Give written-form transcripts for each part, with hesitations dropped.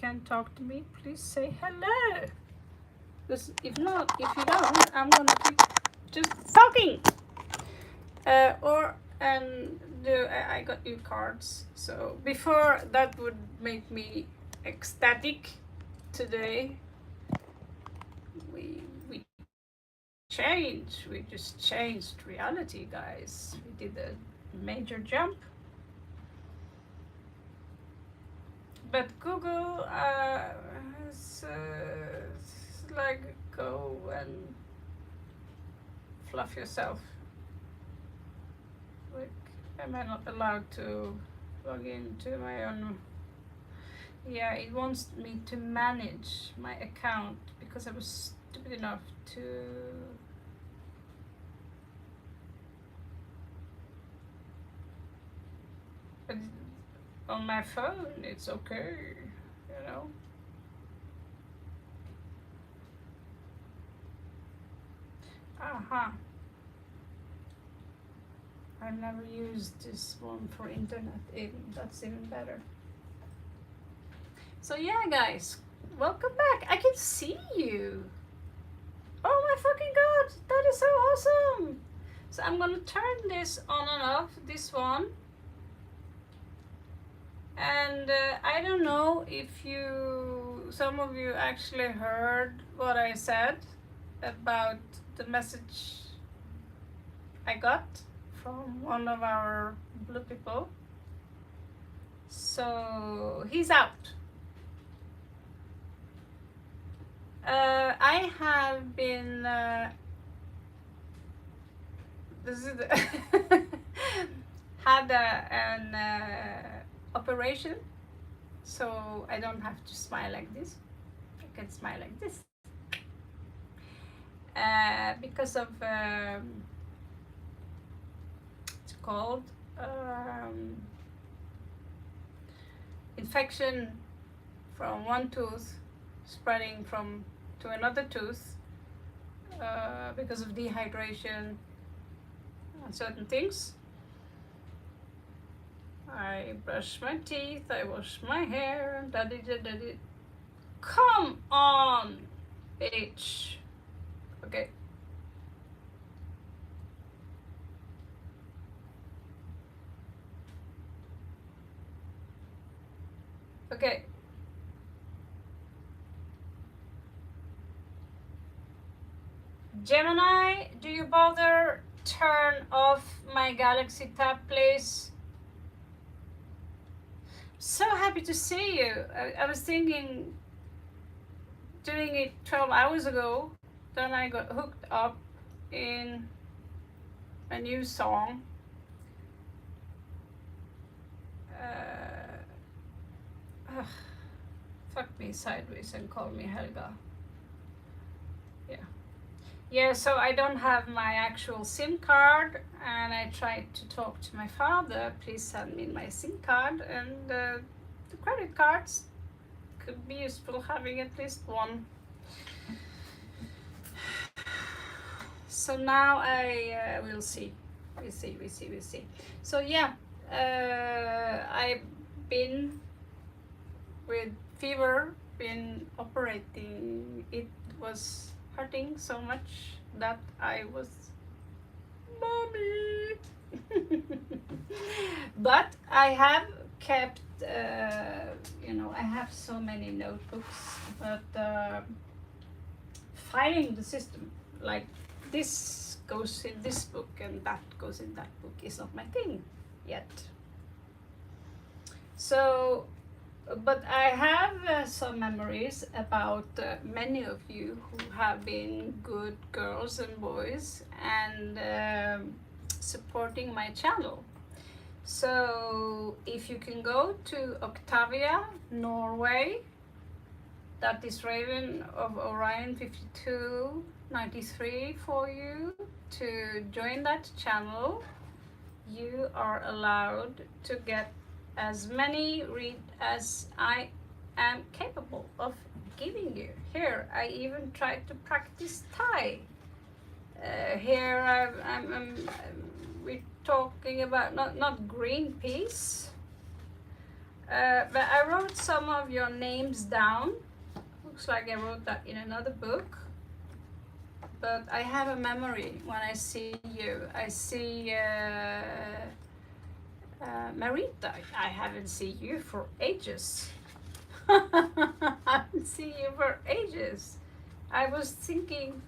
can talk to me, please say hello. Because if not, if you don't, I'm gonna keep just talking. I got new cards. So before that would make me ecstatic. Today we changed. We just changed reality, guys. We did a major jump. But Google has like go and fluff yourself. Like, am I not allowed to log into my own? Yeah, it wants me to manage my account because I was stupid enough to. But on my phone, it's okay, you know. Aha. I've never used this one for internet. That's even better. So yeah, guys, welcome back. I can see you. Oh my fucking god, that is so awesome. So I'm gonna turn this on and off, this one. And I don't know if some of you actually heard what I said about the message I got from one of our blue people. So he's out. I have been had an operation, so I don't have to smile like this. I can smile like this because of it's called infection from one tooth spreading to another tooth because of dehydration and certain things. I brush my teeth, I wash my hair, daddy. Come on, bitch. Okay. Okay. Gemini, do you bother turn off my Galaxy tab, please? So happy to see you. I was thinking doing it 12 hours ago. Then I got hooked up in a new song. Fuck me sideways and call me Helga. Yeah, so I don't have my actual SIM card, and I tried to talk to my father, please send me my SIM card, and the credit cards could be useful having at least one. So now I will see. We see. So yeah, I've been with fever, been operating. It was hurting so much that I was mommy. But I have kept I have so many notebooks, but filing the system, like this goes in this book and that goes in that book, is not my thing yet. So but I have some memories about many of you who have been good girls and boys and supporting my channel. So if you can go to Octavia, Norway, that is Raven of Orion 5293 for you to join that channel. You are allowed to get as many read as I am capable of giving you. Here, I even tried to practice Thai. Here, we're talking about not green peas. But I wrote some of your names down. Looks like I wrote that in another book. But I have a memory when I see you. I see Marita. I haven't seen you for ages. I haven't seen you for ages. I was thinking,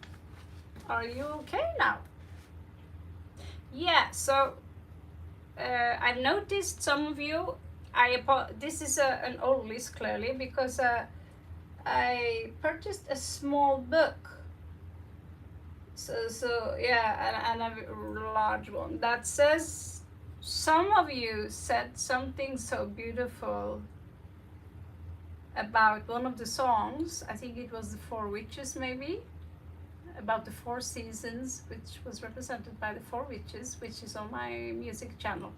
are you okay now? Yeah, so I've noticed some of you. This is an old list clearly because I purchased a small book. So yeah, and a large one that says some of you said something so beautiful about one of the songs. I think it was the Four Witches, maybe, about the four seasons, which was represented by the Four Witches, which is on my music channel.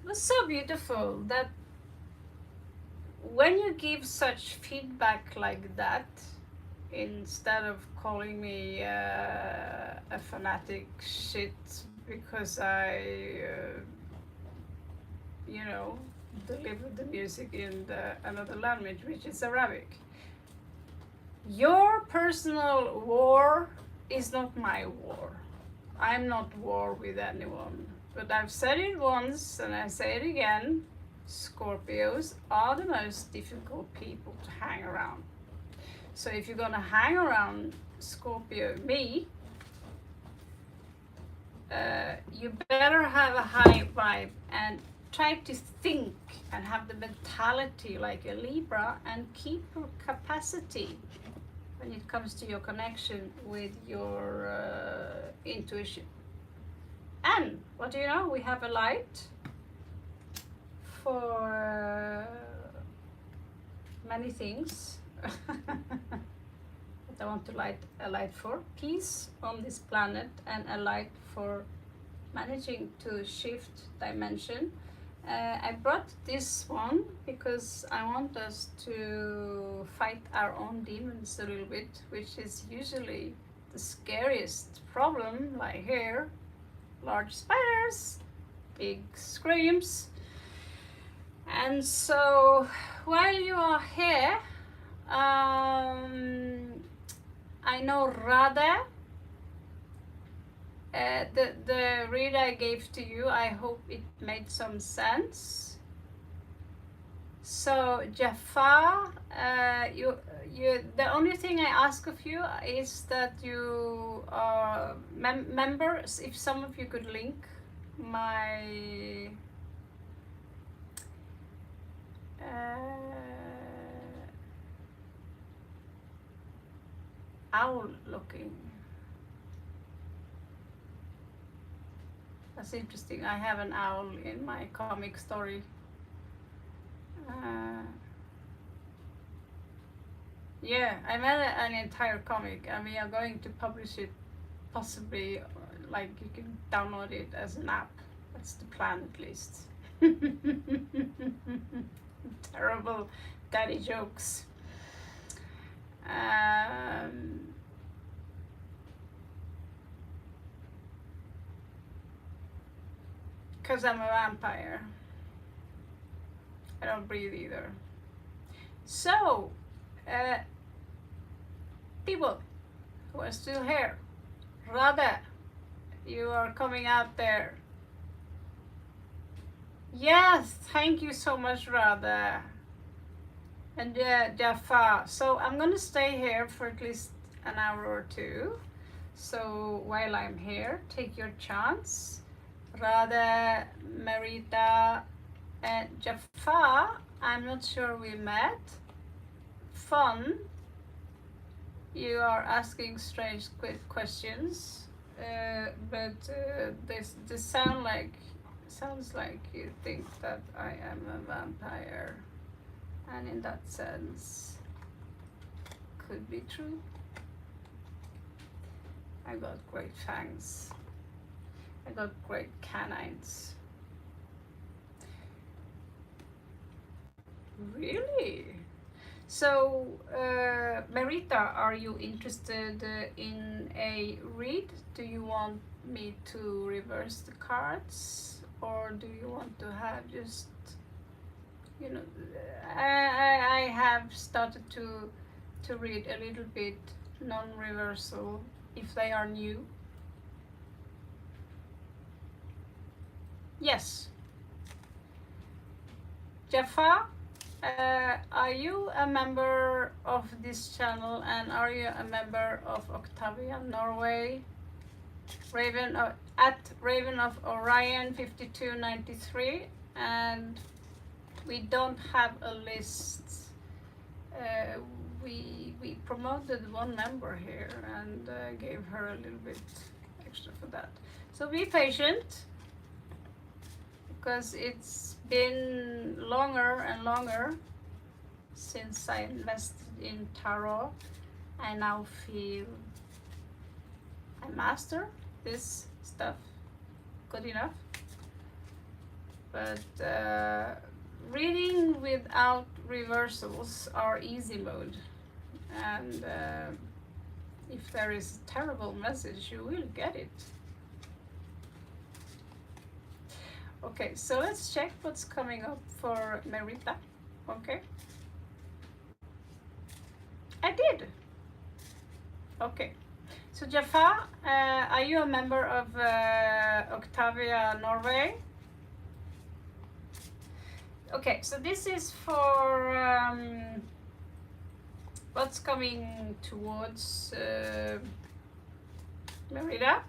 It was so beautiful that when you give such feedback like that, instead of calling me a fanatic shit because I, deliver the music in another language, which is Arabic. Your personal war is not my war. I'm not war with anyone. But I've said it once and I say it again. Scorpios are the most difficult people to hang around. So if you're gonna hang around Scorpio, me, you better have a high vibe and try to think and have the mentality like a Libra and keep your capacity when it comes to your connection with your intuition. And what do you know? We have a light for many things. I want to light a light for peace on this planet and a light for managing to shift dimension. I brought this one because I want us to fight our own demons a little bit, which is usually the scariest problem, like here, large spiders, big screams. And so while you are here, I know Radha, the read I gave to you, I hope it made some sense. So Jafar, the only thing I ask of you is that you are members, if some of you could link my owl looking. That's interesting. I have an owl in my comic story. Yeah, I made an entire comic and we are going to publish it, possibly, like you can download it as an app. That's the plan at least. Terrible daddy jokes. Because I'm a vampire. I don't breathe either. So, people who are still here, Radha, you are coming out there. Yes, thank you so much, Radha. And Jafar. So I'm gonna stay here for at least an hour or two. So while I'm here, take your chance. Radha, Marita, and Jafar, I'm not sure we met. Fun. You are asking strange questions, but this sounds like you think that I am a vampire, and in that sense, could be true. I got great fangs. I got great canines. Really? So, Marita, are you interested in a read? Do you want me to reverse the cards? Or do you want to have just you know, I have started to read a little bit non-reversal if they are new. Yes. Jaffa, are you a member of this channel, and are you a member of Octavia Norway? Raven at Raven of Orion 5293, and we don't have a list. We promoted one member here and gave her a little bit extra for that. So be patient, because it's been longer and longer since I invested in tarot. I now feel I master this stuff good enough, but reading without reversals are easy mode, and if there is a terrible message, you will get it. Okay, so let's check what's coming up for Merita. Okay, I did. Okay, so Jaffa, are you a member of Octavia Norway? Okay, so this is for what's coming towards Merida.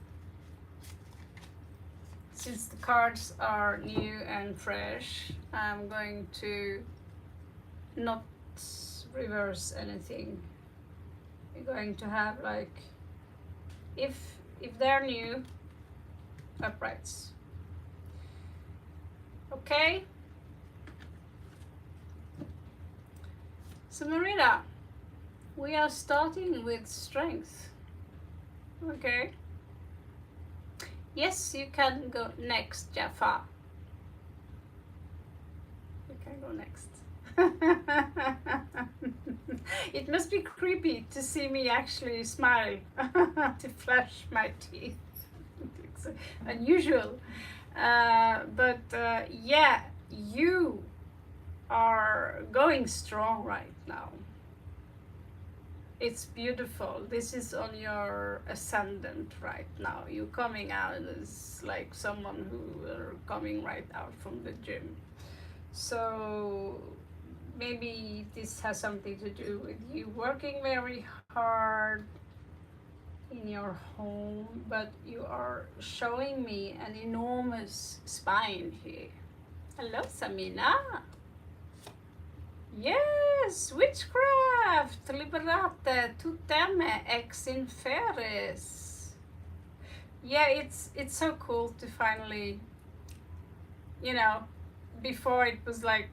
Since the cards are new and fresh, I'm going to not reverse anything. We're going to have, like, if they're new, uprights. Okay. So Merida, we are starting with strength. Okay. Yes, you can go next, Jaffa. You can go next. It must be creepy to see me actually smile, to flash my teeth. It's unusual. But yeah, you are going strong right now. It's beautiful. This is on your ascendant right now. You're coming out as like someone who are coming right out from the gym. So maybe this has something to do with you working very hard in your home, but you are showing me an enormous spine here. Hello, Samina. Yes, witchcraft, liberate, tuteme, ex inferis. Yeah, it's so cool to finally, you know, before it was like,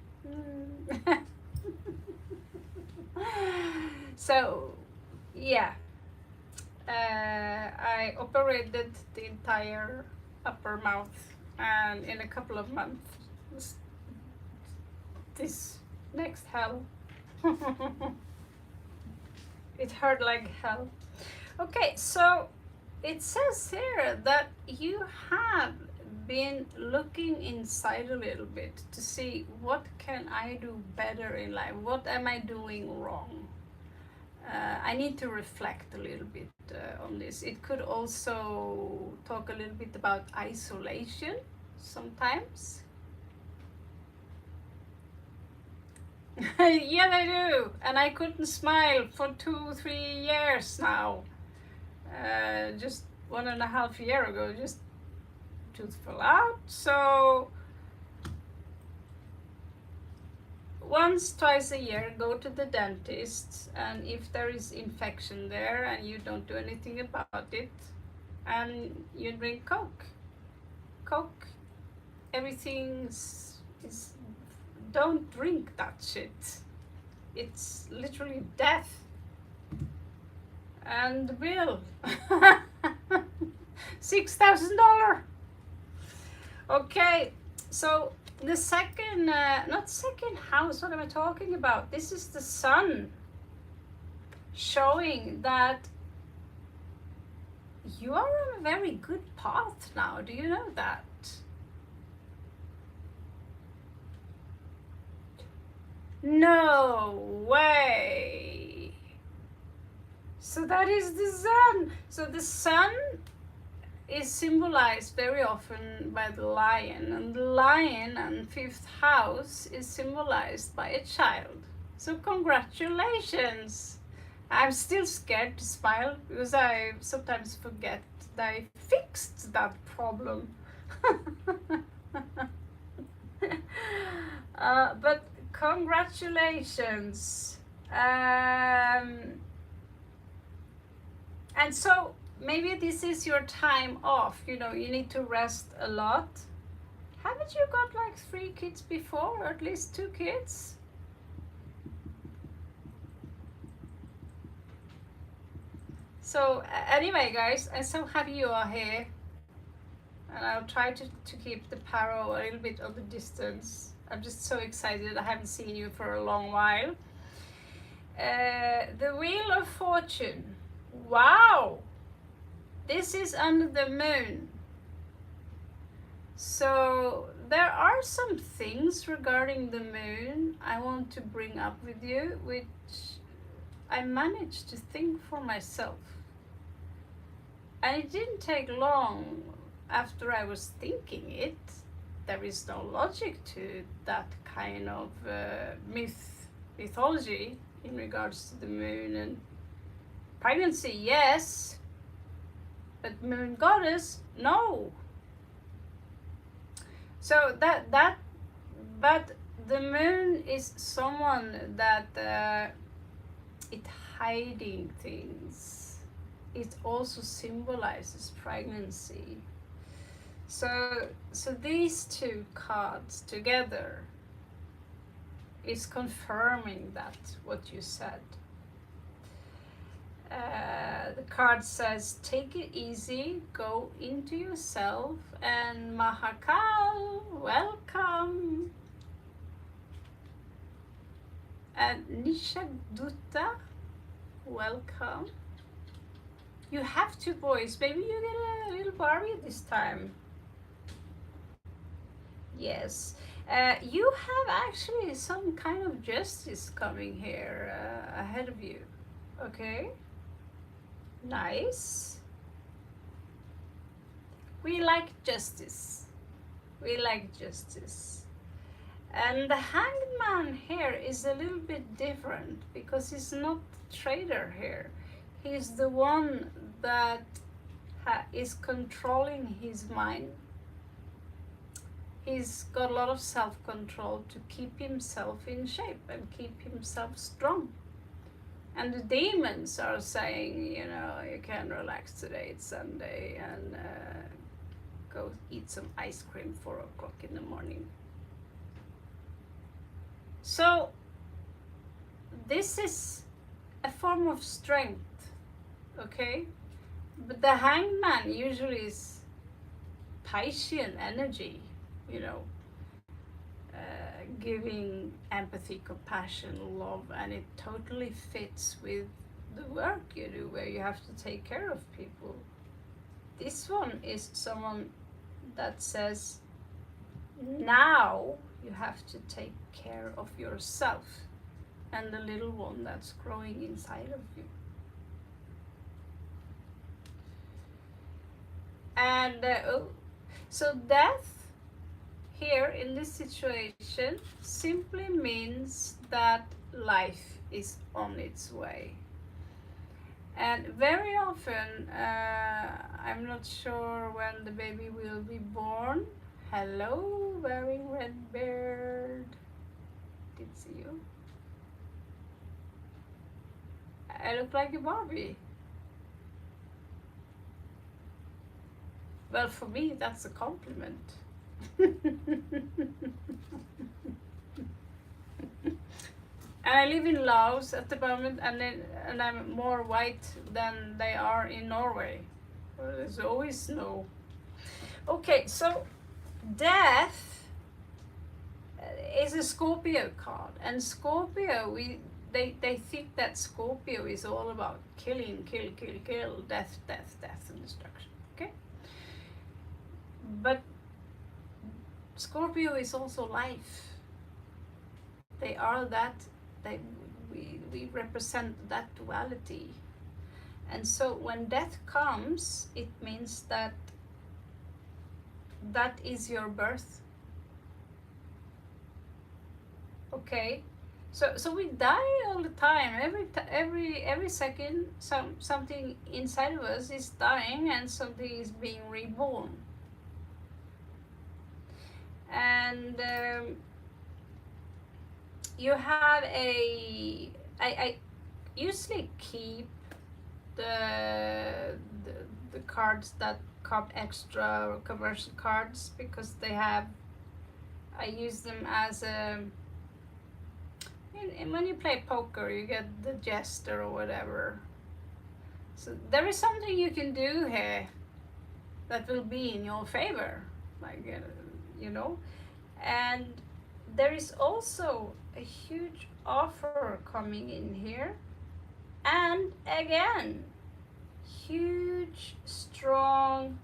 so yeah, I operated the entire upper mouth, and in a couple of months, this next hell. It hurt like hell. Okay, so it says here that you have been looking inside a little bit to see what can I do better in life, what am I doing wrong. I need to reflect a little bit on this. It could also talk a little bit about isolation sometimes. Yeah, I do, and I couldn't smile for 2-3 years now. Just 1.5 years ago, just tooth fell out. So once, twice a year, go to the dentist, and if there is infection there and you don't do anything about it, and you drink Coke, everything is don't drink that shit. It's literally death. And the bill, $6,000. Okay, so the second, not second house, what am I talking about? This is the sun showing that you are on a very good path now. Do you know that? No way. So that is the sun. So the sun is symbolized very often by the lion, and the lion and fifth house is symbolized by a child. So congratulations. I'm still scared to smile because I sometimes forget that I fixed that problem. But congratulations. And so maybe this is your time off. You know, you need to rest a lot. Haven't you got like 3 kids before, or at least 2 kids? So anyway, guys, I'm so happy you are here, and I'll try to keep the paro a little bit of the distance. I'm just so excited. I haven't seen you for a long while. The Wheel of Fortune. Wow! This is under the moon. So there are some things regarding the moon I want to bring up with you, which I managed to think for myself. And it didn't take long after I was thinking it. There is no logic to that kind of mythology in regards to the moon. And pregnancy, yes, but moon goddess, no. So but the moon is someone that it hiding things. It also symbolizes pregnancy. So these 2 cards together is confirming that what you said. The card says, take it easy, go into yourself, and Mahakal, welcome. And Nishagdutta, welcome. You have 2 boys. Maybe you get a little Barbie this time. Yes. You have actually some kind of justice coming here ahead of you. Okay. Nice. We like justice. We like justice. And the Hanged Man here is a little bit different because he's not the trader here. He's the one that is controlling his mind. He's got a lot of self-control to keep himself in shape and keep himself strong. And the demons are saying, you know, you can relax today, it's Sunday, and go eat some ice cream 4 o'clock in the morning. So this is a form of strength, okay? But the Hanged Man usually is Piscean energy, you know, giving empathy, compassion, love, and it totally fits with the work you do where you have to take care of people. This one is someone that says, now you have to take care of yourself and the little one that's growing inside of you. And so death here in this situation simply means that life is on its way. And very often, I'm not sure when the baby will be born. Hello, wearing red beard. Did see you. I look like a Barbie. Well, for me, that's a compliment. And I live in Laos at the moment, and I'm more white than they are in Norway. Well, there's always snow. Okay, so death is a Scorpio card, and Scorpio, they think that Scorpio is all about killing, kill, death, and destruction. Okay, but Scorpio is also life. They are that, they, we represent that duality. And so when death comes, it means that that is your birth. Okay, so we die all the time. Every second, something inside of us is dying and something is being reborn. And you have I usually keep the, the cards that come extra, or commercial cards, because they have, I use them as a, and when you play poker you get the jester or whatever. So there is something you can do here that will be in your favor, like you know. And there is also a huge offer coming in here, and again, huge strong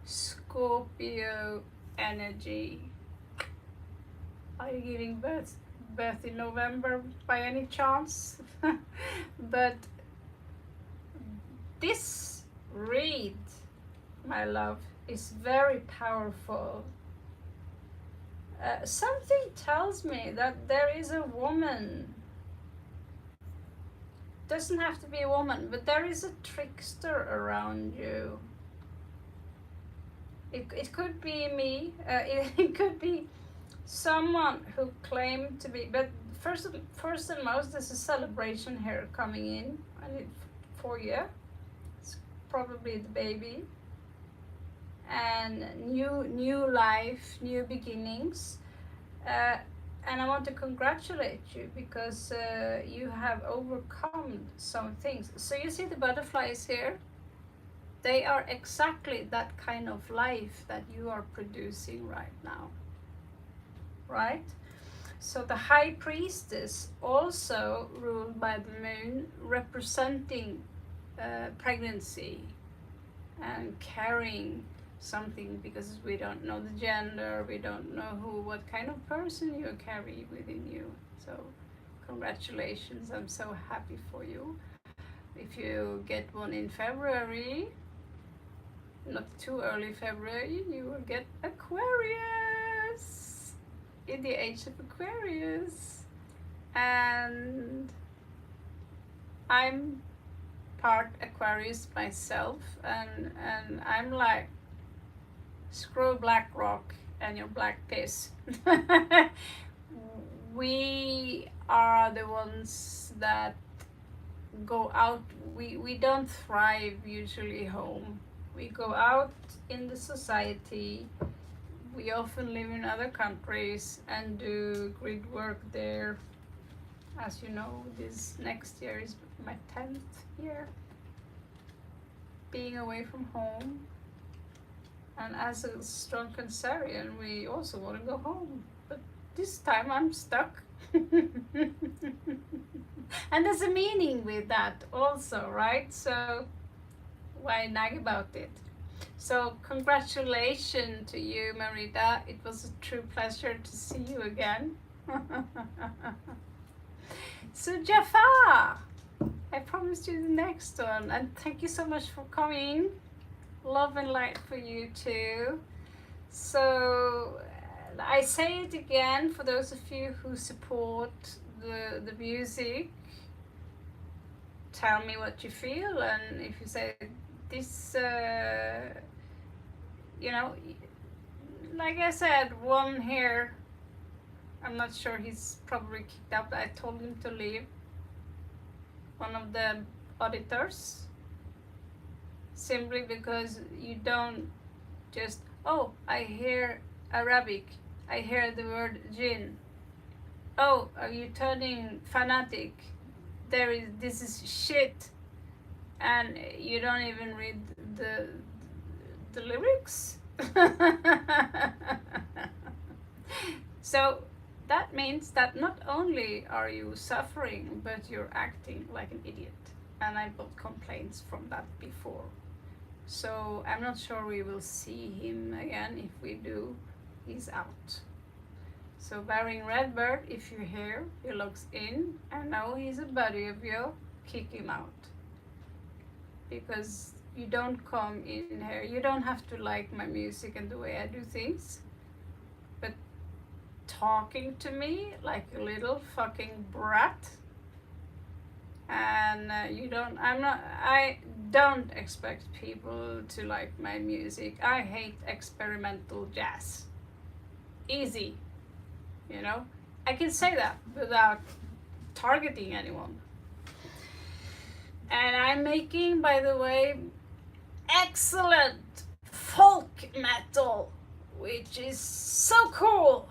Scorpio energy. Are you giving birth in November by any chance? But this read, my love, is very powerful. Something tells me that there is a woman. Doesn't have to be a woman, but there is a trickster around you. It could be me. It could be someone who claimed to be. But first and most, there's a celebration here coming in. I need for you. It's probably the baby. And new life, new beginnings. And I want to congratulate you because you have overcome some things. So you see the butterflies here? They are exactly that kind of life that you are producing right now, right? So the high priestess, also ruled by the moon, representing pregnancy and carrying something, because we don't know the gender, we don't know what kind of person you carry within you. So congratulations, I'm so happy for you. If you get one in February, not too early February, you will get Aquarius, in the age of Aquarius. And I'm part Aquarius myself, and I'm like, screw BlackRock and your black piss. We are the ones that go out. We don't thrive usually home. We go out in the society. We often live in other countries and do grid work there. As you know, this next year is my 10th year being away from home. And as a strong Cancerian, we also want to go home. But this time I'm stuck. And there's a meaning with that also, right? So why nag about it? So congratulations to you, Merida. It was a true pleasure to see you again. So Jafar, I promised you the next one. And thank you so much for coming. Love and light for you too. So I say it again for those of you who support the music. Tell me what you feel, and if you say this, you know, like I said, one here, I'm not sure, he's probably kicked out. I told him to leave. One of the auditors. Simply because you don't just, oh, I hear Arabic, I hear the word jinn. Oh, are you turning fanatic? This is shit. And you don't even read the lyrics. So that means that not only are you suffering, but you're acting like an idiot. And I got complaints from that before. So I'm not sure we will see him again. If we do, he's out. So Baring Redbird, if you're here, he logs in. I know he's a buddy of you. Kick him out. Because you don't come in here. You don't have to like my music and the way I do things. But talking to me like a little fucking brat. And I don't expect people to like my music. I hate experimental jazz. Easy. You know, I can say that without targeting anyone. And I'm making, by the way, excellent folk metal, which is so cool.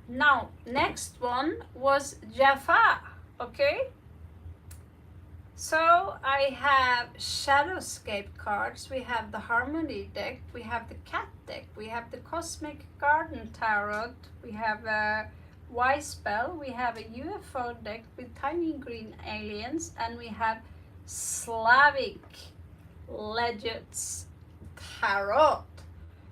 Now, next one was Jaffa, okay? So I have Shadowscape cards, we have the Harmony deck, we have the Cat deck, we have the Cosmic Garden Tarot, we have a Y-Spell, we have a UFO deck with tiny green aliens, and we have Slavic Legends Tarot.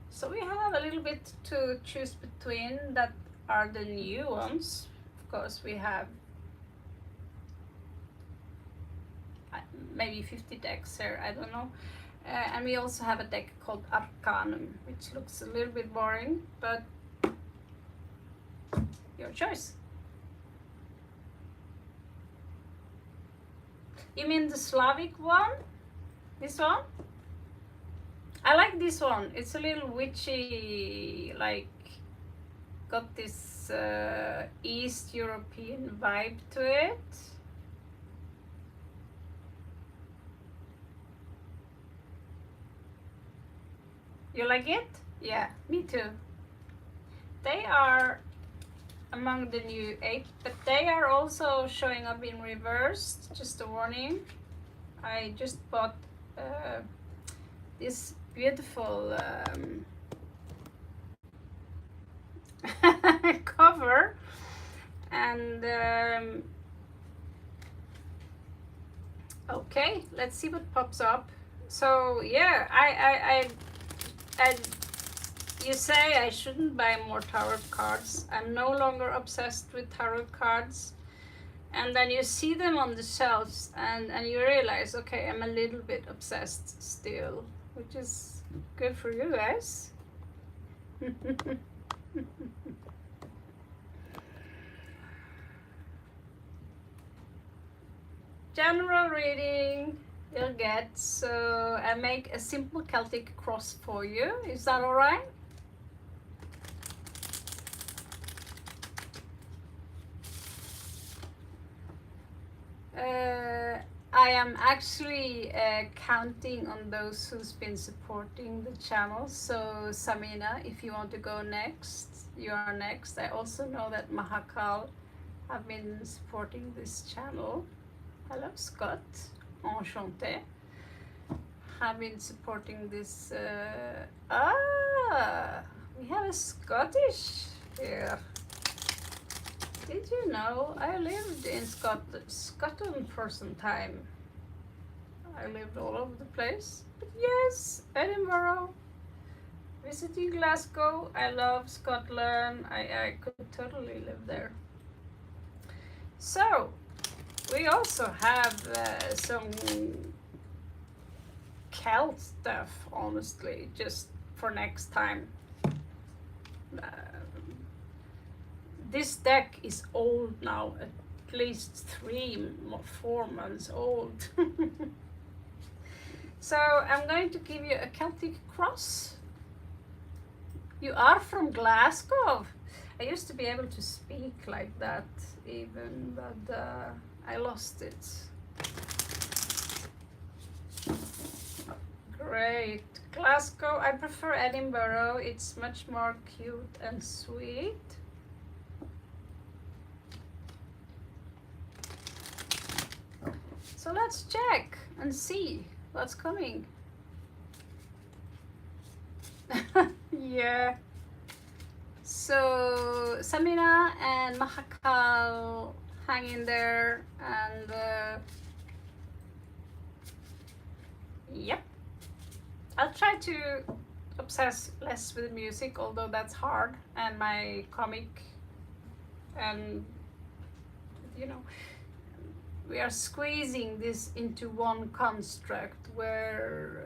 So we have a little bit to choose between that are the new ones. Of course, we have maybe 50 decks here, I don't know. And we also have a deck called Arcanum, which looks a little bit boring, but your choice. You mean the Slavic one? This one? I like this one. It's a little witchy, like got this East European vibe to it. You like it? Yeah, me too. They are among the new 8, but they are also showing up in reversed, just a warning. I just bought this beautiful cover, and okay, let's see what pops up. So yeah, I you say I shouldn't buy more tarot cards. I'm no longer obsessed with tarot cards. And then you see them on the shelves and you realize, okay, I'm a little bit obsessed still, which is good for you guys. General reading you'll get, so I make a simple Celtic cross for you. Is that all right? I am actually counting on those who's been supporting the channel. So Samina, if you want to go next, you are next. I also know that Mahakal have been supporting this channel. Hello Scott, enchanté. Have been supporting this. We have a Scottish here. Did you know I lived in Scotland for some time? I lived all over the place. But yes, Edinburgh, visiting Glasgow. I love Scotland. I could totally live there. So, we also have some Celt stuff, honestly, just for next time. This deck is old now, at least 4 months old. So I'm going to give you a Celtic cross. You are from Glasgow. I used to be able to speak like that even, but I lost it. Great. Glasgow, I prefer Edinburgh. It's much more cute and sweet. So let's check and see what's coming. Yeah. So Samina and Mahakal hang in there, and yep. I'll try to obsess less with music, although that's hard, and my comic And you know, we are squeezing this into one construct where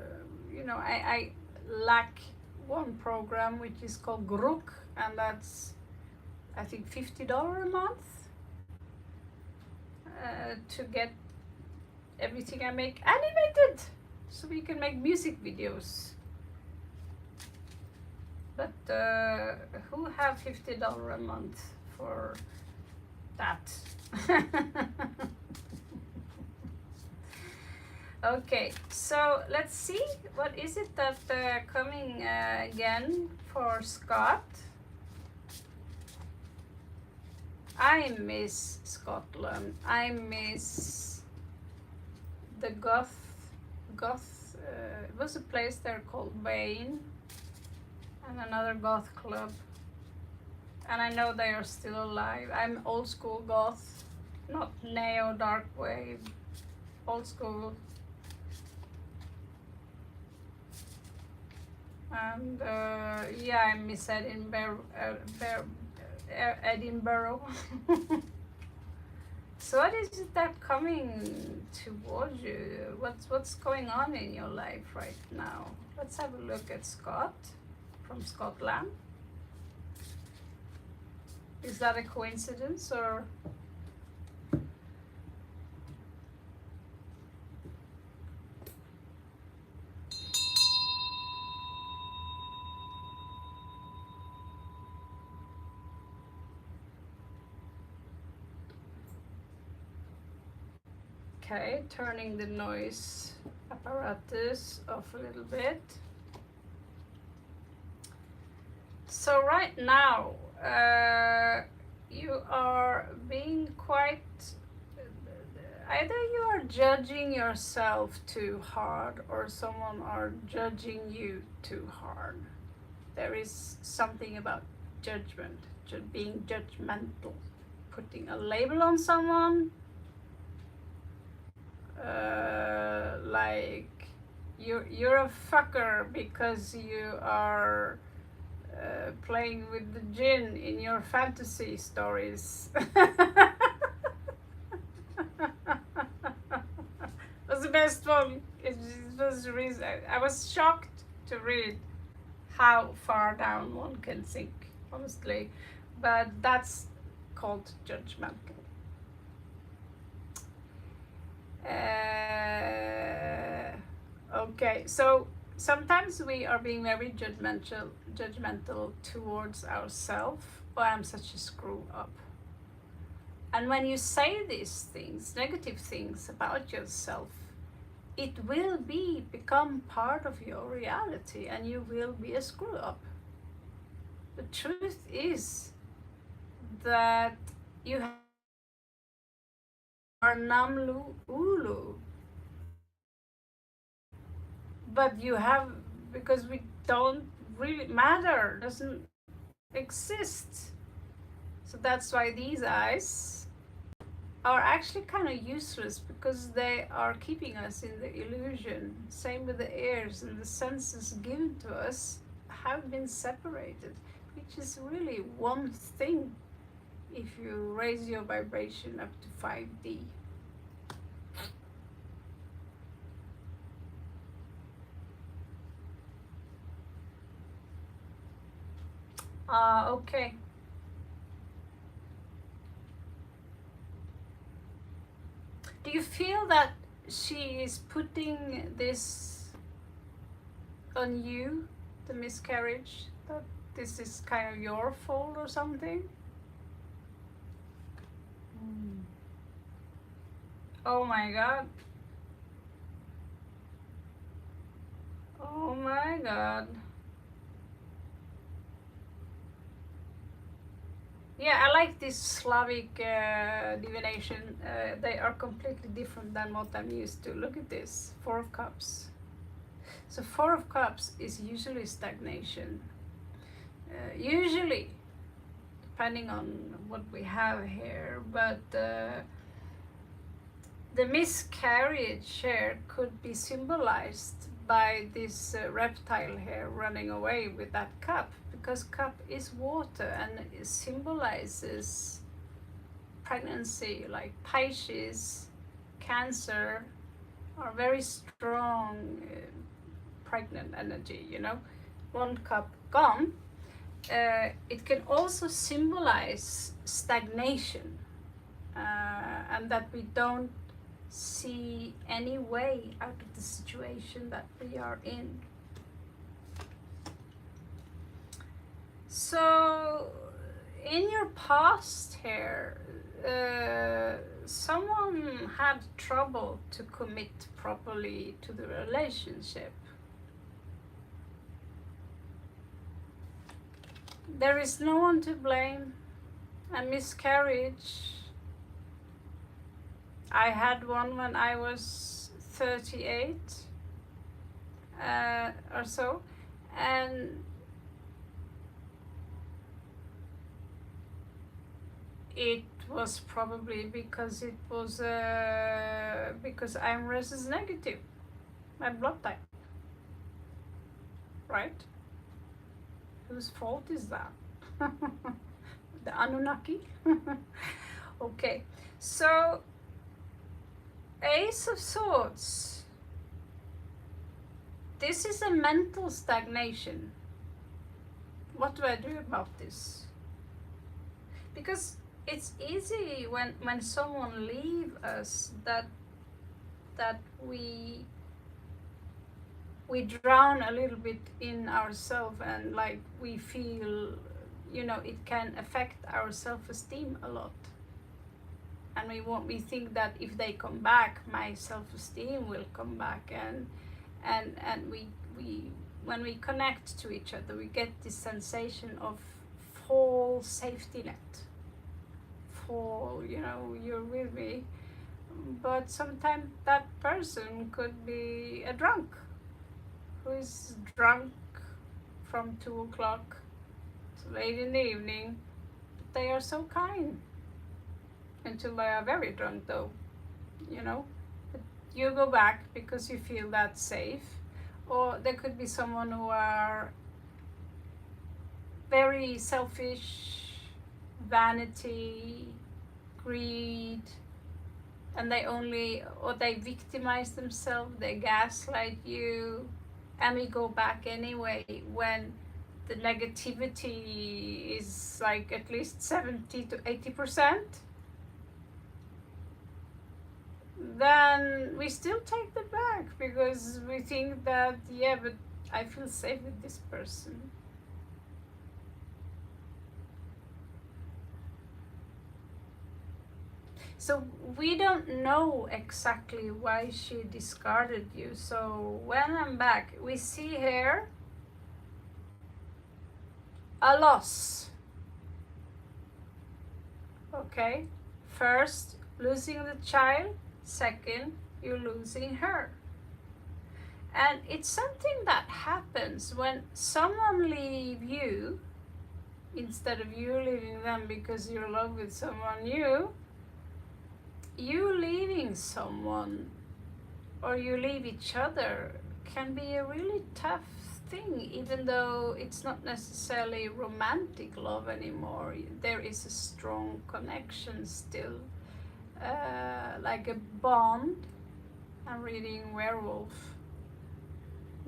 I lack one program which is called Grok, and that's I think $50 a month to get everything I make animated, so we can make music videos. But who have $50 a month for that? Okay, so let's see, what is it that coming again for Scott? I miss Scotland. I miss the goth. It was a place there called Vane, and another goth club. And I know they are still alive. I'm old school goth, not neo dark wave. Old school. And yeah, I miss Edinburgh. So what is it that coming towards you? What's going on in your life right now? Let's have a look at Scott from Scotland. Is that a coincidence or? Okay, turning the noise apparatus off a little bit. So right now, you are being quite, either you are judging yourself too hard or someone are judging you too hard. There is something about judgment, being judgmental, putting a label on someone, like you're a fucker because you are playing with the djinn in your fantasy stories. Was the best one. It was the reason I was shocked to read how far down one can sink, honestly, but that's called judgmental. Okay, so sometimes we are being very judgmental towards ourselves. Oh, I'm such a screw up. And when you say these things, negative things about yourself, it will become part of your reality, and you will be a screw up. The truth is that you are Namlu Ulu, but you have, because we don't really matter, doesn't exist. So that's why these eyes are actually kind of useless, because they are keeping us in the illusion. Same with the ears, and the senses given to us have been separated, which is really one thing if you raise your vibration up to 5D. Okay. Do you feel that she is putting this on you, the miscarriage, that this is kind of your fault or something? Oh my God. Oh my God. Yeah, I like this Slavic divination. They are completely different than what I'm used to. Look at this, 4 of Cups. So 4 of Cups is usually stagnation. Usually, depending on what we have here, but the miscarriage here could be symbolized by this reptile here running away with that cup, because cup is water and it symbolizes pregnancy, like Pisces, Cancer, are very strong pregnant energy, you know, one cup gone. It can also symbolize stagnation, and that we don't see any way out of the situation that we are in. So in your past here, someone had trouble to commit properly to the relationship. There is no one to blame. A miscarriage. I had one when I was 38 or so, and it was probably because it was because I'm rhesus negative, my blood type, right? Whose fault is that? The Anunnaki? Okay, so Ace of Swords. This is a mental stagnation. What do I do about this? Because it's easy when someone leaves us that we drown a little bit in ourselves, and like we feel, you know, it can affect our self-esteem a lot. And we think that if they come back, my self-esteem will come back, and we when we connect to each other, we get this sensation of false safety net. You know, you're with me, but sometimes that person could be a drunk who is drunk from 2 o'clock to late in the evening. But they are so kind until they are very drunk, though, you know. But you go back because you feel that's safe. Or there could be someone who are very selfish, vanity, greed, and they victimize themselves, they gaslight you, and we go back anyway when the negativity is like at least 70 to 80%. Then we still take them back because we think that, yeah, but I feel safe with this person. So we don't know exactly why she discarded you. So when I'm back, we see here a loss. Okay, first losing the child, second you're losing her. And it's something that happens when someone leaves you instead of you leaving them because you're in love with someone new. You leaving someone or you leave each other can be a really tough thing, even though it's not necessarily romantic love anymore. There is a strong connection still, like a bond. I'm reading werewolf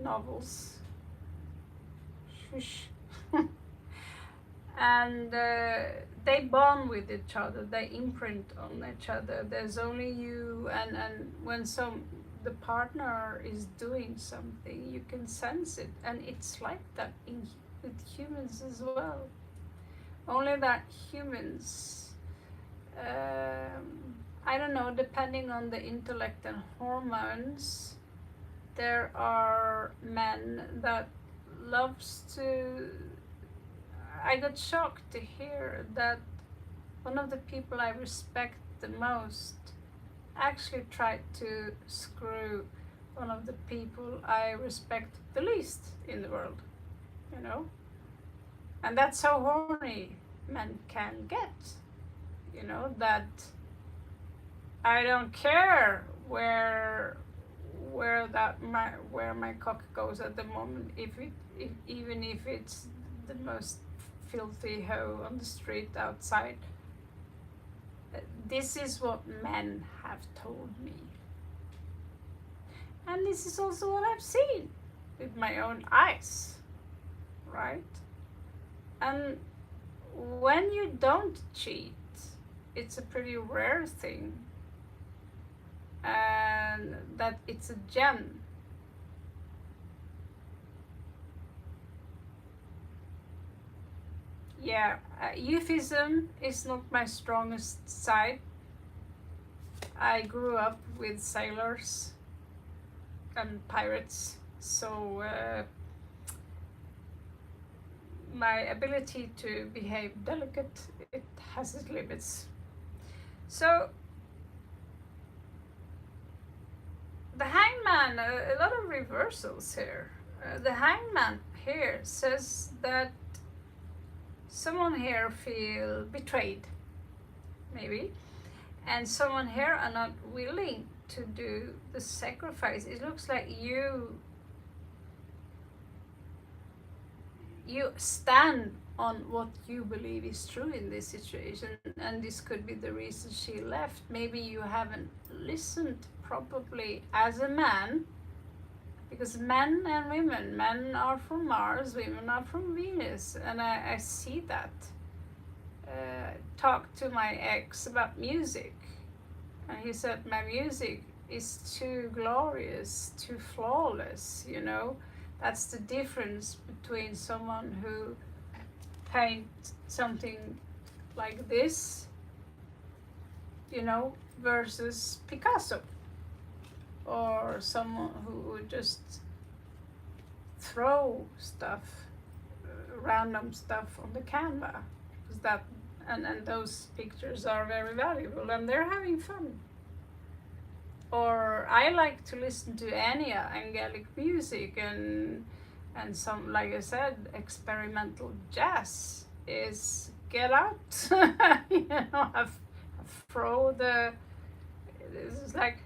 novels. Shush. And they bond with each other, they imprint on each other. There's only you, and when the partner is doing something, you can sense it, and it's like that with humans as well. Only that humans, I don't know, depending on the intellect and hormones, there are men that loves to. I got shocked to hear that one of the people I respect the most actually tried to screw one of the people I respect the least in the world, you know? And that's how horny men can get, you know, that I don't care where my cock goes at the moment, even if it's the most filthy hoe on the street outside. This is what men have told me. And this is also what I've seen with my own eyes, right? And when you don't cheat, it's a pretty rare thing, and that it's a gem. Yeah, euphemism is not my strongest side. I grew up with sailors and pirates, so my ability to behave delicate, it has its limits. So the hangman, a lot of reversals here. The hangman here says that someone here feel betrayed, maybe, and someone here are not willing to do the sacrifice. It looks like you stand on what you believe is true in this situation, and this could be the reason she left. Maybe you haven't listened properly as a man, because men and women, men are from Mars, women are from Venus, and I see that. Talked to my ex about music, and he said my music is too glorious, too flawless, you know. That's the difference between someone who paints something like this, you know, versus Picasso, or someone who would just throw stuff, random stuff on the Canva, because that and those pictures are very valuable and they're having fun. Or I like to listen to any angelic music, and some, like I said, experimental jazz is get out. You know, throw the, this is like,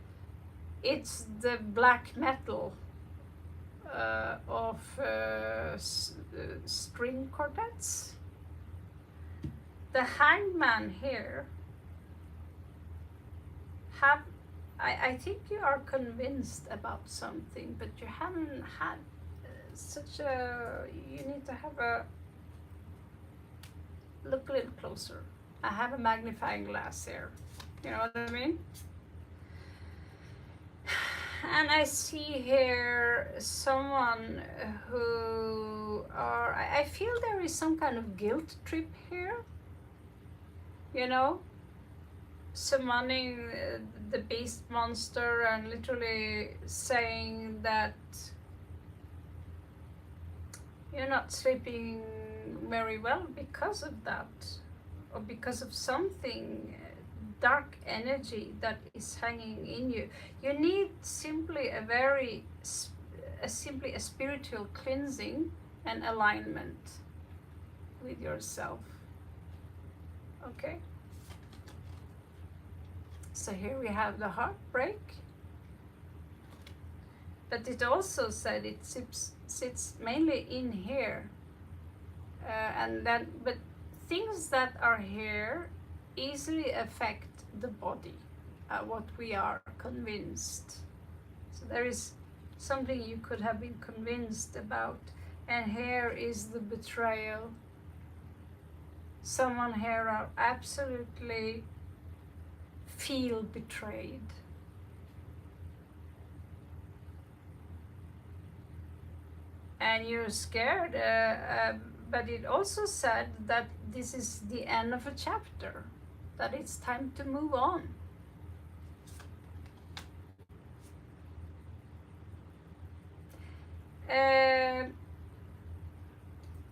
it's the black metal of string quartets. The hangman here have, I think you are convinced about something, but you haven't had such a, you need to have a, look a little closer. I have a magnifying glass here, you know what I mean? And I see here someone who are, I feel there is some kind of guilt trip here, you know? Summoning the beast monster and literally saying that you're not sleeping very well because of that, or because of something dark energy that is hanging in you. You need simply a spiritual cleansing and alignment with yourself. Okay. So here we have the heartbreak, but it also said it sits mainly in here, and then, but things that are here easily affect the body, what we are convinced. So there is something you could have been convinced about, and here is the betrayal. Someone here are absolutely feel betrayed. And you're scared, but it also said that this is the end of a chapter, that it's time to move on.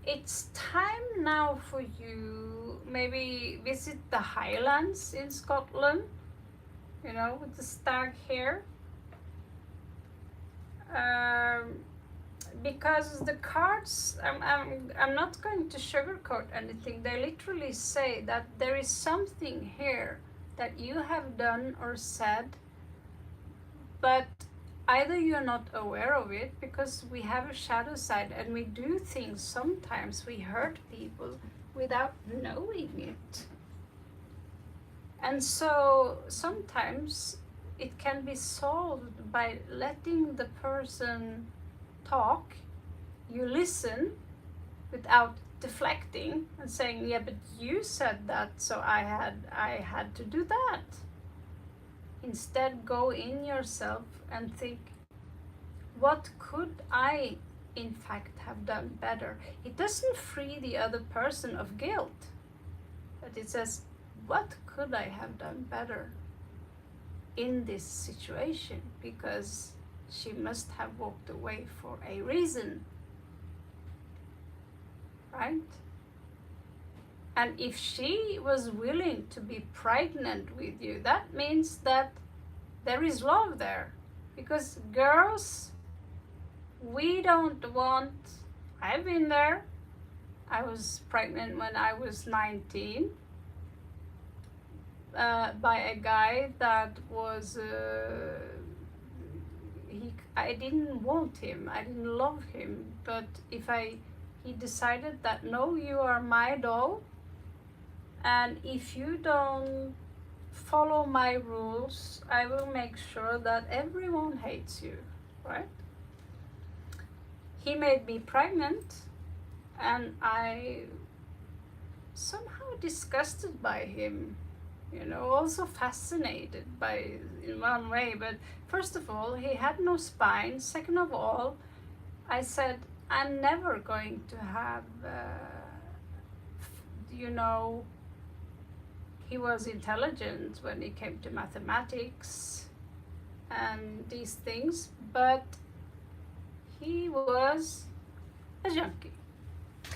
It's time now for you, maybe visit the Highlands in Scotland, you know, with the stag here. Because the cards, I'm not going to sugarcoat anything. They literally say that there is something here that you have done or said, but either you're not aware of it, because we have a shadow side and we do things, sometimes we hurt people without knowing it. And so sometimes it can be solved by letting the person talk. You listen without deflecting and saying, yeah, but you said that, so I had to do that. Instead, go in yourself and think, what could I in fact have done better? It doesn't free the other person of guilt, but it says, what could I have done better in this situation? Because she must have walked away for a reason, right? And if she was willing to be pregnant with you, that means that there is love there. Because girls, we don't want, I've been there. I was pregnant when I was 19 by a guy that was, I didn't want him, I didn't love him, but he decided that no, you are my doll, and if you don't follow my rules, I will make sure that everyone hates you, right? He made me pregnant, and I somehow disgusted by him, also fascinated by in one way. But first of all, he had no spine. Second of all, I said, I'm never going to have, he was intelligent when it came to mathematics and these things, but he was a junkie.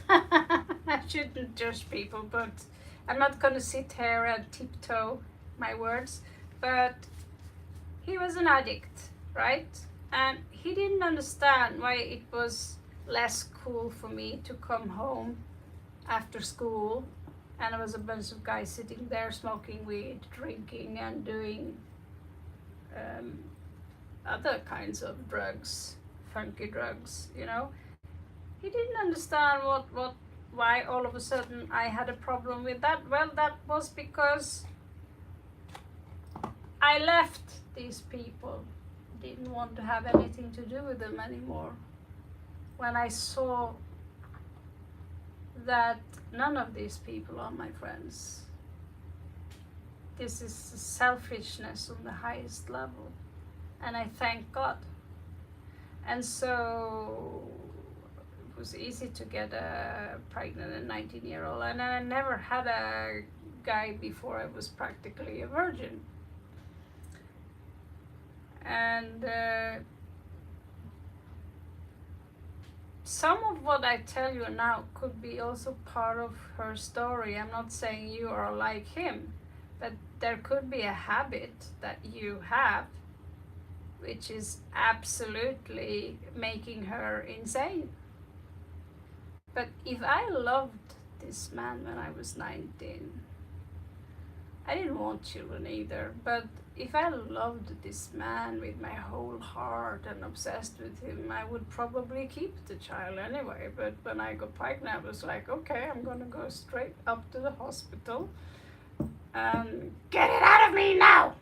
I shouldn't judge people, but I'm not going to sit here and tiptoe my words, but he was an addict, right? And he didn't understand why it was less cool for me to come home after school and there was a bunch of guys sitting there smoking weed, drinking, and doing other kinds of drugs, funky drugs, He didn't understand why all of a sudden I had a problem with that. Well, that was because I left these people, didn't want to have anything to do with them anymore. When I saw that none of these people are my friends. This is selfishness on the highest level, and I thank God. And so it was easy to get pregnant a 19-year-old, and I never had a guy before I was practically a virgin. And some of what I tell you now could be also part of her story. I'm not saying you are like him, but there could be a habit that you have which is absolutely making her insane. But if I loved this man when I was 19, I didn't want children either, but if I loved this man with my whole heart and obsessed with him, I would probably keep the child anyway. But when I got pregnant, I was like, okay, I'm gonna go straight up to the hospital and get it out of me now!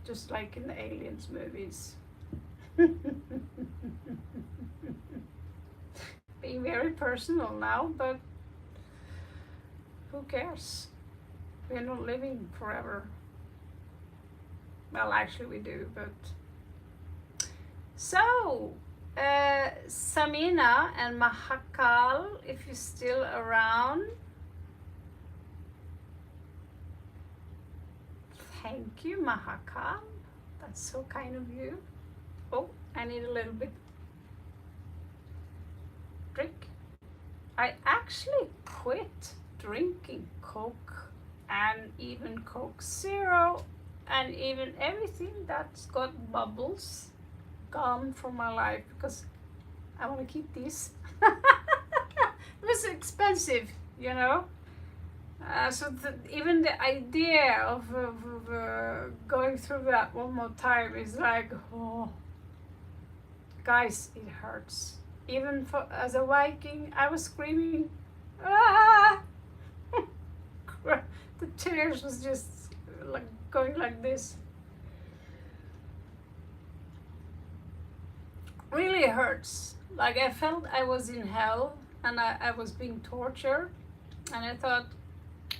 Just like in the Aliens movies. Being very personal now, but who cares? We're not living forever. Well, actually we do, but... So, Samina and Mahakal, if you're still around. Thank you, Mahakal. That's so kind of you. Oh, I need a little bit drink. I actually quit drinking Coke and even Coke Zero and even everything that's got bubbles gone from my life because I want to keep these. It was expensive, you know. So even the idea of going through that one more time is like, oh, guys, it hurts. Even as a Viking, I was screaming, ah, The tears was just like going like this. Really hurts. Like I felt I was in hell and I was being tortured. And I thought,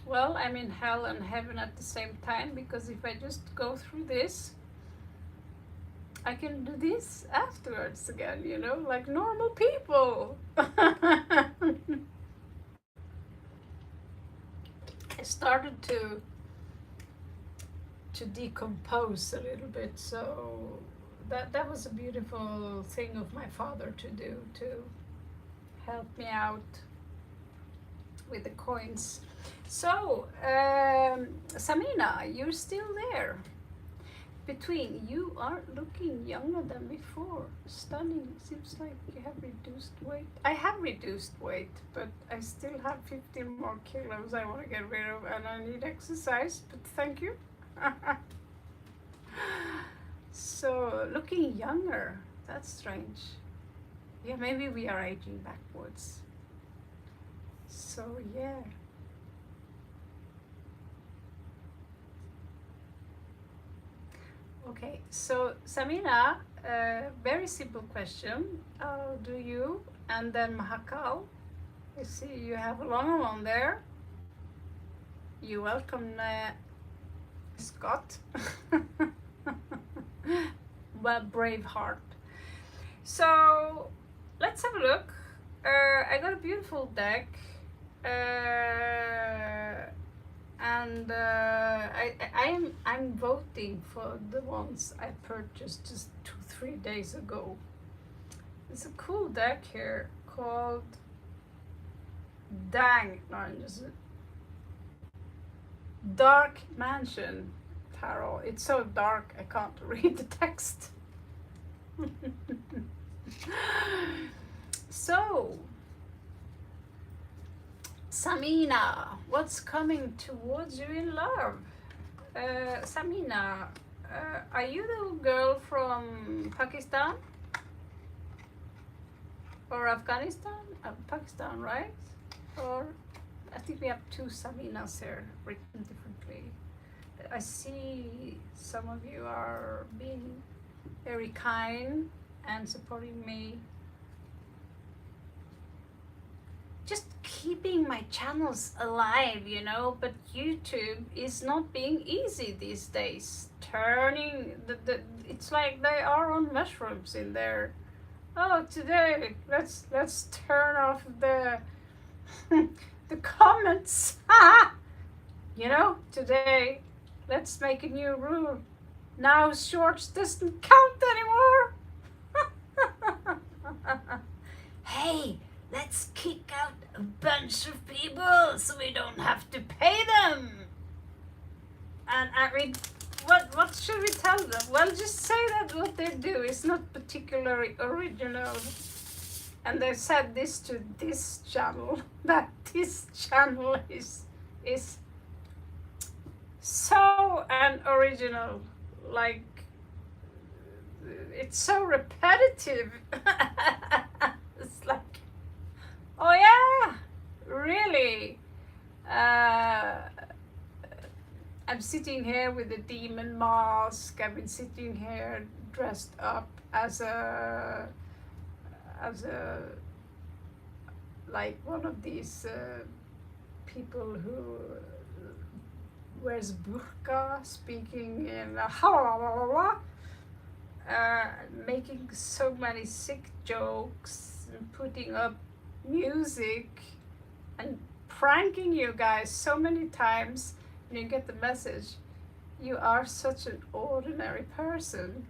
well, I'm in hell and heaven at the same time, because if I just go through this, I can do this afterwards again, you know, like normal people. I started to decompose a little bit, so that was a beautiful thing of my father to do, to help me out with the coins. So Samina, you're still there. Between, you are looking younger than before. Stunning. Seems like you have reduced weight. I have reduced weight, but I still have 15 more kilos I want to get rid of, and I need exercise, but thank you. So, looking younger. That's strange. Yeah, maybe we are aging backwards. So, yeah. Okay, so Samina, very simple question. I'll do you, and then Mahakal. I see you have a long one there. You're welcome, Scott. Well, brave heart. So let's have a look. I got a beautiful deck. And I'm voting for the ones I purchased just 2-3 days ago. It's a cool deck here called Dark Mansion Tarot. It's so dark I can't read the text. So Samina, what's coming towards you in love? Samina, are you the girl from Pakistan? Or Afghanistan? Pakistan, right? Or I think we have two Saminas here written differently. I see some of you are being very kind and supporting me. Just keeping my channels alive, you know, but YouTube is not being easy these days. Turning it's like they are on mushrooms in there. Oh, today let's turn off the the comments. You know, today let's make a new rule. Now shorts doesn't count anymore. Hey, let's kick out a bunch of people so we don't have to pay them. And I mean, what should we tell them? Well, just say that what they do is not particularly original. And they said this to this channel, that this channel is so unoriginal. Like, it's so repetitive. It's like, oh yeah, really? I'm sitting here with a demon mask. I've been sitting here dressed up as a like one of these people who wears burqa, speaking in making so many sick jokes and putting up music and pranking you guys so many times, and you get the message, you are such an ordinary person.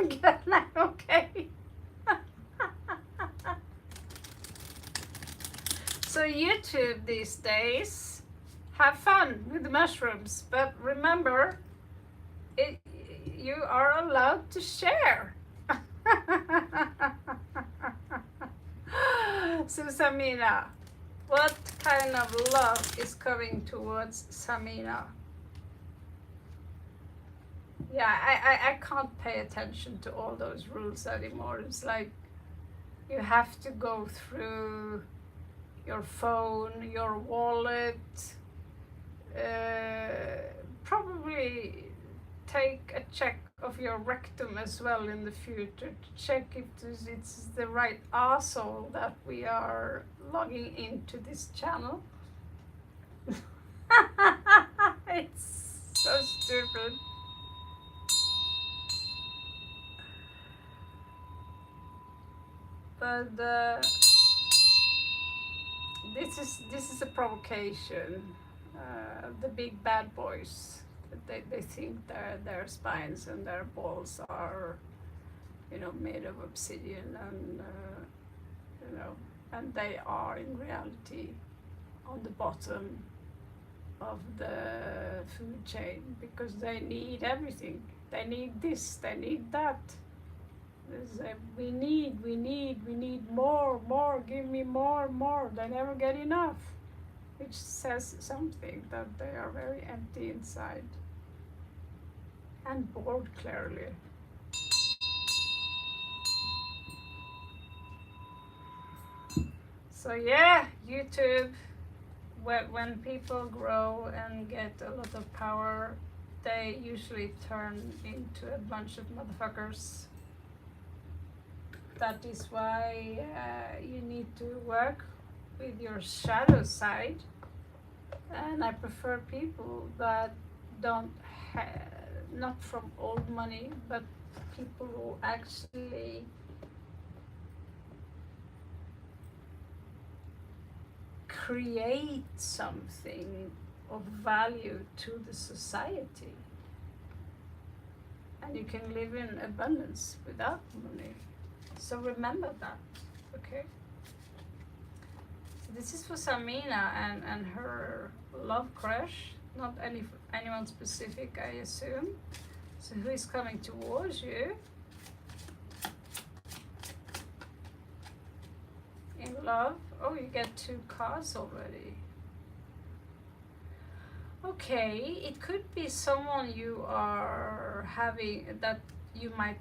Get like, okay. So YouTube these days, have fun with the mushrooms, but remember, you are allowed to share. So Samina, what kind of love is coming towards Samina? Yeah, I can't pay attention to all those rules anymore. It's like you have to go through your phone, your wallet, probably take a check of your rectum as well in the future to check if it's the right arsehole that we are logging into this channel. It's so stupid. But this is a provocation. The big bad boys, they think their spines and their balls are, you know, made of obsidian, and you know, and they are in reality on the bottom of the food chain, because they need everything. They need this, they need that. We need more, give me more. They never get enough, which says something that they are very empty inside and bored, clearly. So yeah, YouTube, when people grow and get a lot of power, they usually turn into a bunch of motherfuckers. That is why you need to work with your shadow side, and I prefer people that don't not from old money, but people who actually create something of value to the society, and you can live in abundance without money. So remember that, okay? So this is for Samina and her love crush, not anyone specific, I assume. So who is coming towards you in love? Oh, you get 2 cards already. Okay, it could be someone you are having, that you might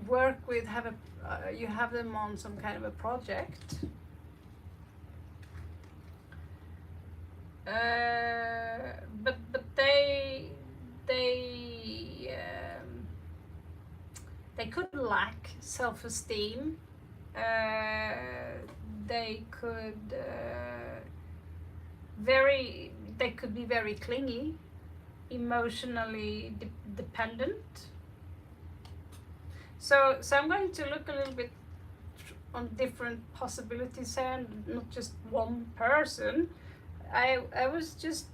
work with, you have them on some kind of a project. But they could lack self-esteem. They could be very clingy, emotionally dependent. So I'm going to look a little bit on different possibilities here, and not just one person. I was just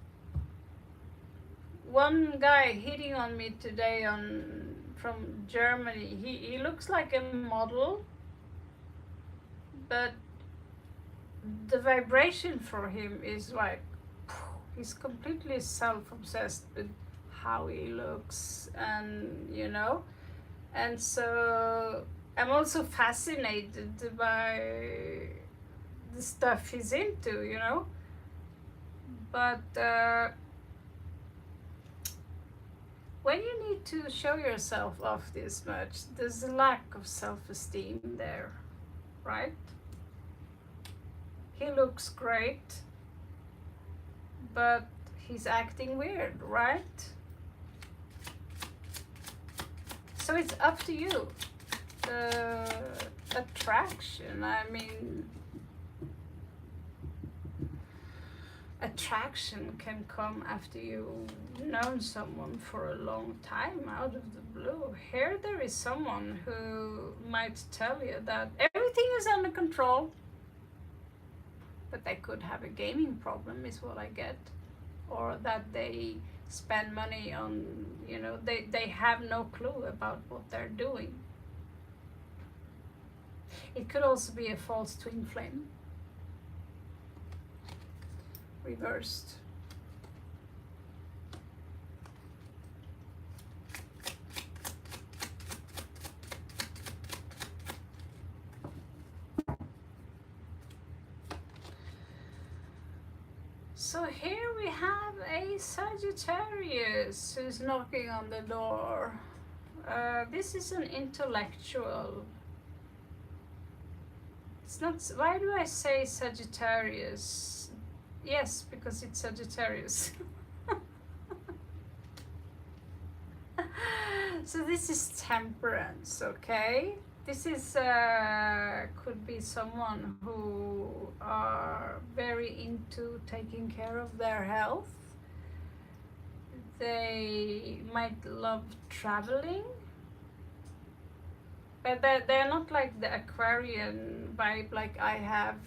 one guy hitting on me today from Germany. He looks like a model, but the vibration for him is like, he's completely self-obsessed with how he looks, and you know. And so I'm also fascinated by the stuff he's into, you know. But when you need to show yourself off this much, there's a lack of self-esteem there, right? He looks great, but he's acting weird, right? So it's up to you. Attraction, I mean, attraction can come after you've known someone for a long time, out of the blue. Here there is someone who might tell you that everything is under control, but they could have a gaming problem, is what I get. Or that they spend money on, you know, they have no clue about what they're doing. It could also be a false twin flame, reversed. So here we have a Sagittarius who's knocking on the door. This is an intellectual. It's not. Why do I say Sagittarius? Yes, because it's Sagittarius. So this is Temperance, okay? This is could be someone who are very into taking care of their health. They might love traveling, but they're not like the Aquarian vibe like I have.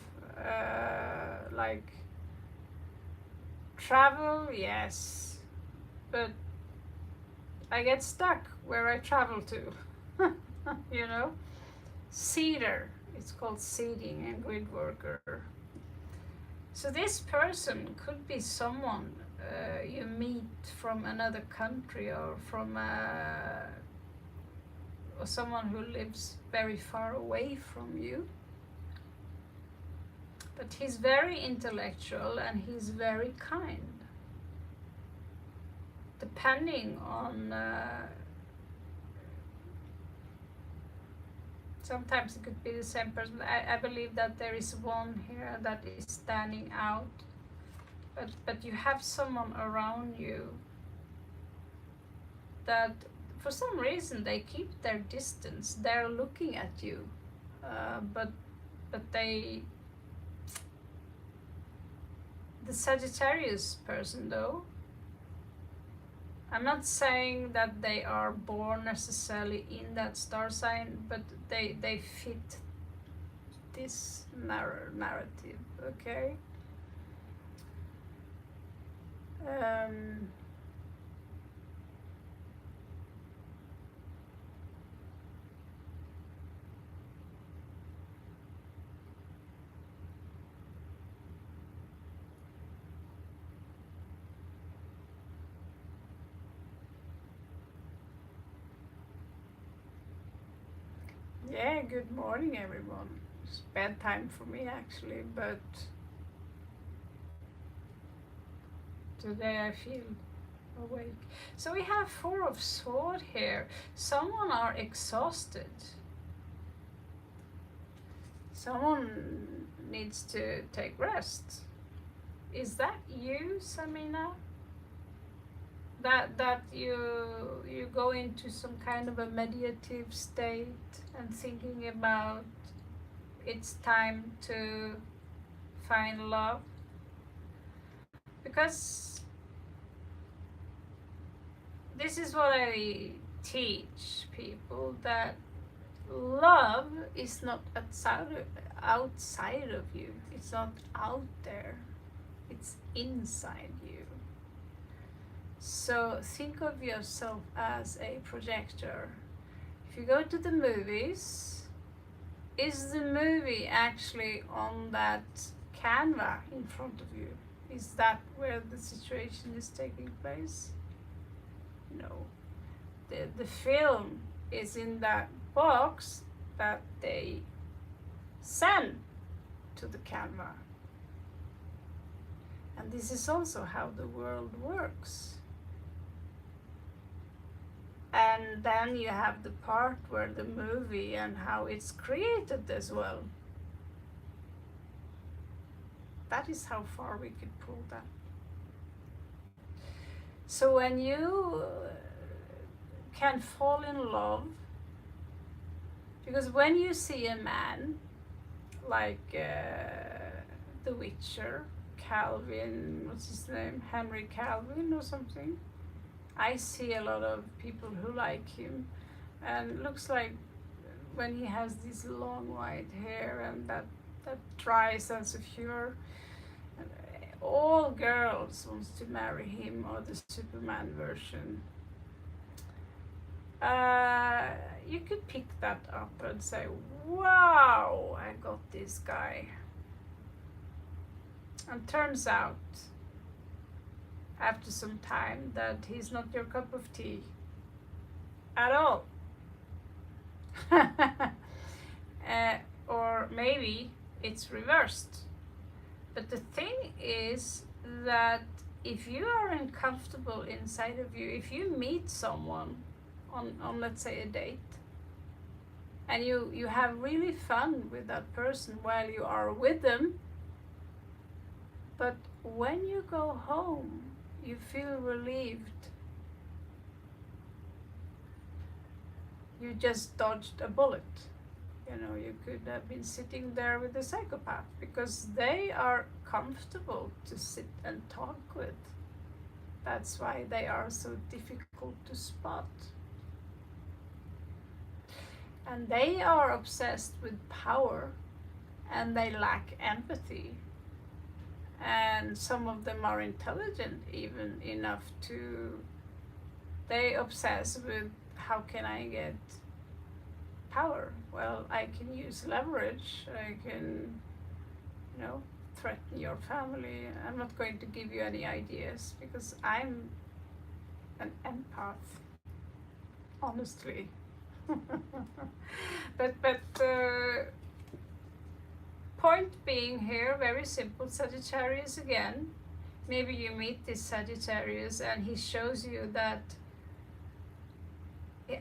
Like travel, yes, but I get stuck where I travel to. You know, seeder. It's called seeding and grid worker. So this person could be someone you meet from another country, or from or someone who lives very far away from you. But he's very intellectual and he's very kind. Depending on sometimes it could be the same person. I believe that there is one here that is standing out, but you have someone around you that for some reason they keep their distance. They're looking at you, but the Sagittarius person though, I'm not saying that they are born necessarily in that star sign, but they fit this narrative, okay? Yeah, good morning everyone. It's bedtime for me actually, but today I feel awake. So we have Four of Swords here. Someone are exhausted. Someone needs to take rest. Is that you, Samina? That you go into some kind of a meditative state and thinking about it's time to find love? Because this is what I teach people, that love is not outside of you. It's not out there. It's inside you. So think of yourself as a projector. If you go to the movies, is the movie actually on that canva in front of you? Is that where the situation is taking place? No. The film is in that box that they send to the canva. And this is also how the world works. And then you have the part where the movie and how it's created as well. That is how far we could pull that. So when you can fall in love, because when you see a man like The Witcher, Calvin, what's his name, Henry Calvin or something, I see a lot of people who like him, and looks like when he has this long white hair and that dry sense of humor, all girls wants to marry him, or the Superman version. You could pick that up and say, wow, I got this guy. And turns out after some time that he's not your cup of tea at all. Or maybe it's reversed. But the thing is that if you are uncomfortable inside of you, if you meet someone on let's say a date, and you have really fun with that person while you are with them, But when you go home, you feel relieved. You just dodged a bullet. You know, you could have been sitting there with a psychopath because they are comfortable to sit and talk with. That's why they are so difficult to spot. And they are obsessed with power, and they lack empathy. And some of them are intelligent even enough to, they obsess with how can I get power? Well, I can use leverage. I can, you know, threaten your family. I'm not going to give you any ideas because I'm an empath, honestly. but point being here, very simple, Sagittarius again. Maybe you meet this Sagittarius and he shows you that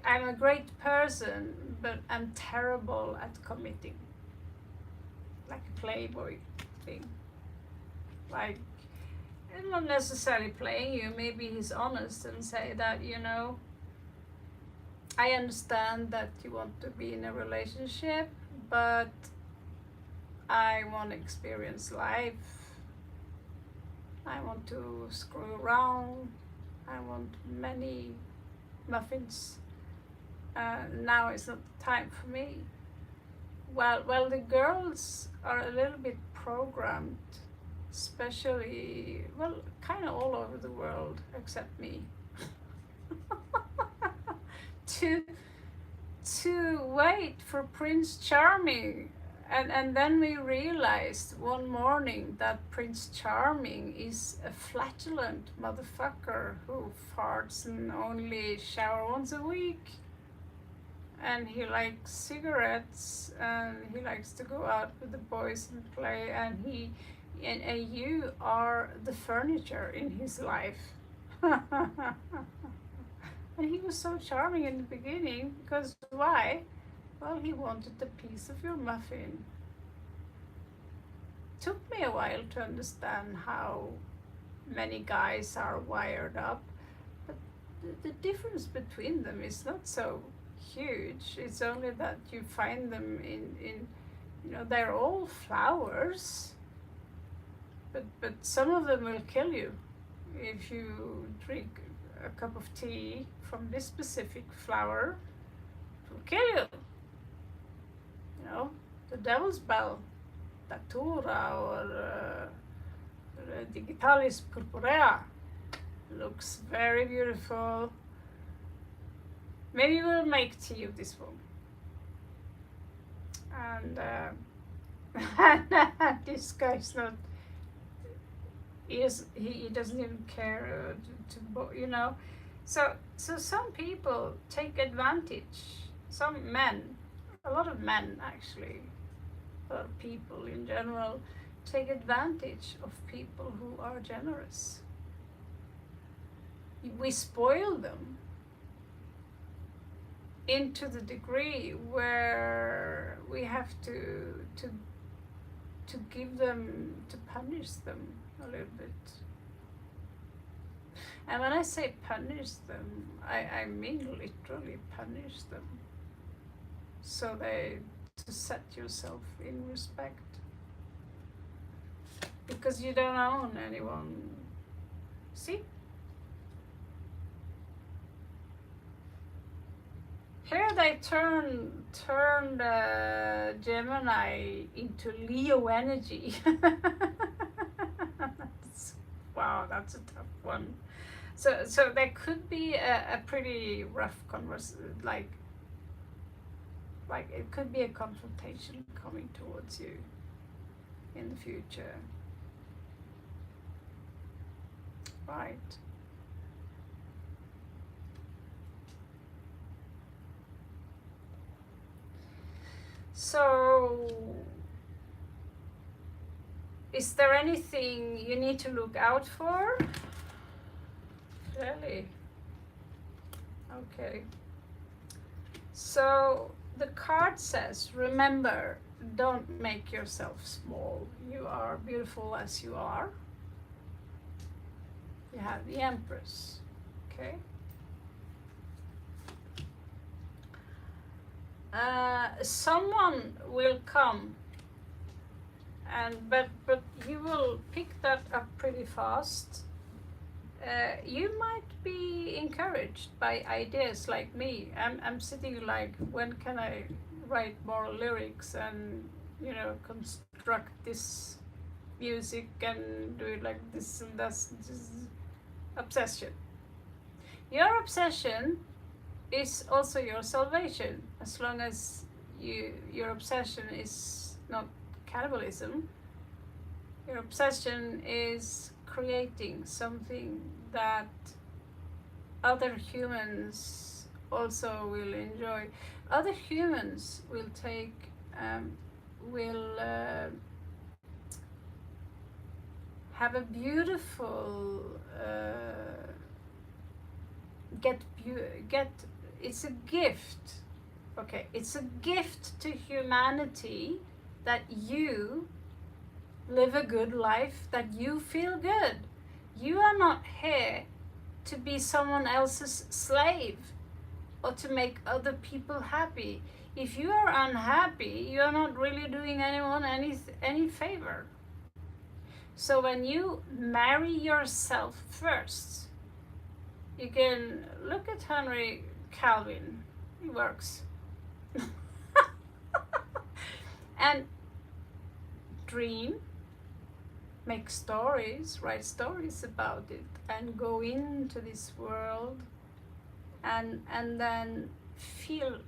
I'm a great person, but I'm terrible at committing. Like a playboy thing. Like, not necessarily playing you, maybe he's honest and say that, you know, I understand that you want to be in a relationship, but I want to experience life. I want to screw around. I want many muffins. Now is not the time for me. Well, the girls are a little bit programmed, especially, well, kind of all over the world, except me, to wait for Prince Charming. And then we realized one morning that Prince Charming is a flatulent motherfucker who farts and only shower once a week. And he likes cigarettes, and he likes to go out with the boys and play, and you are the furniture in his life. And he was so charming in the beginning, because why? Well, he wanted a piece of your muffin. Took me a while to understand how many guys are wired up, but the difference between them is not so huge. It's only that you find them in you know, they're all flowers, but some of them will kill you. If you drink a cup of tea from this specific flower, it will kill you. You know, the devil's bell, datura, or digitalis purpurea, looks very beautiful. Maybe we'll make tea of this one. And this guy's not, he doesn't even care to you know. So some people take advantage, some men, a lot of men actually, a lot of people in general take advantage of people who are generous. We spoil them into the degree where we have to give them, to punish them a little bit. And when I say punish them, I mean literally punish them. So to set yourself in respect. Because you don't own anyone. See? Here they turned Gemini into Leo energy. Wow, that's a tough one. So there could be a pretty rough conversation, like it could be a confrontation coming towards you in the future. Right. So, is there anything you need to look out for? Really? Okay. So, the card says, remember, don't make yourself small. You are beautiful as you are. you have the Empress. Okay. Someone will come, and but you will pick that up pretty fast. You might be encouraged by ideas like me. I'm sitting like, when can I write more lyrics and, you know, construct this music and do it like this and that's just obsession. Your obsession is also your salvation, as long as your obsession is not cannibalism. Your obsession is creating something that other humans also will enjoy. Other humans will take, will have a beautiful, get, it's a gift. Okay, it's a gift to humanity that you live a good life, that you feel good. You are not here to be someone else's slave or to make other people happy. If you are unhappy, you are not really doing anyone any favor. So when you marry yourself first, you can look at Henry Calvin. He works. And dream, make stories, write stories about it, and go into this world, and then feel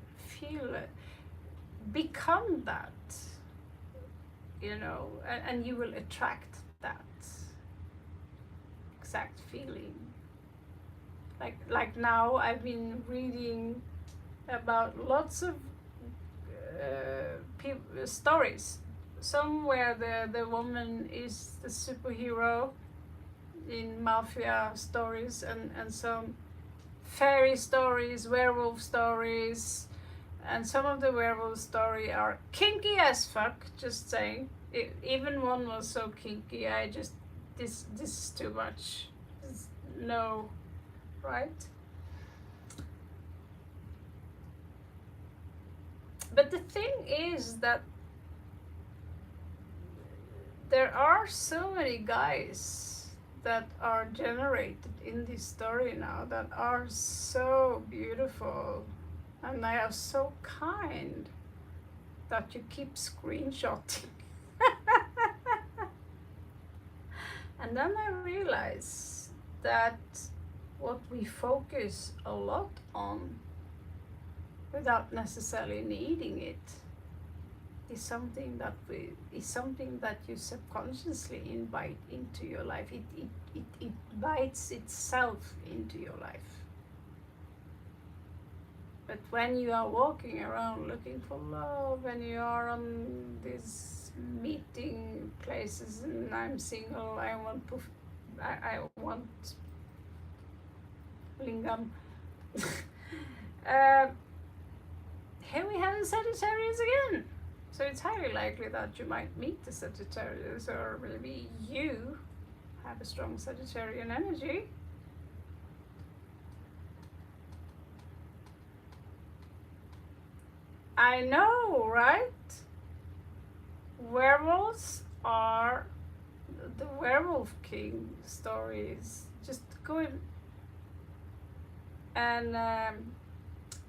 become that, you know, and you will attract that exact feeling. Like now I've been reading about lots of stories. Some where the woman is the superhero in mafia stories, and some fairy stories, werewolf stories, and some of the werewolf stories are kinky as fuck, just saying. Even one was so kinky, I just, this is too much. No, right? But the thing is that there are so many guys that are generated in this story now that are so beautiful, and they are so kind that you keep screenshotting. And then I realize that what we focus a lot on without necessarily needing it is something that you subconsciously invite into your life. It invites itself into your life. But when you are walking around looking for love, and you are on these meeting places, and I'm single, I want lingam. Here we have the Sagittarius again. So it's highly likely that you might meet the Sagittarius, or maybe you have a strong Sagittarian energy. I know, right? Werewolves are the Werewolf King stories. Just go in and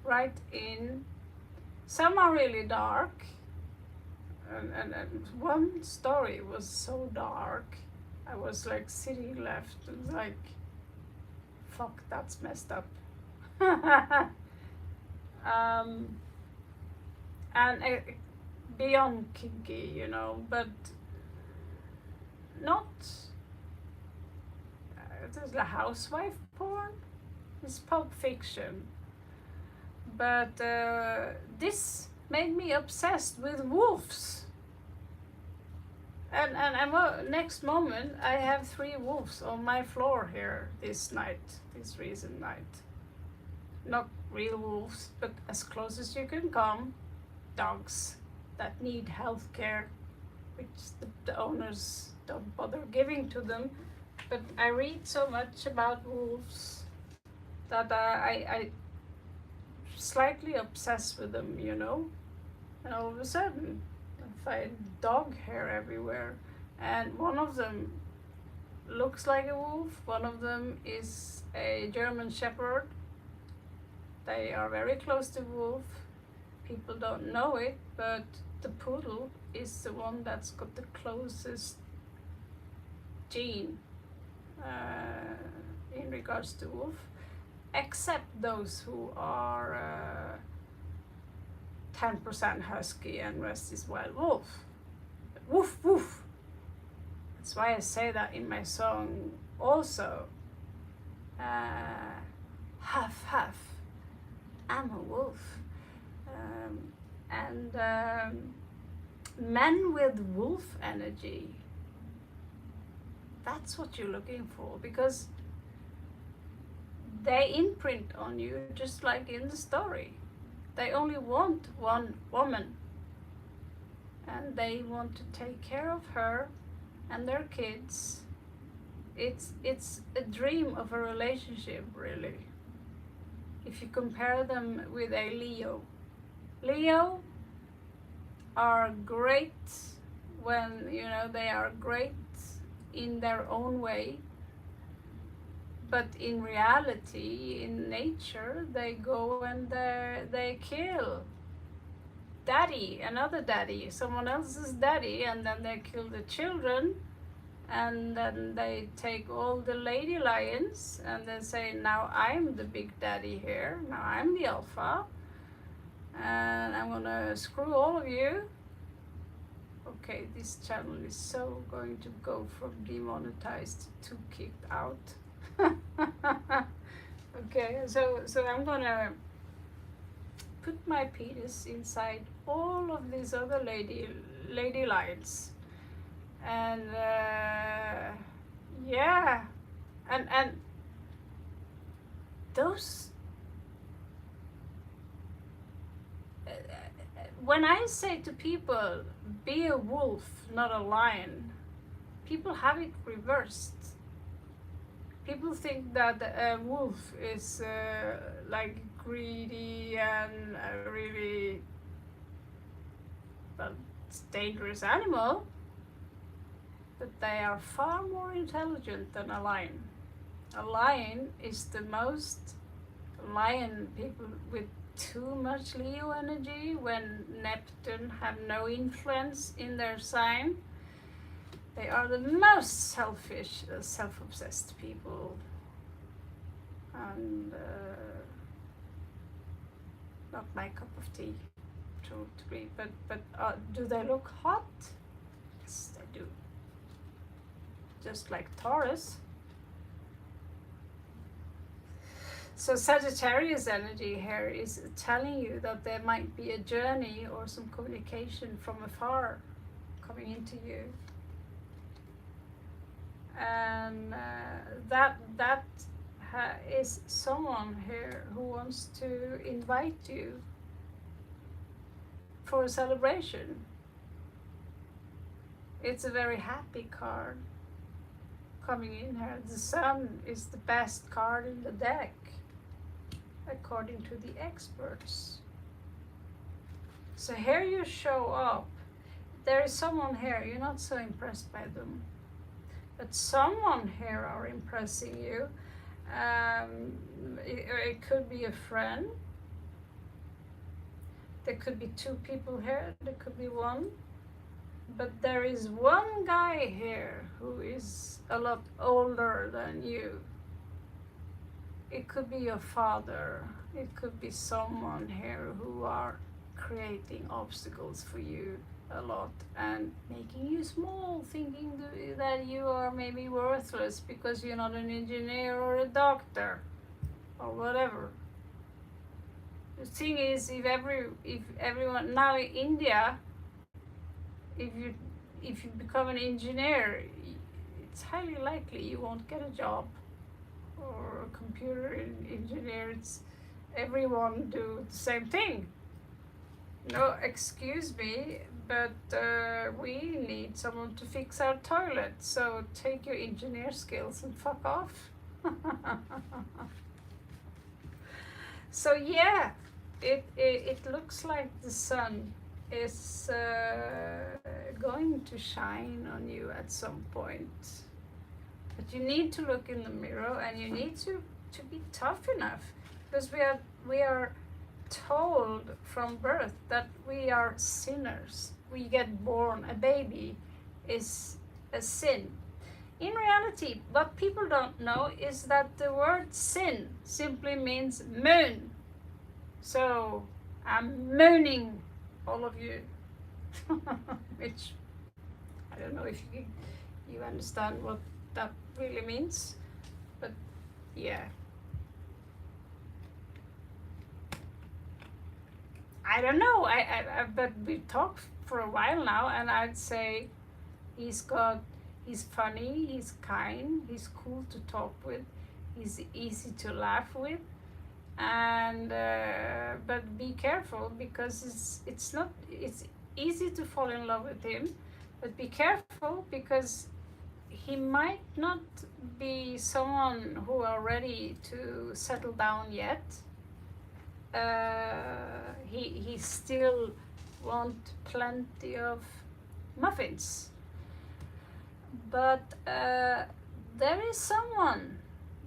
write in. Some are really dark. And one story was so dark, I was like sitting left, like, fuck, that's messed up. And beyond kinky, you know, but not, there's a housewife porn, it's Pulp Fiction, but this made me obsessed with wolves. And next moment, I have 3 wolves on my floor here this recent night. Not real wolves, but as close as you can come. Dogs that need health care, which the owners don't bother giving to them. but I read so much about wolves that I slightly obsessed with them, you know. And all of a sudden, I find dog hair everywhere, and one of them looks like a wolf. One of them is a German Shepherd. They are very close to wolf. People don't know it, but the poodle is the one that's got the closest gene in regards to wolf, except those who are 10% husky and rest is wild wolf. Woof woof. That's why I say that in my song also. Huff huff, I'm a wolf. Men with wolf energy, that's what you're looking for, because they imprint on you just like in the story. They only want one woman, and they want to take care of her and their kids. It's a dream of a relationship, really. If you compare them with a Leo. Leo are great when, you know, they are great in their own way, but in reality, in nature, they go and they kill daddy, another daddy, someone else's daddy, and then they kill the children, and then they take all the lady lions and they say, now I'm the big daddy here, now I'm the alpha, and I'm gonna screw all of you. Okay, this channel is so going to go from demonetized to kicked out. Okay, so I'm gonna put my penis inside all of these other lady lions, and yeah, and those. When I say to people, be a wolf, not a lion, people have it reversed. People think that a wolf is like greedy and a really dangerous animal, but they are far more intelligent than a lion. A lion is the most lion people with too much Leo energy, when Neptune have no influence in their sign. They are the most selfish, self-obsessed people, and not my cup of tea, to a degree. But do they look hot? Yes, they do. Just like Taurus. So Sagittarius energy here is telling you that there might be a journey or some communication from afar coming into you. And that is someone here who wants to invite you for a celebration. It's a very happy card coming in here. The Sun is the best card in the deck, according to the experts. So here you show up. There is someone here, you're not so impressed by them, but someone here are impressing you. It could be a friend. There could be two people here, there could be one. But there is one guy here who is a lot older than you. It could be your father. It could be someone here who are creating obstacles for you a lot and making you small, thinking that you are maybe worthless because you're not an engineer or a doctor or whatever. The thing is, if everyone now in India, if you become an engineer, it's highly likely you won't get a job, or a computer engineer. It's everyone do the same thing. No, excuse me, but we need someone to fix our toilet. So take your engineer skills and fuck off. So yeah, it looks like the sun is going to shine on you at some point. But you need to look in the mirror, and you need to be tough enough, because we are told from birth that we are sinners. We get born, a baby is a sin. In reality, what people don't know is that the word sin simply means moon. So I'm mooning all of you, which I don't know if you understand what that really means, but yeah. I don't know. But we talked for a while now, and I'd say he's funny, he's kind, he's cool to talk with, he's easy to laugh with, and but be careful, because it's easy to fall in love with him, but be careful, because he might not be someone who are ready to settle down yet. He still want plenty of muffins, but there is someone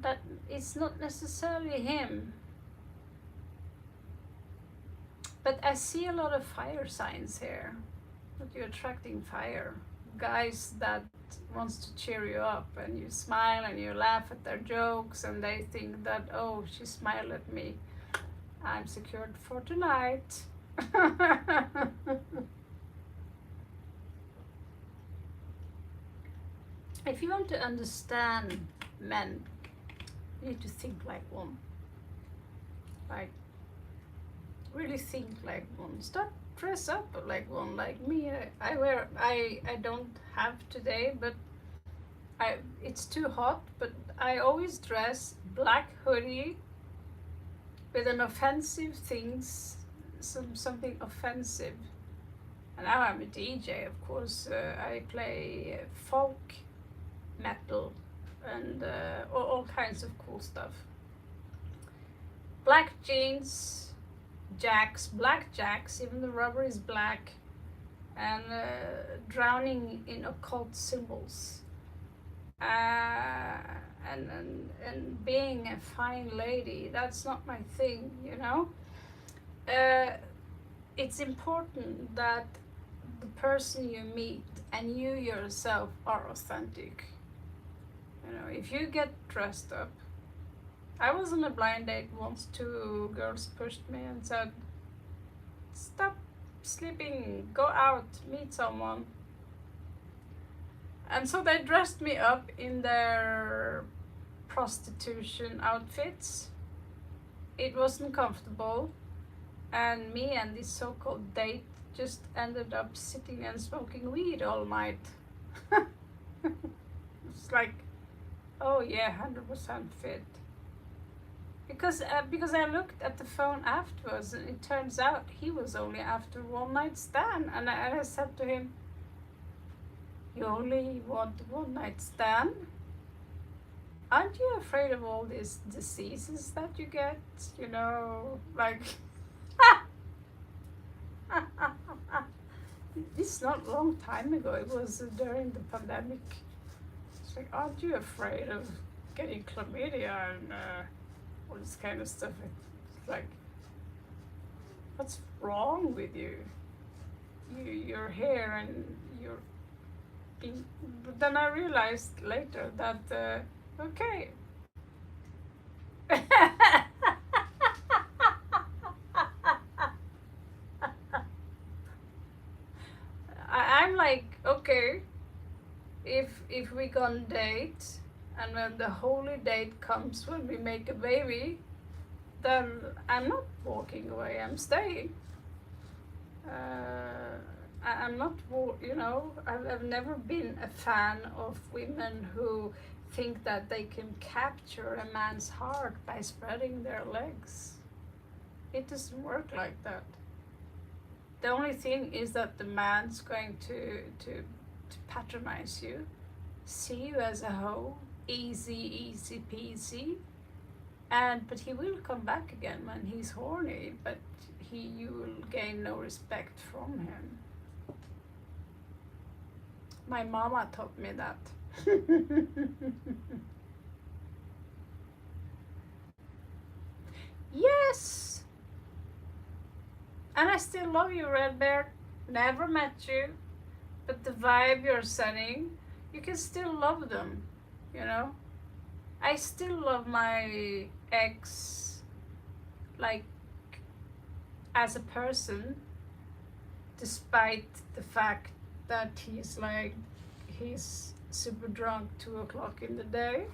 that it's not necessarily him, but I see a lot of fire signs here, that you're attracting fire, guys that wants to cheer you up, and you smile and you laugh at their jokes, and they think that, oh, she smiled at me, I'm secured for tonight. If you want to understand men, you need to think like one. Like, really think like one. Start dress up like one, like me. I don't have today, but it's too hot, but I always dress black hoodie with an offensive things, something offensive. And now I'm a DJ, of course. I play folk, metal, and all kinds of cool stuff. Black jeans, black jacks, even the rubber is black, and drowning in occult symbols. And being a fine lady, that's not my thing, you know. It's important that the person you meet and you yourself are authentic. You know, if you get dressed up. I was on a blind date once. Two girls pushed me and said, stop sleeping, go out, meet someone. And so they dressed me up in their prostitution outfits. It wasn't comfortable, and me and this so-called date just ended up sitting and smoking weed all night. It's like, oh yeah, 100% fit. Because I looked at the phone afterwards, and it turns out he was only after one night stand, and I said to him, you only want one night stand? Aren't you afraid of all these diseases that you get? You know, like, this not a long time ago, it was during the pandemic. It's like, aren't you afraid of getting chlamydia and all this kind of stuff? It's like, what's wrong with you? You're here and you're being... But then I realized later that, okay. I'm like, okay, if we gonna date, and when the holy date comes when we make a baby, then I'm not walking away, I'm staying. I'm not, you know, I've never been a fan of women who think that they can capture a man's heart by spreading their legs. It doesn't work like that. The only thing is that the man's going to patronize you, see you as a hoe, easy peasy, but he will come back again when he's horny, but you will gain no respect from him. My mama taught me that. Yes! And I still love you, Red Bear. Never met you, but the vibe you're sending, you can still love them, you know? I still love my ex, like, as a person, despite the fact that he's super drunk 2 o'clock in the day.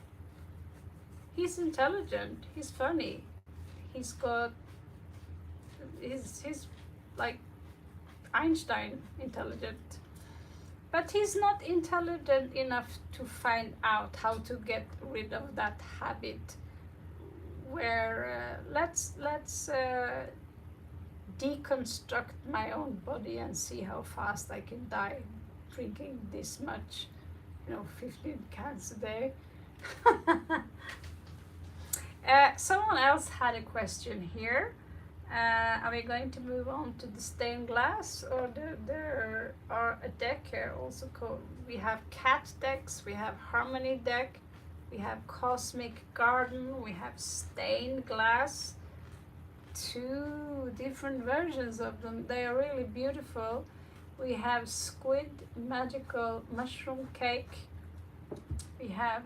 He's intelligent, he's funny, he's like Einstein intelligent, but he's not intelligent enough to find out how to get rid of that habit where let's deconstruct my own body and see how fast I can die drinking this much, 15 cans a day. Someone else had a question here. Are we going to move on to the stained glass, or there are a deck here also called, we have cat decks, we have harmony deck, we have cosmic garden, we have stained glass, 2 different versions of them. They are really beautiful. We have squid magical mushroom cake. We have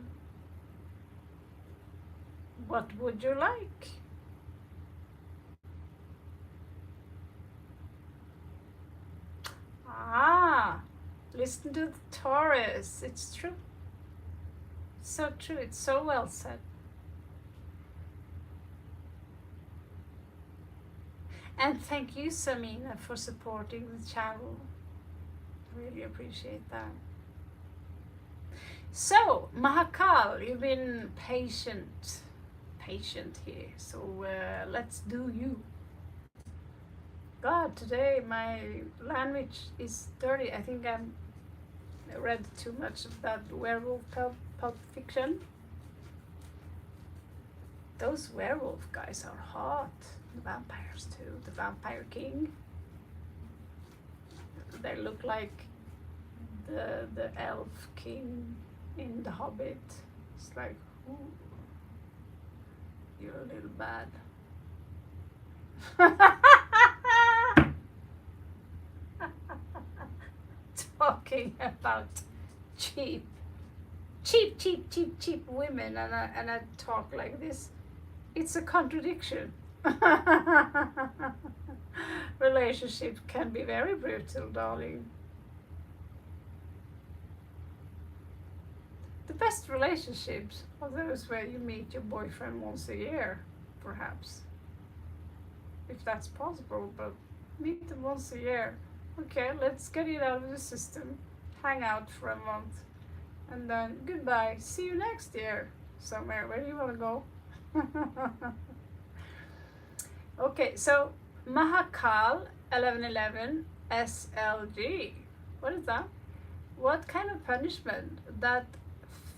what would you like? Listen to the Taurus. It's true. So true. It's so well said. And thank you, Samina, for supporting the channel. Really appreciate that. So, Mahakal, you've been patient here. So let's do you. God, today my language is dirty. I think I read too much of that werewolf pulp fiction. Those werewolf guys are hot. The vampires too. The Vampire King. They look like the elf king in The Hobbit. It's like, ooh, you're a little bad. Talking about cheap women, and I talk like this. It's a contradiction. Relationships can be very brutal, darling. The best relationships are those where you meet your boyfriend once a year, perhaps. If that's possible, but meet them once a year. Okay, let's get it out of the system. Hang out for a month. And then goodbye. See you next year. Somewhere. Where do you want to go? Okay, so Mahakal 1111 SLG. What is that? What kind of punishment that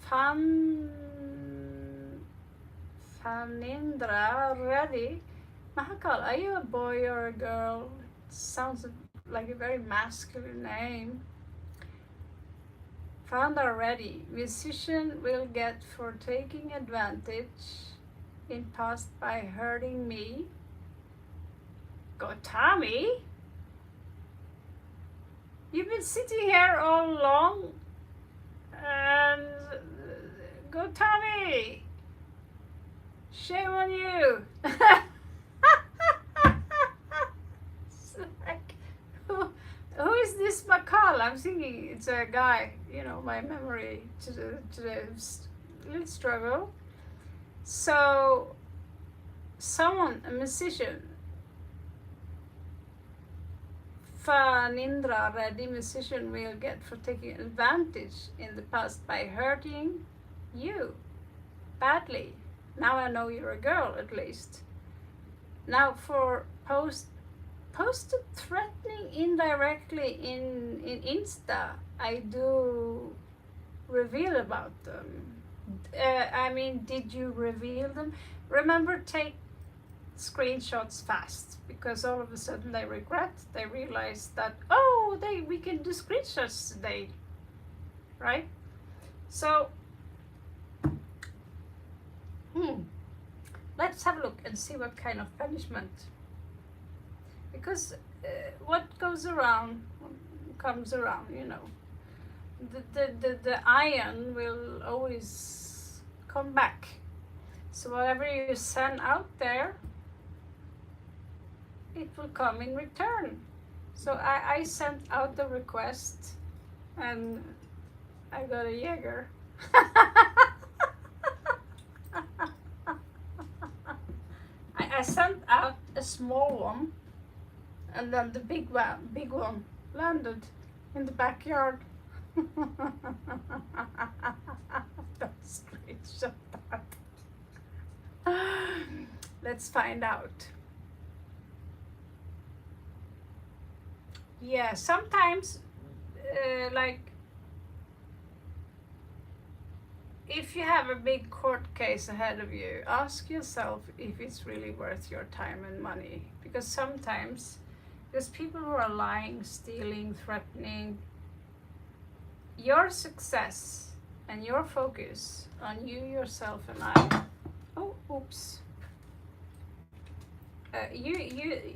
Fanindra Reddy? Mahakal, are you a boy or a girl? It sounds like a very masculine name. Fanda Reddy, musician will get for taking advantage in past by hurting me. Tommy, you've been sitting here all along, and Tommy, shame on you. Like, who is this Makal? I'm thinking it's a guy. My memory to the little struggle. So, someone, a musician, Fanindra Reddy, musician, will get for taking advantage in the past by hurting you badly. Now I know you're a girl, at least. Now for posted threatening indirectly in Insta, I do reveal about them. I mean, did you reveal them? Remember, take screenshots fast, because all of a sudden they regret. They realize that, oh, we can do screenshots today, right? So, let's have a look and see what kind of punishment. Because what goes around comes around, you know. The iron will always come back. So whatever you send out there, it will come in return. So I sent out the request and I got a Jaeger. I sent out a small one, and then the big one landed in the backyard. Don't screenshot that. Let's find out. Yeah, sometimes like if you have a big court case ahead of you, ask yourself if it's really worth your time and money. Because sometimes there's people who are lying, stealing, threatening. Your success and your focus on you, yourself, and I. Oh, oops.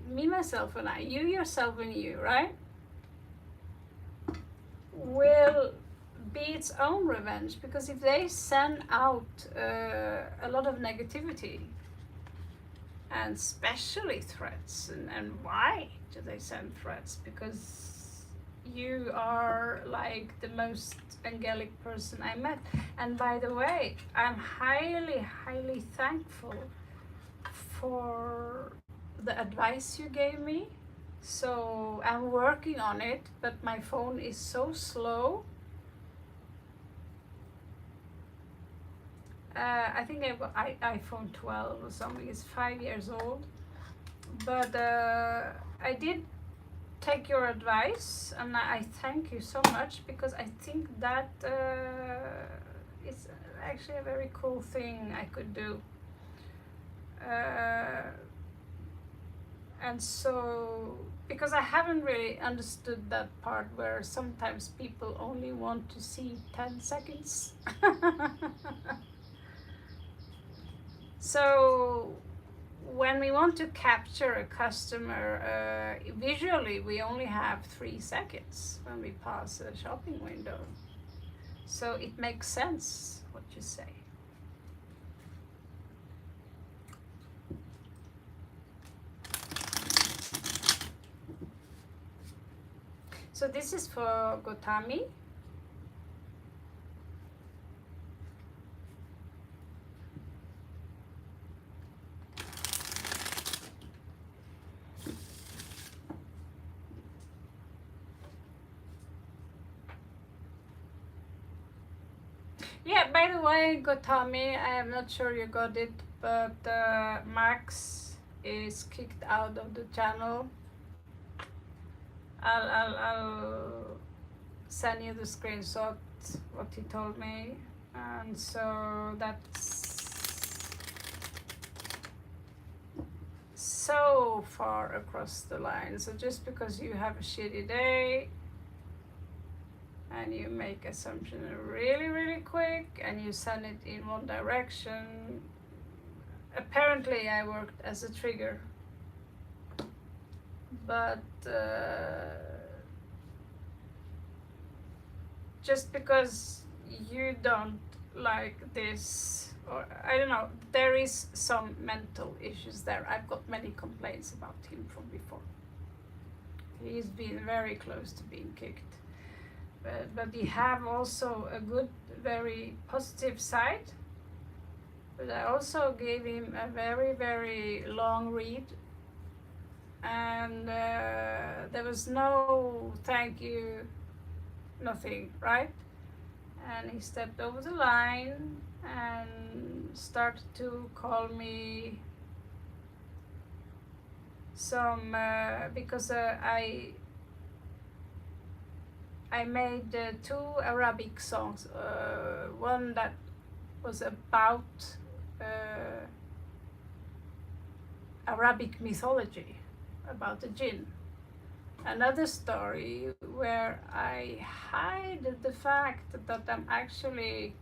Me, myself, and I. You, yourself, and you, right? Will be its own revenge, because if they send out a lot of negativity and especially threats, and why do they send threats? Because you are like the most angelic person I met. And by the way, I'm highly thankful for the advice you gave me. So I'm working on it, but my phone is so slow. I think I got iPhone 12 or something. It's 5 years old. But I did take your advice, and I thank you so much, because I think that it's actually a very cool thing I could do. And so, because I haven't really understood that part where sometimes people only want to see 10 seconds. So when we want to capture a customer visually, we only have 3 seconds when we pass a shopping window. So it makes sense what you say. So this is for Gotami. Yeah, by the way, Gotami, I am not sure you got it, but Max is kicked out of the channel. I'll send you the screenshot, what he told me. And so that's so far across the line. So just because you have a shitty day and you make assumption really quick and you send it in one direction, apparently I worked as a trigger. But just because you don't like this, or I don't know, there is some mental issues there. I've got many complaints about him from before. He's been very close to being kicked. But he have also a good, very positive side. But I also gave him a very long read, and there was no thank you, nothing, right? And he stepped over the line and started to call me some because I made two Arabic songs. One that was about uh, Arabic mythology, about the jinn. Another story where I hide the fact that I'm actually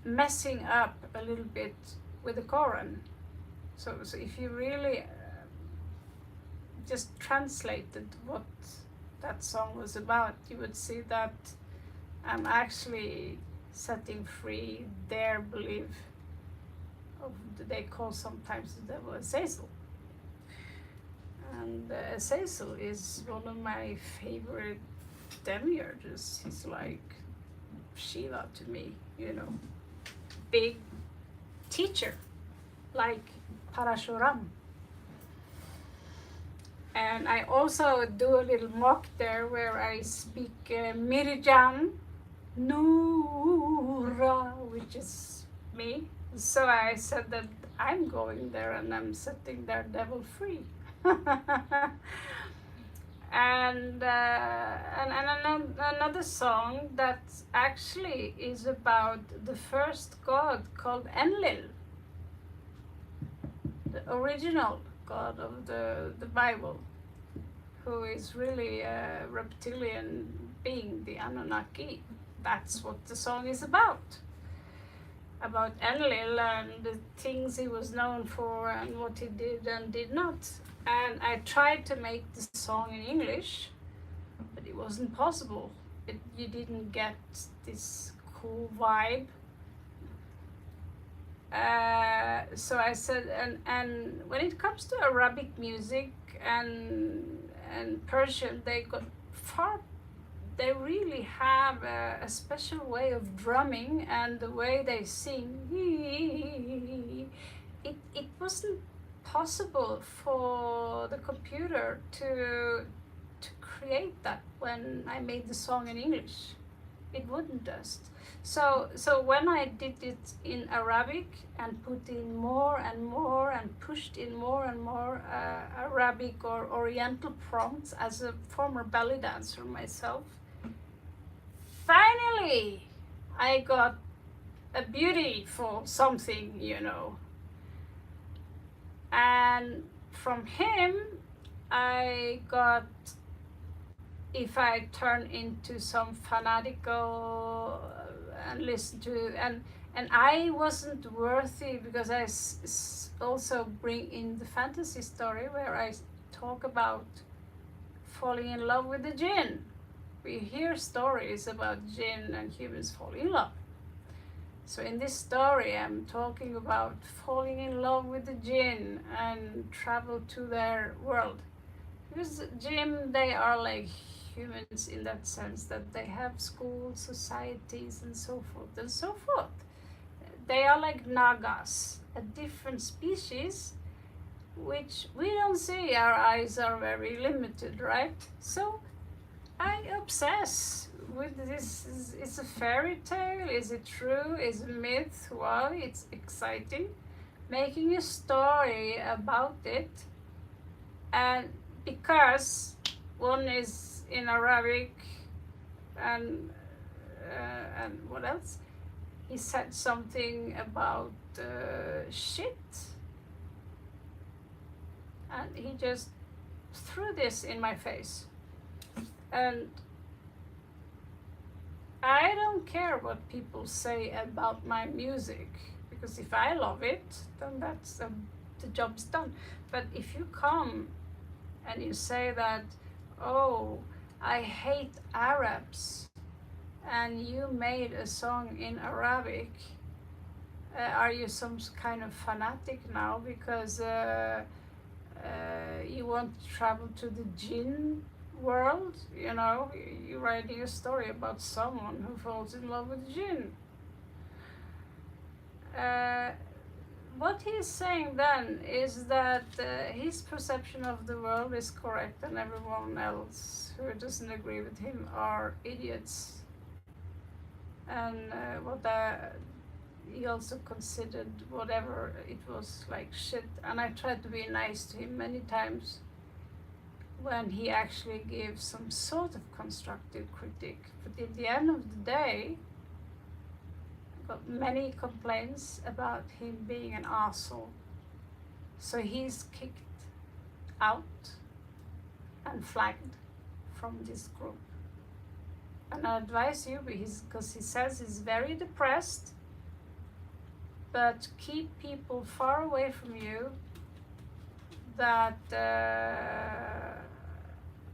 messing up a little bit with the Quran. So if you really just translated what that song was about, you would see that I'm actually setting free their belief of they call sometimes the devil Azazel. And Azazel is one of my favorite demiurges. He's like Shiva to me, you know, big teacher, like Parashuram. And I also do a little mock there where I speak Mirjan Noora, which is me. So I said that I'm going there and I'm setting their devil free. and another song that actually is about the first god called Enlil, the original god of the Bible, who is really a reptilian being, the Anunnaki. That's what the song is about Enlil and the things he was known for and what he did and did not. And I tried to make the song in English, but it wasn't possible. You didn't get this cool vibe. So I said, and when it comes to Arabic music and Persian, they really have a special way of drumming, and the way they sing, it wasn't possible for the computer to create that when I made the song in English. It wouldn't just. So when I did it in Arabic and put in more and more and pushed in more and more Arabic or Oriental prompts as a former belly dancer myself, finally I got a beautiful something, you know. And from him I got, if I turn into some fanatical and listen to, and I wasn't worthy because I also bring in the fantasy story where I talk about falling in love with the jinn. We hear stories about jinn and humans falling in love. So in this story I'm talking about falling in love with the jinn and travel to their world. Because jinn, they are like humans in that sense that they have schools, societies, and so forth and so forth. They are like Nagas, a different species, which we don't see. Our eyes are very limited, right? So I obsess with this. It's a fairy tale. Is it true? Is it myth? Well, it's exciting. Making a story about it, and because one is in Arabic, and what else? He said something about shit, and he just threw this in my face. And I don't care what people say about my music, because if I love it, then that's the job's done. But if you come and you say that, oh, I hate Arabs, and you made a song in Arabic, are you some kind of fanatic now because you want to travel to the jinn world? You know, you're writing a story about someone who falls in love with jinn. What he's saying then is that his perception of the world is correct, and everyone else who doesn't agree with him are idiots. And he also considered whatever it was like shit, and I tried to be nice to him many times when he actually gave some sort of constructive critique. But in the end of the day, I got many complaints about him being an asshole. So he's kicked out and flagged from this group. And I advise you, because he says he's very depressed, but keep people far away from you that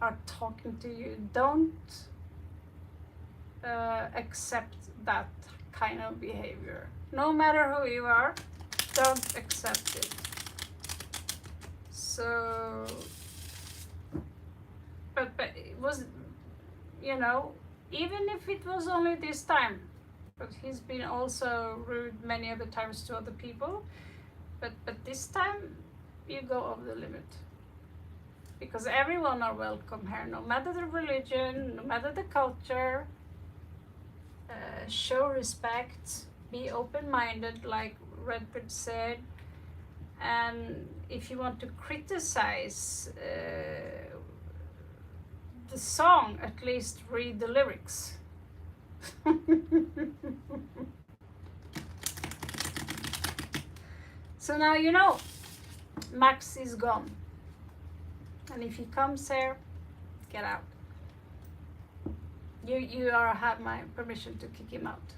are talking to you. Don't accept that kind of behavior. No matter who you are, don't accept it. So, but it was, you know, even if it was only this time, but he's been also rude many other times to other people, but this time you go over the limit, because everyone are welcome here, no matter the religion, no matter the culture. Show respect, be open-minded, like Redbird said, and if you want to criticize the song, at least read the lyrics. So now you know Max is gone, and if he comes here, get out. You have my permission to kick him out.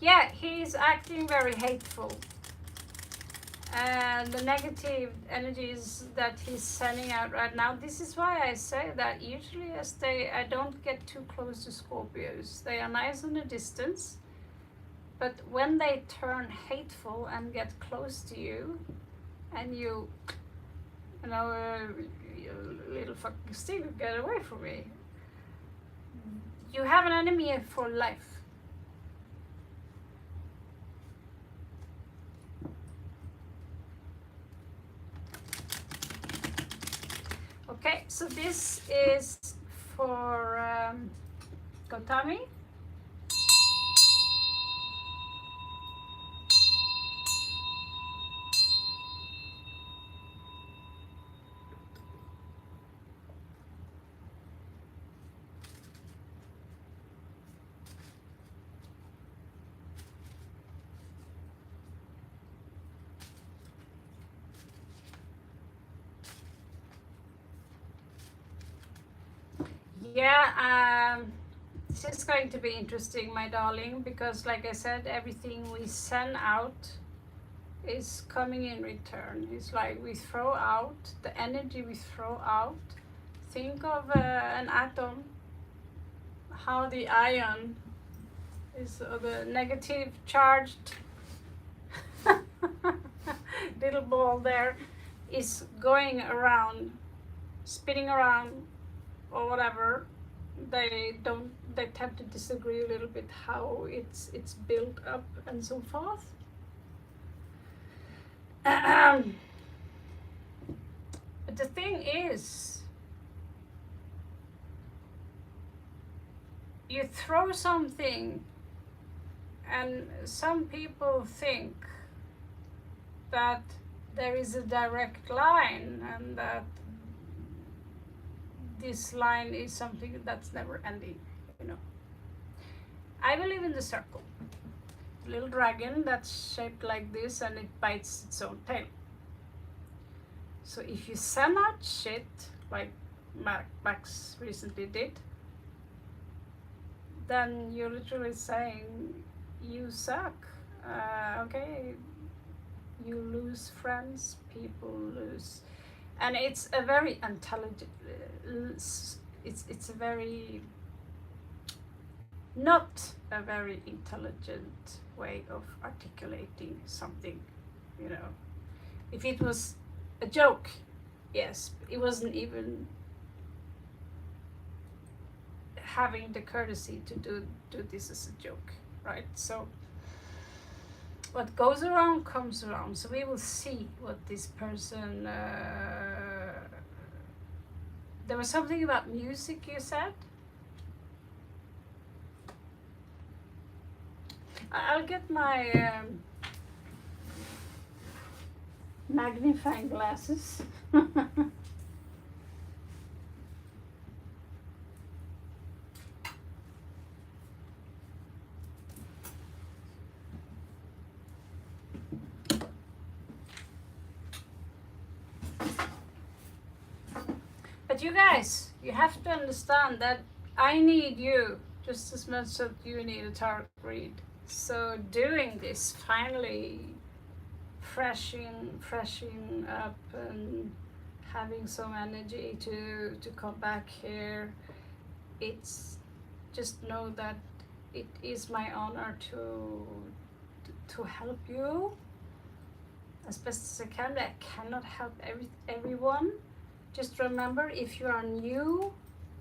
Yeah, he's acting very hateful, and the negative energies that he's sending out right now. This is why I say that usually I don't get too close to Scorpios. They are nice in the distance, but when they turn hateful and get close to you, and you know, you little fucking stick, get away from me. You have an enemy for life. Okay, so this is for Gotami. Yeah, this is going to be interesting, my darling, because like I said, everything we send out is coming in return. It's like we throw out the energy we throw out. Think of an atom, how the ion is the negative charged little ball there is going around, spinning around, or whatever. They tend to disagree a little bit how it's built up and so forth. But the thing is, you throw something and some people think that there is a direct line and that this line is something that's never ending, you know. I believe in the circle. A little dragon that's shaped like this and it bites its own tail. So if you send out shit like Max recently did, then you're literally saying you suck. Okay, you lose friends, people lose. And it's a very intelligent, it's a very, not a very intelligent way of articulating something, you know. If it was a joke, yes, it wasn't even having the courtesy to do this as a joke, right? So what goes around comes around. So we will see what this person There was something about music you said? I'll get my magnifying glasses. But you guys, you have to understand that I need you just as much as you need a tarot read. So doing this, finally freshing up and having some energy to come back here, it's just know that it is my honor to help you as best as I can. I cannot help everyone. Just remember, if you are new,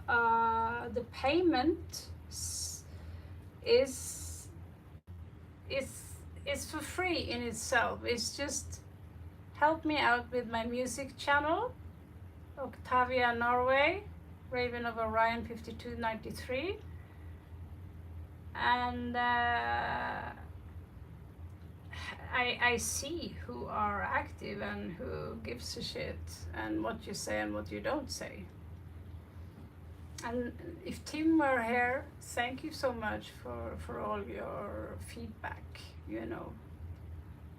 the payment is for free in itself. It's just help me out with my music channel, Octavia Norway, Raven of Orion 5293, and I see who are active and who gives a shit and what you say and what you don't say. And if Tim were here, thank you so much for all your feedback, you know.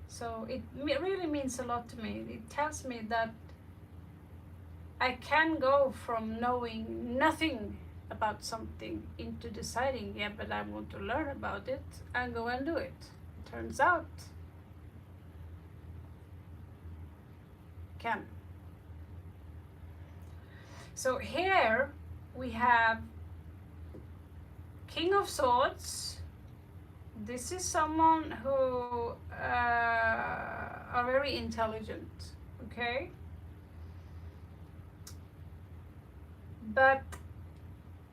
So it really means a lot to me. It tells me that I can go from knowing nothing about something into deciding, yeah, but I want to learn about it, and go and do it. Turns out, can. So here we have King of Swords. This is someone who are very intelligent, okay? But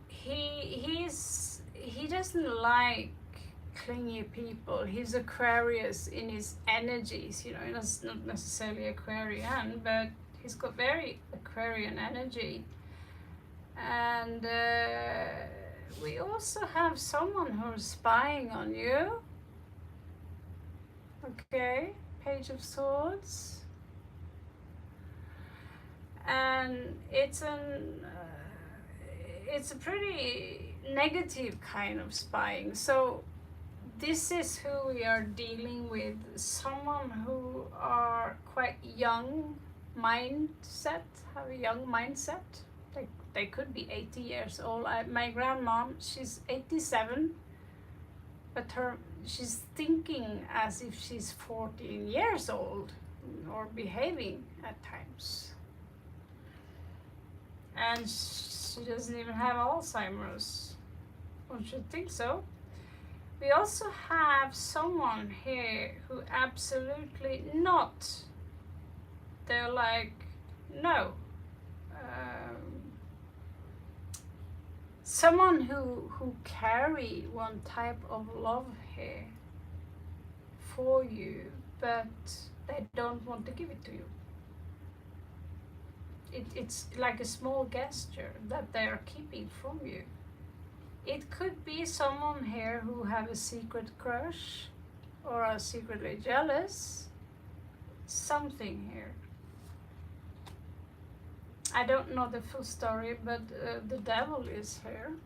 he doesn't like clingy people. He's Aquarius in his energies, you know. He's not necessarily Aquarian, but he's got very Aquarian energy. And we also have someone who's spying on you. Okay, Page of Swords. And it's a pretty negative kind of spying. So this is who we are dealing with, someone who are quite young mindset, have a young mindset. They could be 80 years old. My grandmom, she's 87, but she's thinking as if she's 14 years old, or behaving at times. And she doesn't even have Alzheimer's. One should think so. We also have someone here who absolutely not. They're like, no. Someone who carry one type of love here for you, but they don't want to give it to you. It's like a small gesture that they are keeping from you. It could be someone here who have a secret crush or are secretly jealous. Something here. I don't know the full story, but the devil is here.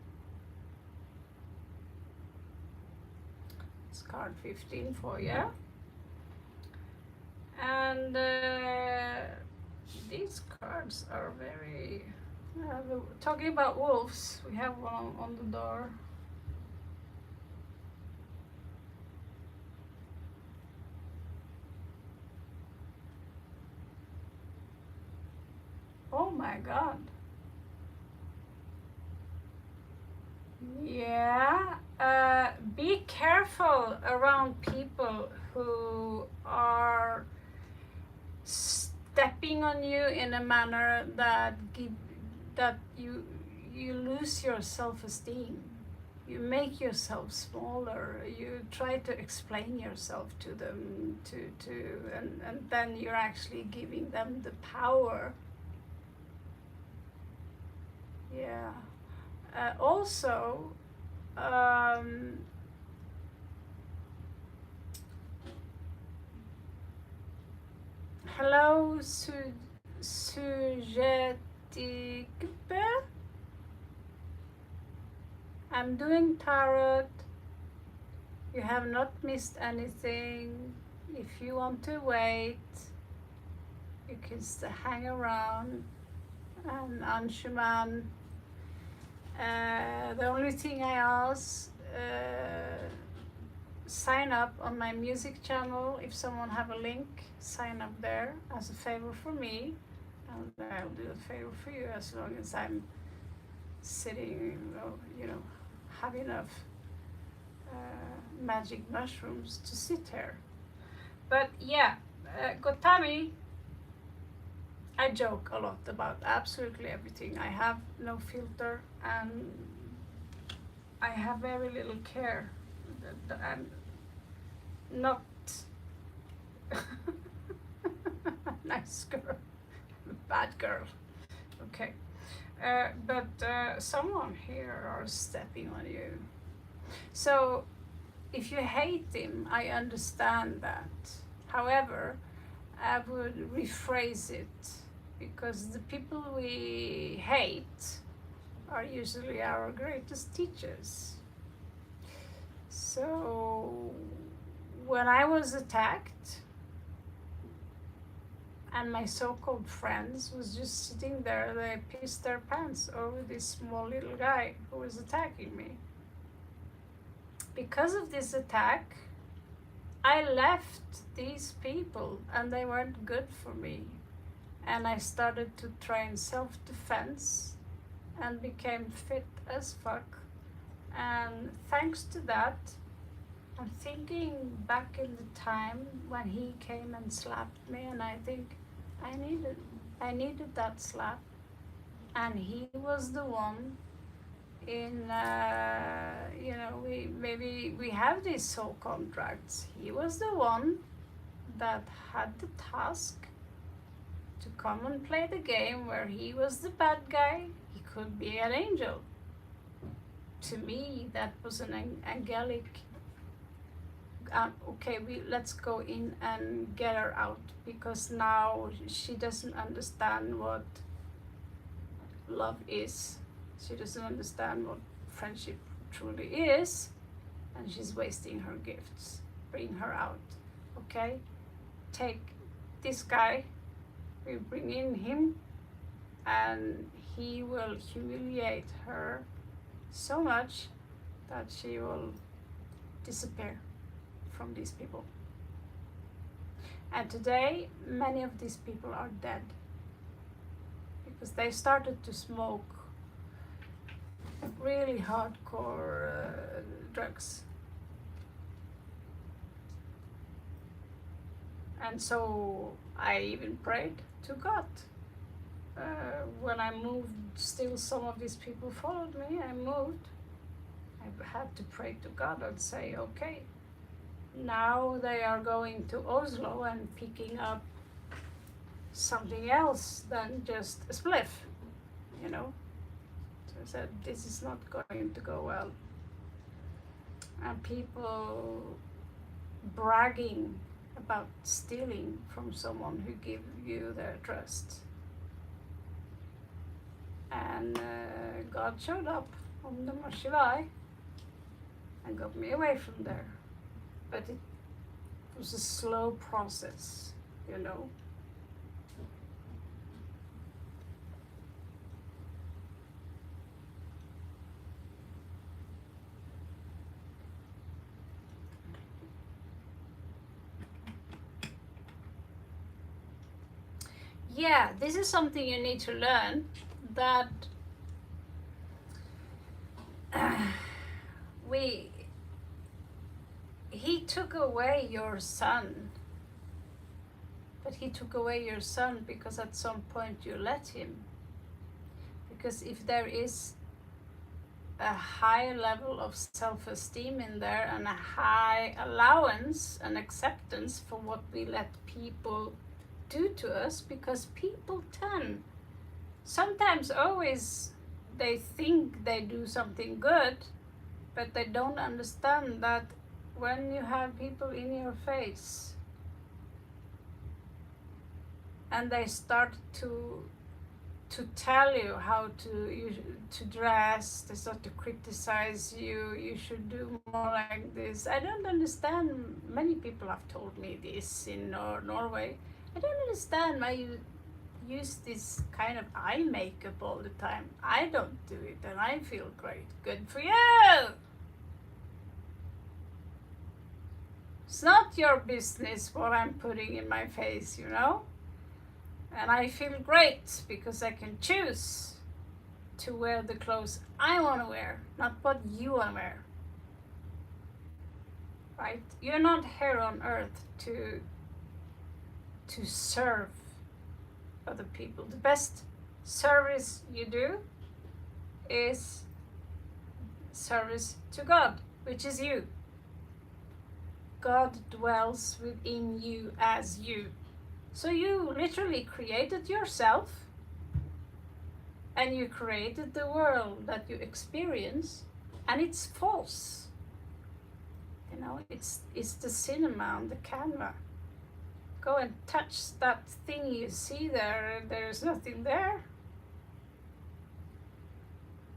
It's card 15 for you. And these cards are very... talking about wolves, we have one on the door. Oh my God. Yeah, be careful around people who are stepping on you in a manner that you lose your self-esteem. You make yourself smaller. You try to explain yourself to them, and then you're actually giving them the power Yeah. Also, um, hello, Sujetikpe. I'm doing tarot. You have not missed anything. If you want to wait, you can hang around. And Anshuman, the only thing I ask, sign up on my music channel. If someone have a link, sign up there as a favor for me, and I'll do a favor for you as long as I'm sitting, have enough magic mushrooms to sit here. But yeah, Gotami, I joke a lot about absolutely everything. I have no filter, and I have very little care. I'm not a nice girl, bad girl. Okay, but someone here are stepping on you. So if you hate him, I understand that. However, I would rephrase it, because the people we hate are usually our greatest teachers. So when I was attacked, and my so-called friends was just sitting there, they pissed their pants over this small little guy who was attacking me. Because of this attack, I left these people, and they weren't good for me. And I started to train self-defense and became fit as fuck. And thanks to that, I'm thinking back in the time when he came and slapped me, and I think I needed that slap. And he was the one in, we have these soul contracts. He was the one that had the task to come and play the game where he was the bad guy. He could be an angel. To me, that was an angelic. Okay, let's go in and get her out, because now she doesn't understand what love is. She doesn't understand what friendship truly is, and she's wasting her gifts. Bring her out, okay? Take this guy, we bring in him, and he will humiliate her so much that she will disappear from these people. And today, many of these people are dead because they started to smoke really hardcore drugs. And so I even prayed to God. When I moved, still some of these people followed me. I moved. I had to pray to God and say, okay, now they are going to Oslo and picking up something else than just a spliff, you know. So I said, this is not going to go well. And people bragging about stealing from someone who give you their trust. And God showed up on the Shirai and got me away from there. But it was a slow process, you know. Yeah, this is something you need to learn, that he took away your son, but he took away your son because at some point you let him. Because if there is a high level of self-esteem in there and a high allowance and acceptance for what we let people do to us, because people tend, sometimes always they think they do something good, but they don't understand that when you have people in your face and they start to tell you how to dress, they start to criticize you, you should do more like this. I don't understand, many people have told me this in Norway. I don't understand why you use this kind of eye makeup all the time. I don't do it and I feel great. Good for you! It's not your business what I'm putting in my face, you know? And I feel great because I can choose to wear the clothes I want to wear, not what you want to wear. Right? You're not here on earth to serve other people. The best service you do is service to God, which is you. God dwells within you as you. So you literally created yourself and you created the world that you experience, and it's false. You know, it's the cinema on the camera. Go and touch that thing you see there, and there's nothing there.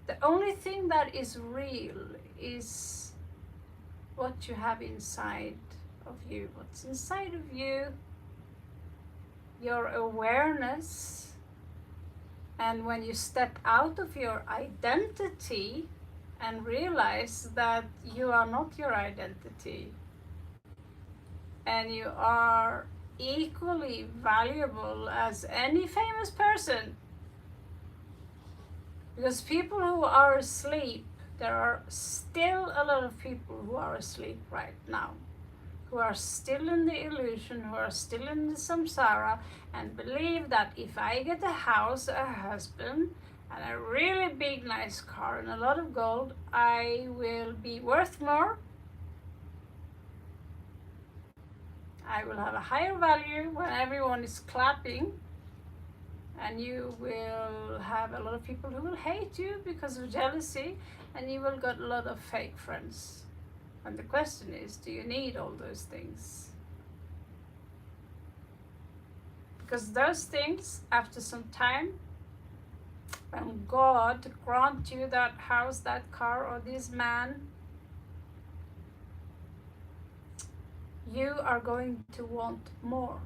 The only thing that is real is what you have inside of you. What's inside of you, your awareness. And when you step out of your identity and realize that you are not your identity and you are equally valuable as any famous person, because people who are asleep, there are still a lot of people who are asleep right now, who are still in the illusion, who are still in the samsara, and believe that if I get a house, a husband, and a really big nice car and a lot of gold, I will be worth more. I will have a higher value when everyone is clapping, and you will have a lot of people who will hate you because of jealousy, and you will get a lot of fake friends. And the question is, do you need all those things? Because those things, after some time, when God grant you that house, that car, or this man, you are going to want more.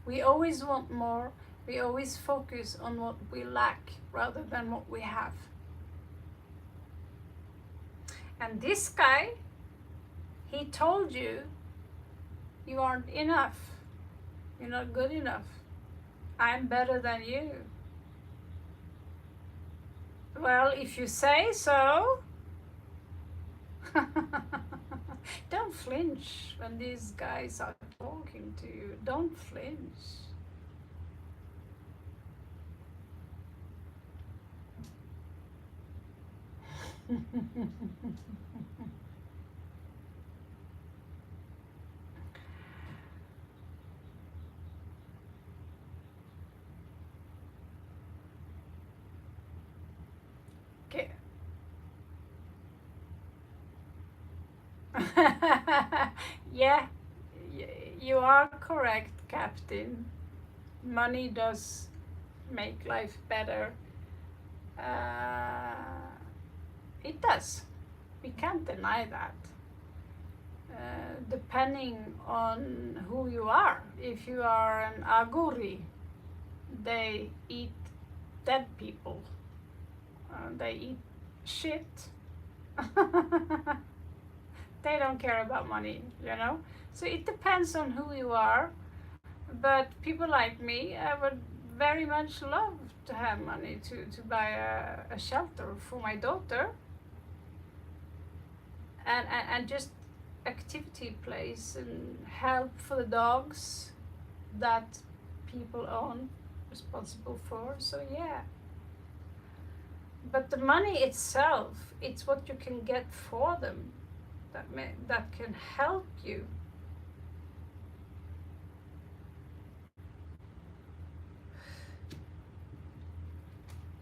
We always want more. We always focus on what we lack rather than what we have. And this guy, he told you, you aren't enough. You're not good enough. I'm better than you. Well, if you say so, don't flinch when these guys are talking to you. Don't flinch. Okay. Yeah, you are correct, Captain. Money does make life better. It does. We can't deny that. Depending on who you are. If you are an Aguri, they eat dead people. They eat shit. They don't care about money, you know? So it depends on who you are. But people like me, I would very much love to have money to buy a shelter for my daughter. And just activity place and help for the dogs that people own, responsible for. So yeah. But the money itself, it's what you can get for them that can help you.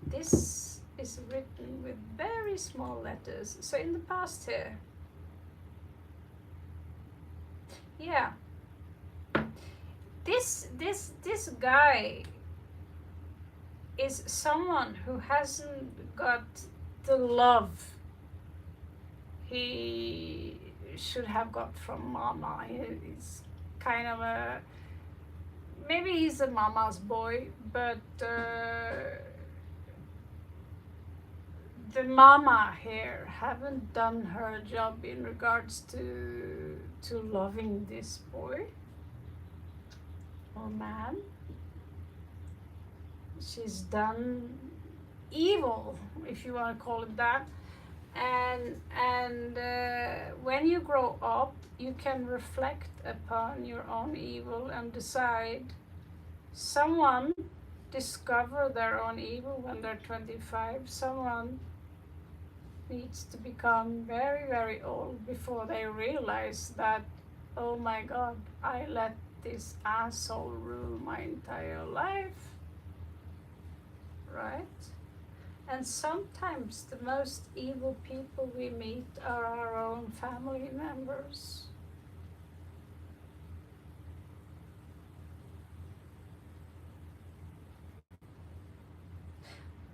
this is written with very small letters. So in the past here, yeah, this guy is someone who hasn't got the love he should have got from mama. He's kind of a, maybe he's a mama's boy, but the mama here haven't done her job in regards to loving this boy or man. She's done evil, if you want to call it that. And when you grow up, you can reflect upon your own evil and decide. Someone discover their own evil when they're 25. Someone needs to become very, very old before they realize that, oh my God, I let this asshole rule my entire life, right? And sometimes the most evil people we meet are our own family members.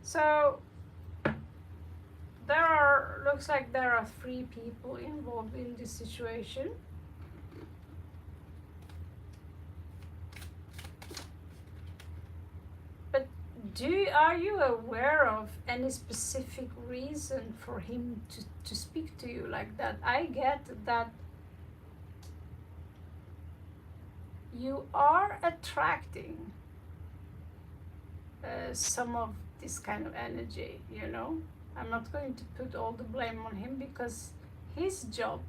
So looks like there are 3 people involved in this situation. But are you aware of any specific reason for him to speak to you like that? I get that you are attracting some of this kind of energy, you know. I'm not going to put all the blame on him because his job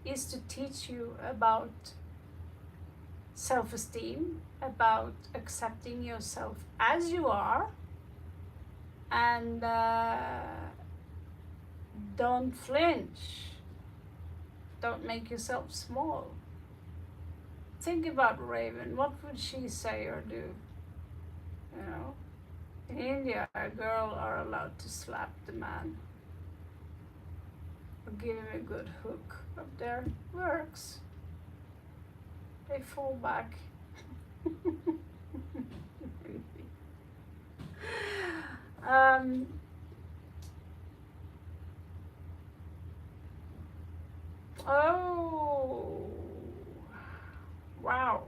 is to teach you about self-esteem, about accepting yourself as you are, and don't flinch. Don't make yourself small. Think about Raven. What would she say or do? You know? In India, a girl are allowed to slap the man or give him a good hook. Up there works. They fall back. Oh, wow.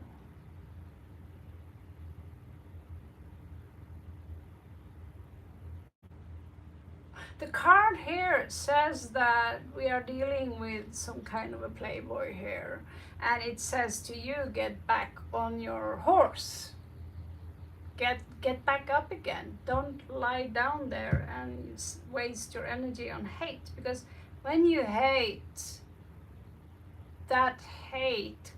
The card here says that we are dealing with some kind of a playboy here, and it says to you, get back on your horse. Get back up again. Don't lie down there and waste your energy on hate, because when you hate, that hate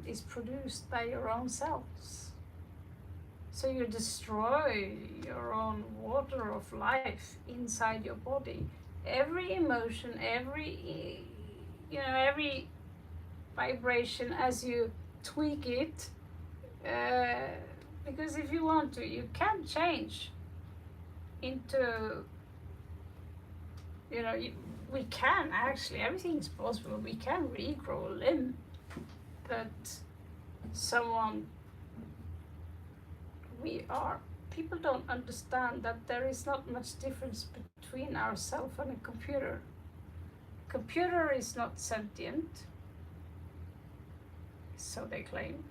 is produced by your own selves. So you destroy your own water of life inside your body. Every emotion, every vibration, as you tweak it, because if you want to, you can change into, we can actually, everything is possible. We can regrow a limb, but someone we are. People don't understand that there is not much difference between ourselves and a computer. Computer is not sentient, so they claim.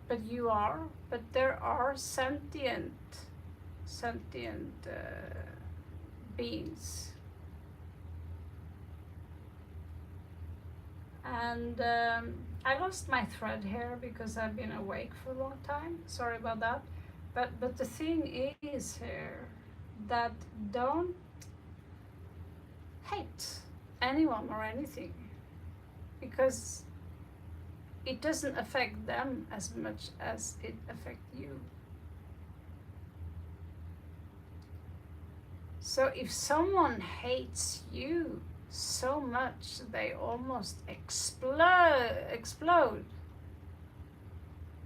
But you are. But there are sentient beings. And I lost my thread here because I've been awake for a long time. Sorry about that. But the thing is here that don't hate anyone or anything, because it doesn't affect them as much as it affects you. So if someone hates you so much they almost explode,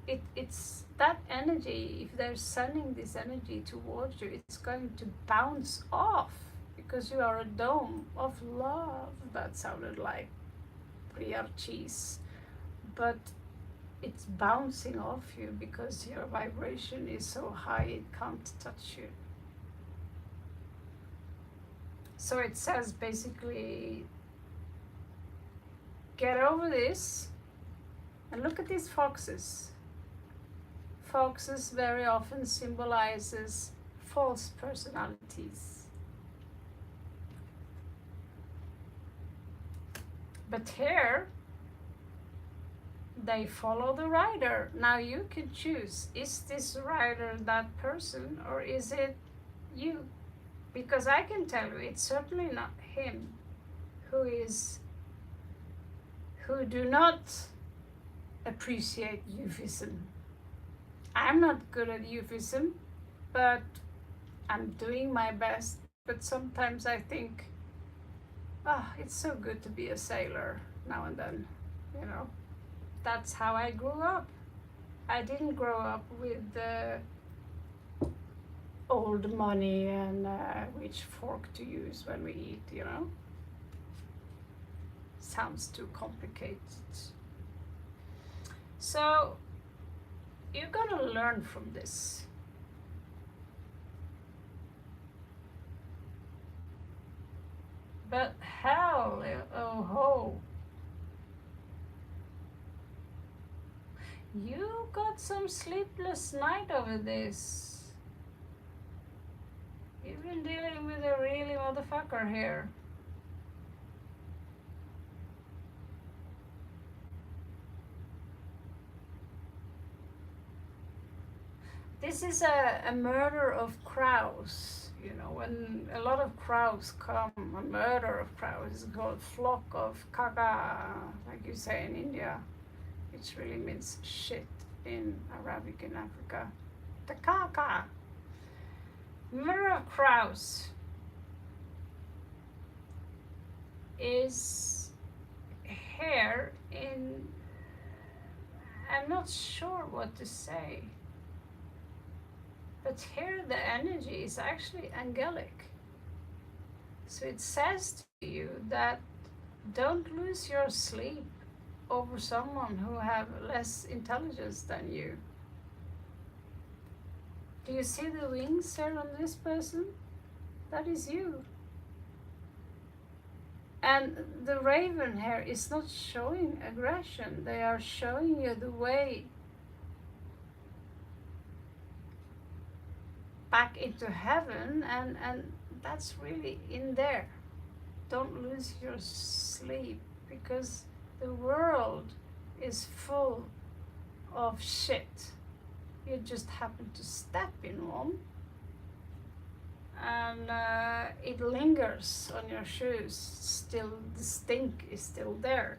it's that energy. If they're sending this energy towards you, it's going to bounce off because you are a dome of love. That sounded like Gruyere cheese, but it's bouncing off you because your vibration is so high it can't touch you. So it says basically, get over this and look at these foxes. Foxes very often symbolizes false personalities. But here, they follow the rider. Now you can choose, is this rider that person or is it you? Because I can tell you it's certainly not him who do not appreciate euphemism. I'm not good at euphemism, but I'm doing my best. But sometimes I think, it's so good to be a sailor now and then, you know. That's how I grew up. I didn't grow up with old money and which fork to use when we eat, you know. Sounds too complicated. So you're gonna learn from this. But hell, oh ho. You got some sleepless night over this. You've been dealing with a really motherfucker here. This is a murder of crows. You know, when a lot of crows come, a murder of crows is called flock of kaka, like you say in India, which really means shit in Arabic in Africa. The kaka. Murder of crows is here in, I'm not sure what to say. But here the energy is actually angelic. So it says to you that don't lose your sleep over someone who have less intelligence than you. Do you see the wings here on this person? That is you. And the raven here is not showing aggression. They are showing you the way back into heaven, and that's really in there. Don't lose your sleep because the world is full of shit. You just happen to step in one and it lingers on your shoes. Still, the stink is still there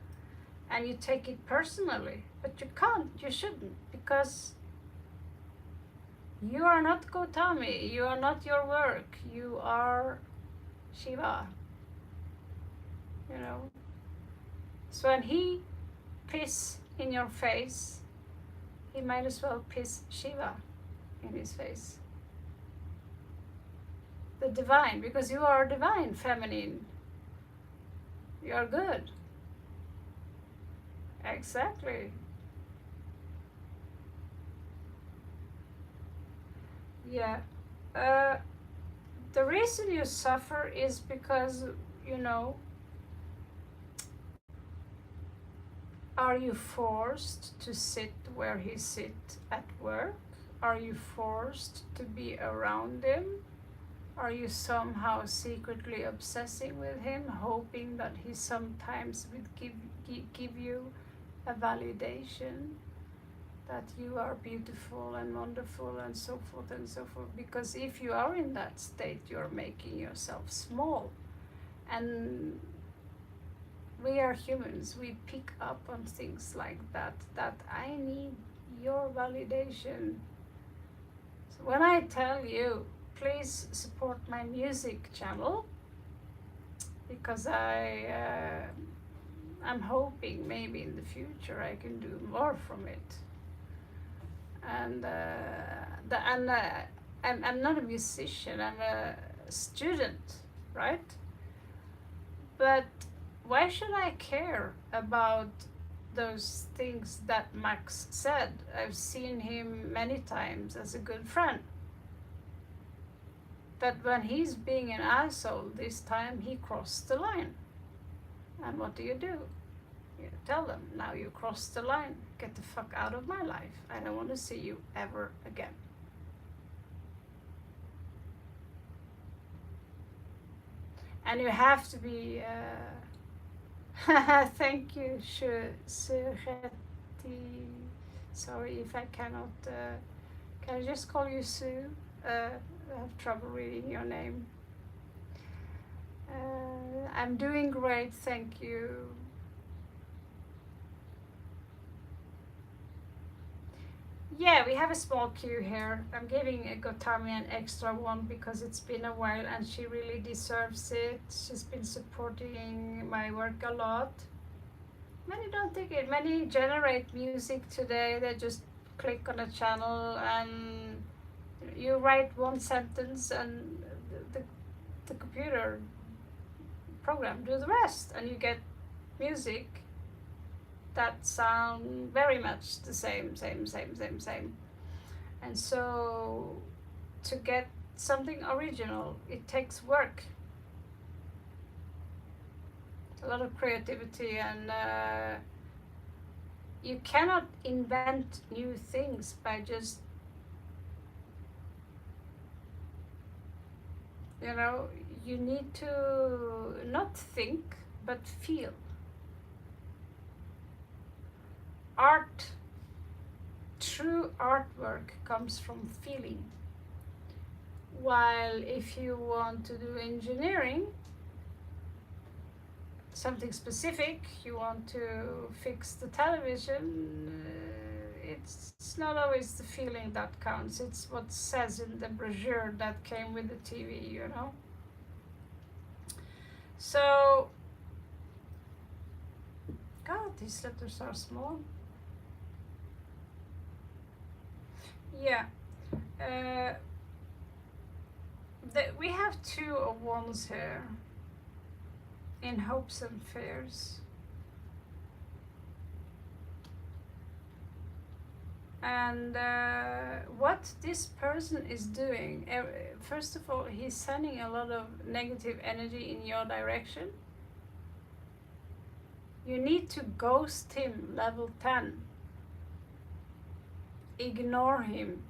and you take it personally, but you can't, you shouldn't, because you are not Gautami, you are not your work, you are Shiva, you know. So when he piss in your face, he might as well piss Shiva in his face. The divine, because you are divine, feminine. You are good. Exactly. Yeah. The reason you suffer is because, you know, are you forced to sit where he sits at work? Are you forced to be around him? Are you somehow secretly obsessing with him, hoping that he sometimes will give you a validation that you are beautiful and wonderful and so forth and so forth? Because if you are in that state, you're making yourself small. And we are humans, we pick up on things like that, that I need your validation. So when I tell you, please support my music channel, because I'm hoping maybe in the future I can do more from it. And I'm not a musician, I'm a student, right? But why should I care about those things that Max said? I've seen him many times as a good friend. But when he's being an asshole this time, he crossed the line. And what do? You tell them, now you crossed the line. Get the fuck out of my life. I don't want to see you ever again. And you have to be thank you, Sureti. Sorry if I cannot can I just call you Sue? I have trouble reading your name. I'm doing great, thank you. Yeah, we have a small queue here. I'm giving Gotami an extra one because it's been a while and she really deserves it. She's been supporting my work a lot. Many don't think it. Many generate music today. They just click on a channel and you write one sentence and the computer program do the rest and you get music that sound very much the same. And so to get something original, it takes work. A lot of creativity, and you cannot invent new things by just, you need to not think but feel. Art, true artwork comes from feeling. While if you want to do engineering, something specific, you want to fix the television, it's not always the feeling that counts, it's what says in the brochure that came with the TV, So, God, these letters are small. Yeah. We have 2 of wands here. In hopes and fears. And what this person is doing, first of all, he's sending a lot of negative energy in your direction. You need to ghost him, level 10. Ignore him.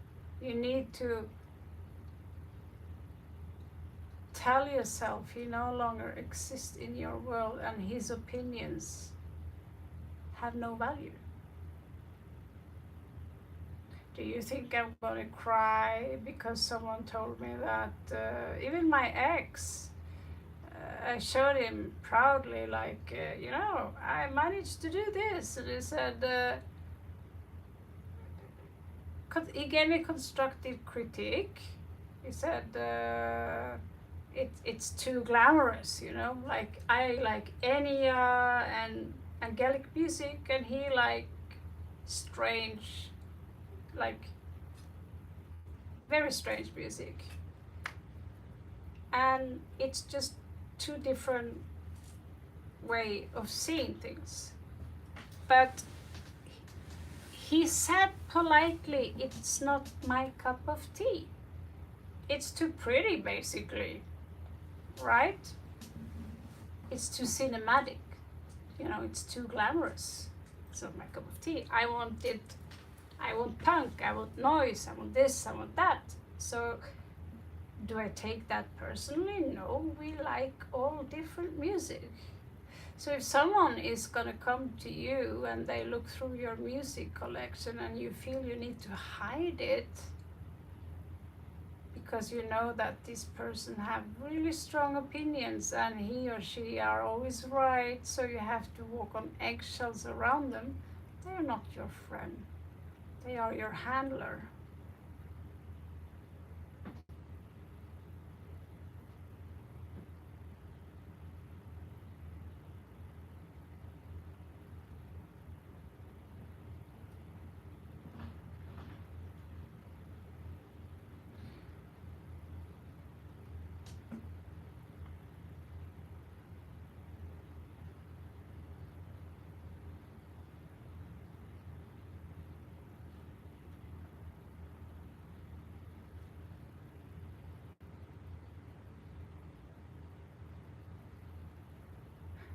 You need to tell yourself he no longer exists in your world and his opinions have no value. Do you think I'm gonna cry because someone told me that, even my ex, I showed him proudly, like, I managed to do this, and he said, he gave me constructive critique. He said, it's too glamorous, like I like Enya and angelic music, and he like strange, like very strange music, and it's just 2 different way of seeing things. But he said politely, it's not my cup of tea, it's too pretty, basically, right? It's too cinematic, it's too glamorous. It's not my cup of tea. I want punk, I want noise, I want this, I want that. So do I take that personally? No, we like all different music. So if someone is gonna come to you and they look through your music collection and you feel you need to hide it because you know that this person have really strong opinions and he or she are always right, so you have to walk on eggshells around them, they're not your friend. They are your handler.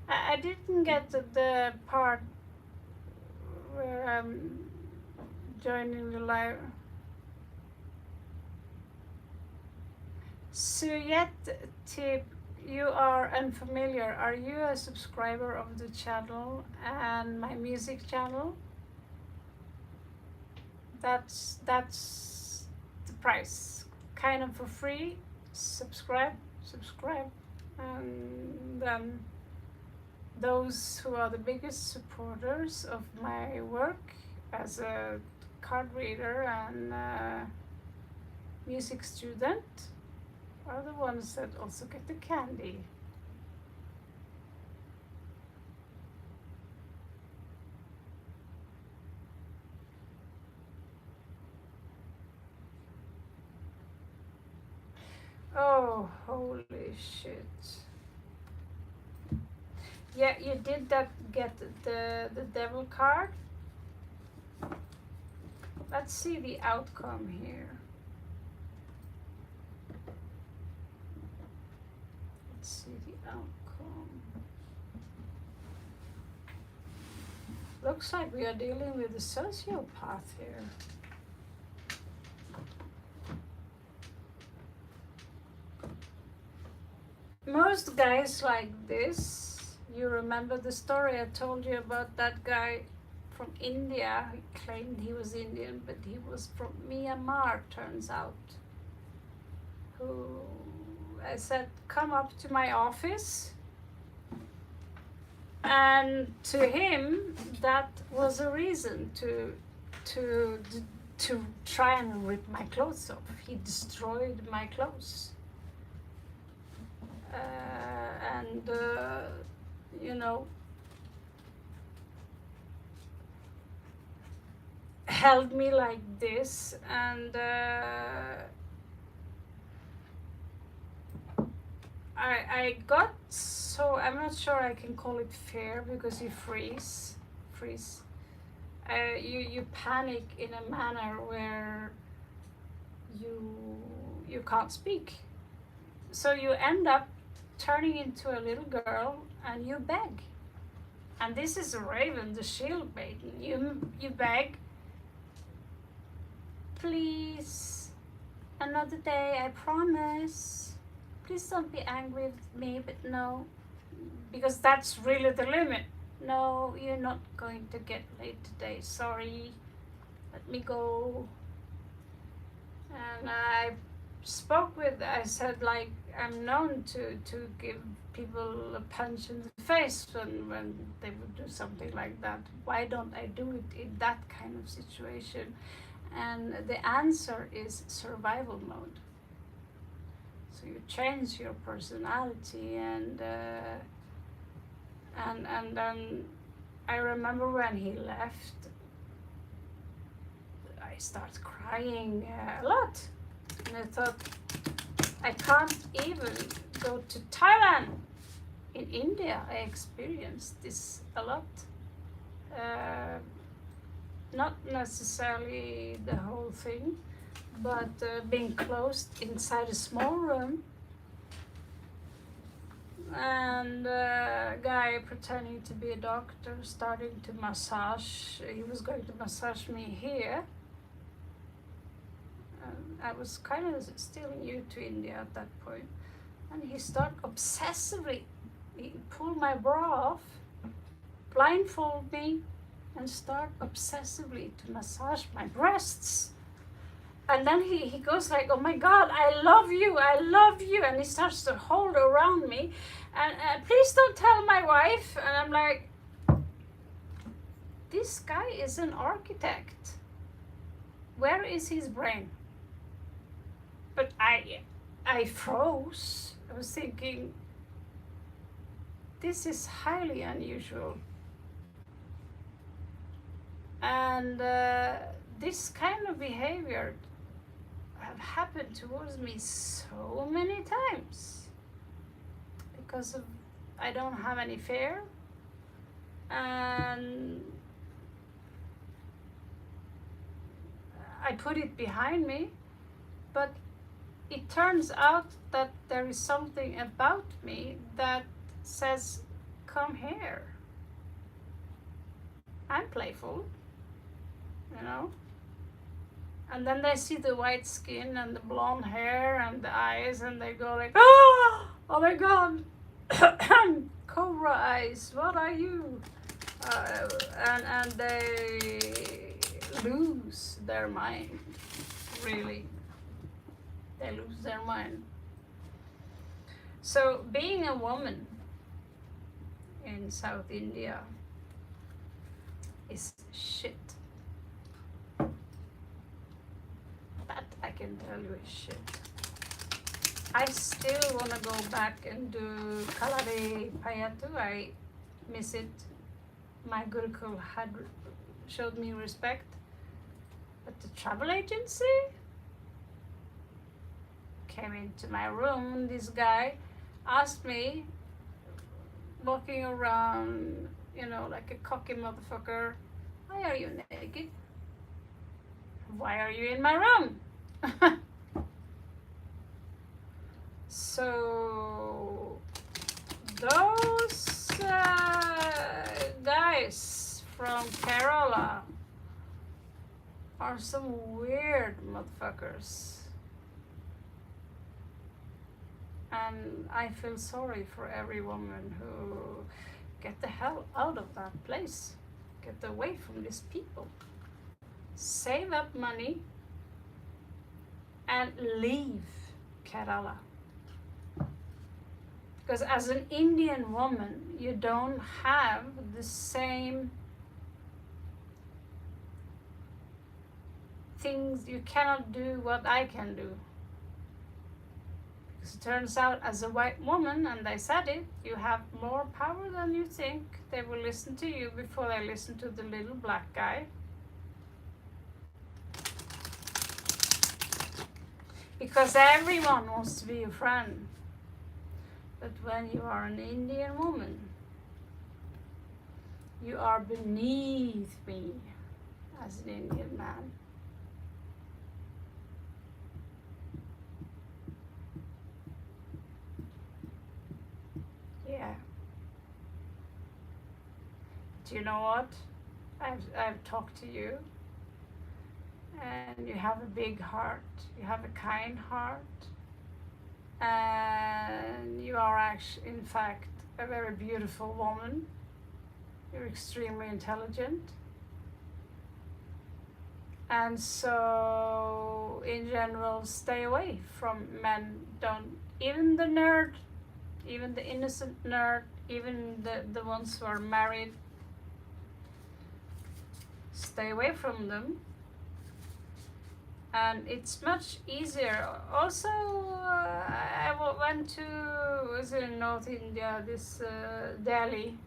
I didn't get to the part where I'm joining the live. Suyet tip, you are unfamiliar. Are you a subscriber of the channel and my music channel? That's the price. Kind of for free. Subscribe, and then those who are the biggest supporters of my work as a card reader and music student are the ones that also get the candy. Oh, holy shit. Yeah, you did that, get the devil card. Let's see the outcome here. Let's see the outcome. Looks like we are dealing with a sociopath here. Most guys like this, you remember the story I told you about that guy from India. He claimed he was Indian, but he was from Myanmar, turns out. Who I said, come up to my office. And to him, that was a reason to try and rip my clothes off. He destroyed my clothes. And you know, held me like this, and I got so, I'm not sure I can call it fear, because you freeze. You panic in a manner where you can't speak, so you end up turning into a little girl and you beg. And this is Raven, the shield maiden. You beg, please, another day, I promise. Please don't be angry with me, but no, because that's really the limit. No, you're not going to get late today. Sorry, let me go. And I said, like, I'm known to give people a punch in the face when they would do something like that. Why don't I do it in that kind of situation? And the answer is survival mode. So you change your personality, and then I remember when he left, I started crying a lot. And I thought, I can't even go to Thailand. In India, I experienced this a lot. Not necessarily the whole thing, but being closed inside a small room, and a guy pretending to be a doctor starting to massage. He was going to massage me here. I was kind of still new to India at that point, and he started obsessively. He pulled my bra off, blindfold me, and start obsessively to massage my breasts. And then he goes like, oh my God, I love you, and he starts to hold around me, and please don't tell my wife. And I'm like, this guy is an architect. Where is his brain? But I froze. I was thinking, this is highly unusual. And this kind of behavior have happened towards me so many times, because of, I don't have any fear, and I put it behind me. But it turns out that there is something about me that says, come here. I'm playful, you know. And then they see the white skin and the blonde hair and the eyes, and they go like, oh, oh my God, cobra eyes, what are you? And they lose their mind, really. They lose their mind. So being a woman in South India is shit. That I can tell you is shit. I still want to go back and do Kalari Payatu. I miss it. My Gurukul had showed me respect. But the travel agency came into my room. This guy asked me, walking around, you know, like a cocky motherfucker, why are you naked? Why are you in my room? So those guys from Kerala are some weird motherfuckers. And I feel sorry for every woman who get the hell out of that place. Get away from these people. Save up money and leave Kerala. Because as an Indian woman, you don't have the same things. You cannot do what I can do. Because it turns out, as a white woman, and I said it, you have more power than you think. They will listen to you before they listen to the little black guy. Because everyone wants to be your friend. But when you are an Indian woman, you are beneath me as an Indian man. Yeah. Do you know what? I've talked to you, and you have a big heart. You have a kind heart. And you are actually, in fact, a very beautiful woman. You're extremely intelligent. And so, in general, stay away from men. Don't, even the nerd, even the innocent nerd, even the ones who are married, stay away from them. And it's much easier. Also, I went to, was it in North India, this Delhi.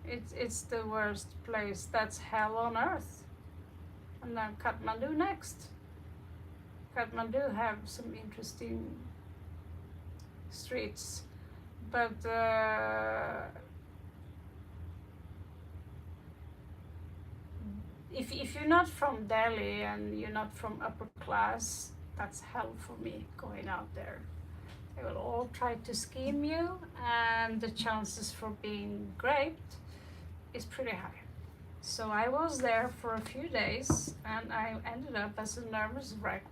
It's the worst place. That's hell on earth. And then Kathmandu next. Kathmandu have some interesting streets, but if you're not from Delhi and you're not from upper class, that's hell for me going out there. They will all try to scheme you, and the chances for being raped is pretty high. So I was there for a few days, and I ended up as a nervous wreck,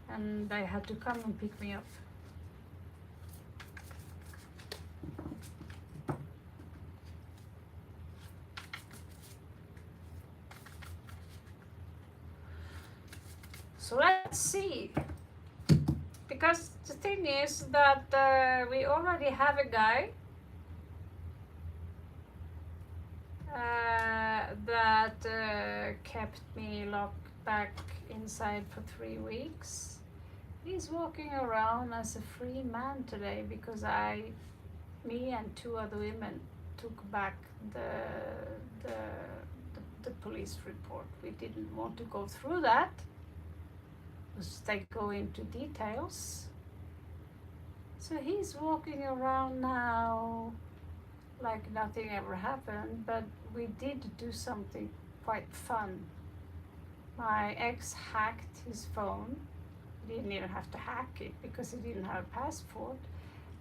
and they had to come and pick me up. So let's see, because the thing is that we already have a guy that kept me locked back inside for 3 weeks. He's walking around as a free man today because me and 2 other women took back the police report. We didn't want to go through that. They go into details. So he's walking around now like nothing ever happened, but we did do something quite fun. My ex hacked his phone. He didn't even have to hack it because he didn't have a passport.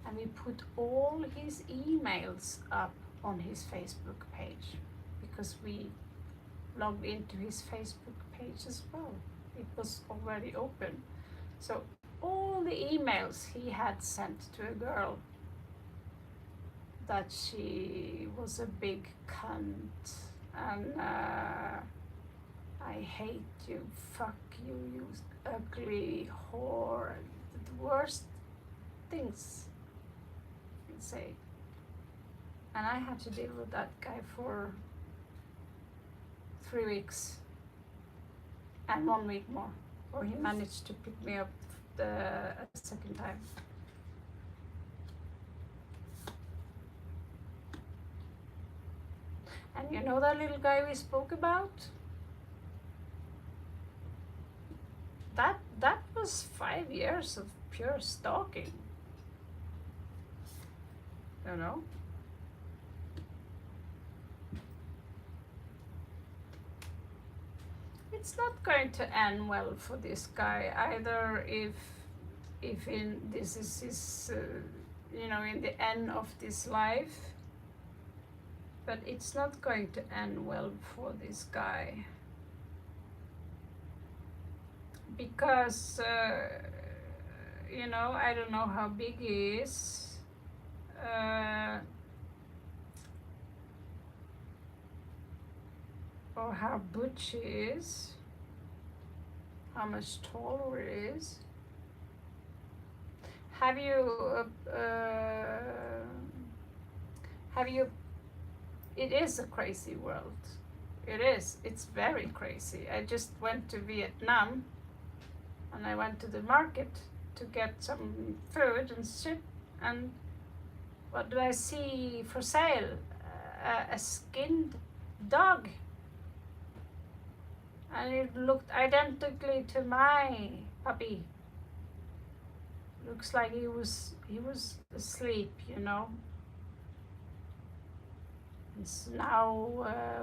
and we put all his emails up on his Facebook page because we logged into his Facebook page as well. It was already open. So all the emails he had sent to a girl that she was a big cunt and I hate you, fuck you, you ugly whore, the worst things you can say. And I had to deal with that guy for 3 weeks and 1 week more, or he managed to pick me up a second time. And you know that little guy we spoke about? That was 5 years of pure stalking. You know? It's not going to end well for this guy either if this is his, in the end of this life. But it's not going to end well for this guy. Because, I don't know how big he is. Or how butch he is. How much taller he is. Have you, it is a crazy world. It is. It's very crazy. I just went to Vietnam and I went to the market to get some food and shit. And what do I see for sale? A skinned dog. And it looked identically to my puppy. Looks like he was asleep, It's now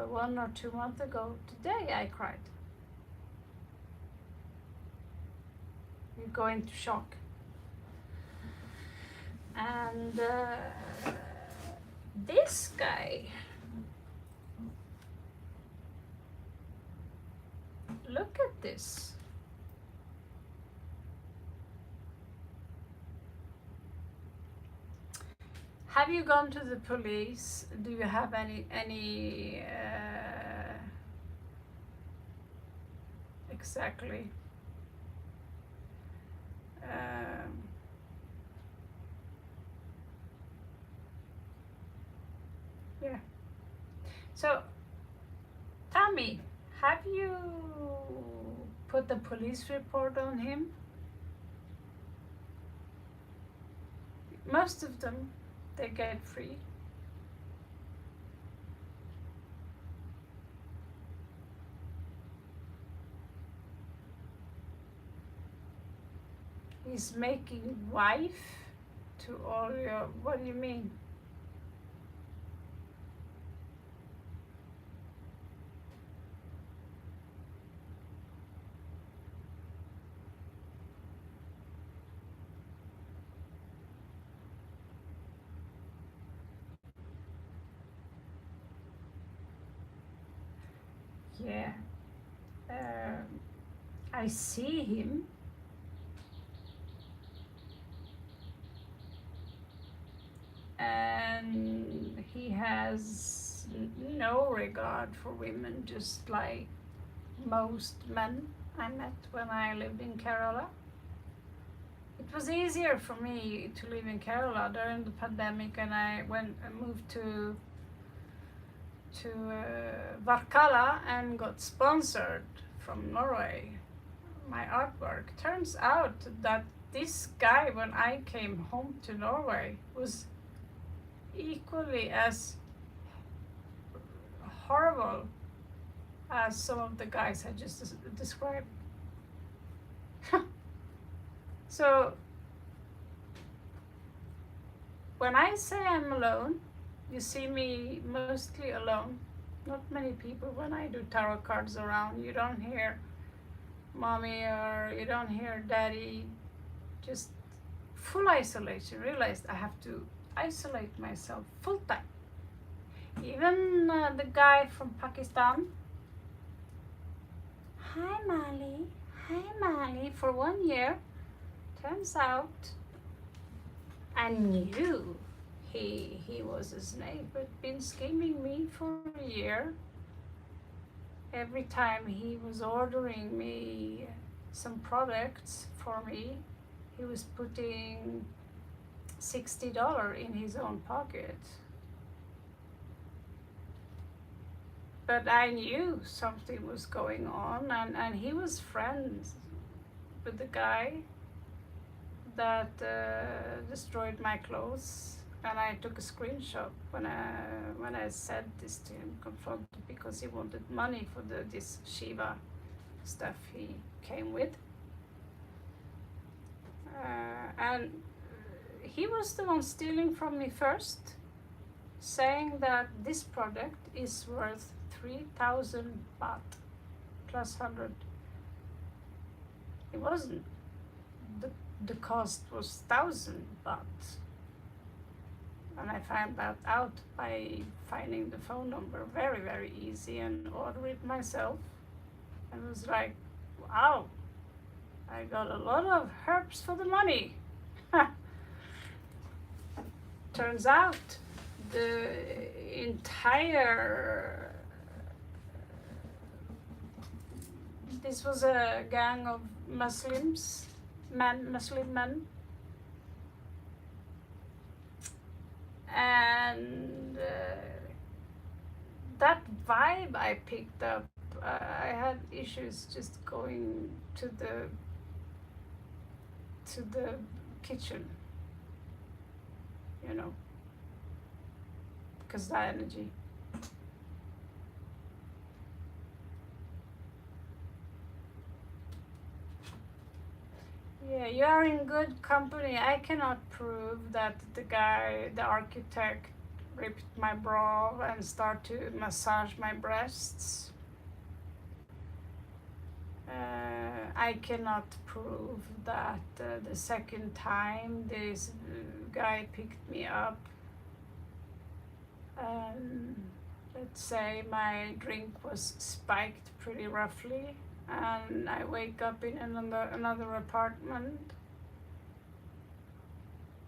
1 or 2 months ago. Today I cried. You go into shock. And this guy, look at this. Have you gone to the police? Do you have any exactly? Yeah. So, tell me, have you put the police report on him? Most of them, they get free. He's making wife to all your, what do you mean? Yeah, I see him. And he has no regard for women, just like most men I met when I lived in Kerala. It was easier for me to live in Kerala during the pandemic, and I moved to Varkala and got sponsored from Norway, my artwork. Turns out that this guy, when I came home to Norway, was equally as horrible as some of the guys I just described. So when I say I'm alone, you see me mostly alone. Not many people when I do tarot cards around. You don't hear mommy or you don't hear daddy. Just full isolation, realized I have to isolate myself full time. Even the guy from Pakistan, hi Mali, for 1 year, turns out I knew he was a snake, but been scheming me for a year. Every time he was ordering me some products for me, he was putting $60 in his own pocket. But I knew something was going on, and he was friends with the guy that destroyed my clothes. And I took a screenshot when I said this to him, confronted, because he wanted money for this Shiva stuff he came with. And he was the one stealing from me first, saying that this product is worth 3,000 baht plus 100. It wasn't. The cost was 1,000 baht. And I found that out by finding the phone number, very, very easy, and order it myself. And it was like, wow, I got a lot of herbs for the money. Turns out the entire, this was a gang of Muslim men, and that vibe I picked up, I had issues just going to the kitchen, you know, because that energy. Yeah, you are in good company. I cannot prove that the guy, the architect, ripped my bra and started to massage my breasts. I cannot prove that the second time this guy picked me up, let's say my drink was spiked pretty roughly, and I wake up in another apartment.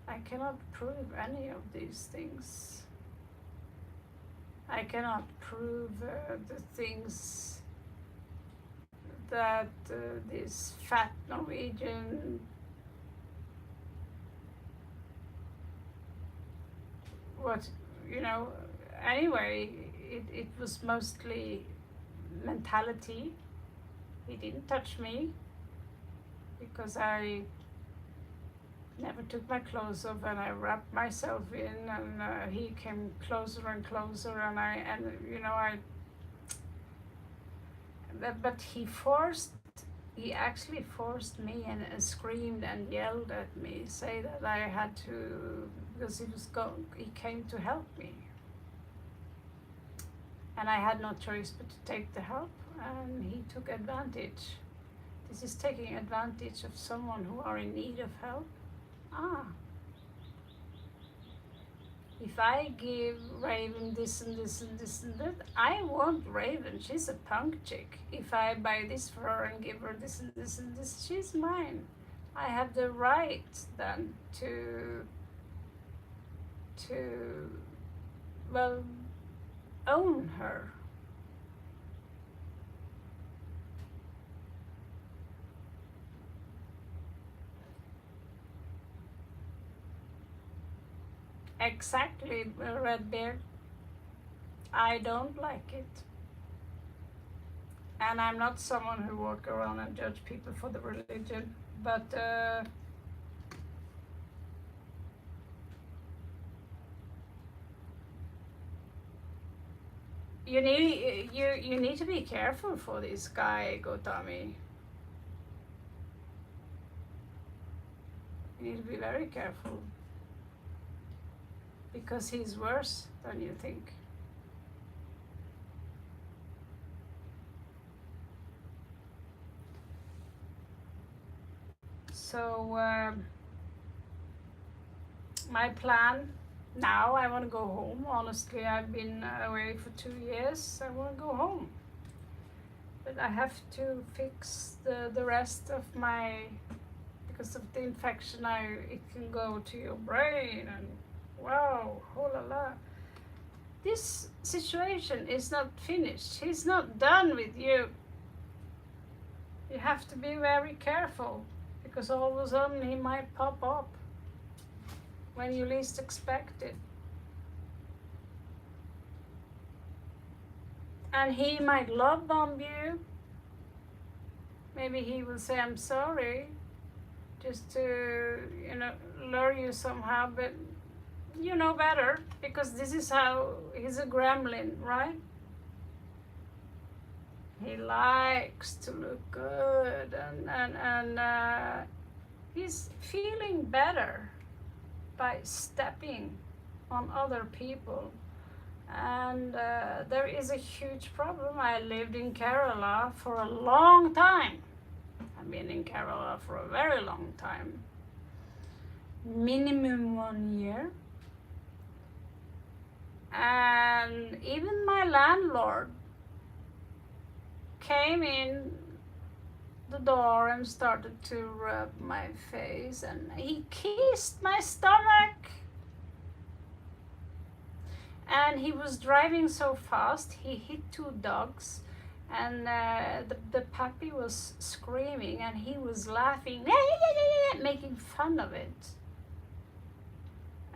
I cannot prove any of these things. I cannot prove the things that this fat Norwegian anyway, it was mostly mentality. He didn't touch me because I never took my clothes off, and I wrapped myself in, and he came closer and closer, but he actually forced me and screamed and yelled at me, say that I had to, because he came to help me. And I had no choice but to take the help, and he took advantage. This is taking advantage of someone who are in need of help. If I give Raven this and this and this and that, I want Raven. She's a punk chick. If I buy this for her and give her this and this and this, she's mine. I have the right then to own her. Exactly, Redbeard. I don't like it. And I'm not someone who walk around and judge people for the religion, but you need to be careful for this guy, Gotami. You need to be very careful, because he's worse than you think. So my plan now, I want to go home. Honestly, I've been away for 2 years. I want to go home. But I have to fix the rest of my, because of the infection, it can go to your brain and wow, oh la la. This situation is not finished. He's not done with you. You have to be very careful because all of a sudden he might pop up when you least expect it. And he might love bomb you. Maybe he will say, I'm sorry, just to, lure you somehow, but you know better, because this is how, he's a gremlin, right? He likes to look good, and he's feeling better by stepping on other people. And there is a huge problem. I lived in Kerala for a long time. I've been in Kerala for a very long time. Minimum 1 year. And even my landlord came in the door and started to rub my face, and he kissed my stomach. And he was driving so fast, he hit 2 dogs, and the puppy was screaming, and he was laughing, making fun of it.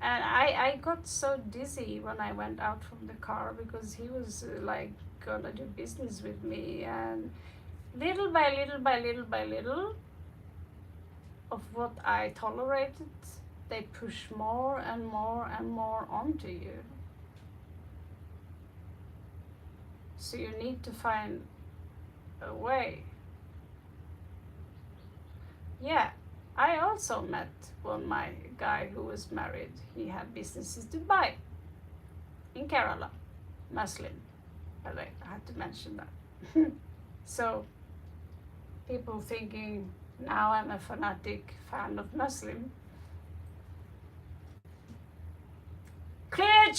And I got so dizzy when I went out from the car, because he was like gonna do business with me, and little by little by little by little of what I tolerated, they push more and more and more onto you. So you need to find a way. Yeah, I also met my guy who was married. He had businesses in Dubai, in Kerala, Muslim. I had to mention that. So people thinking now I'm a fanatic fan of Muslim. Cleared!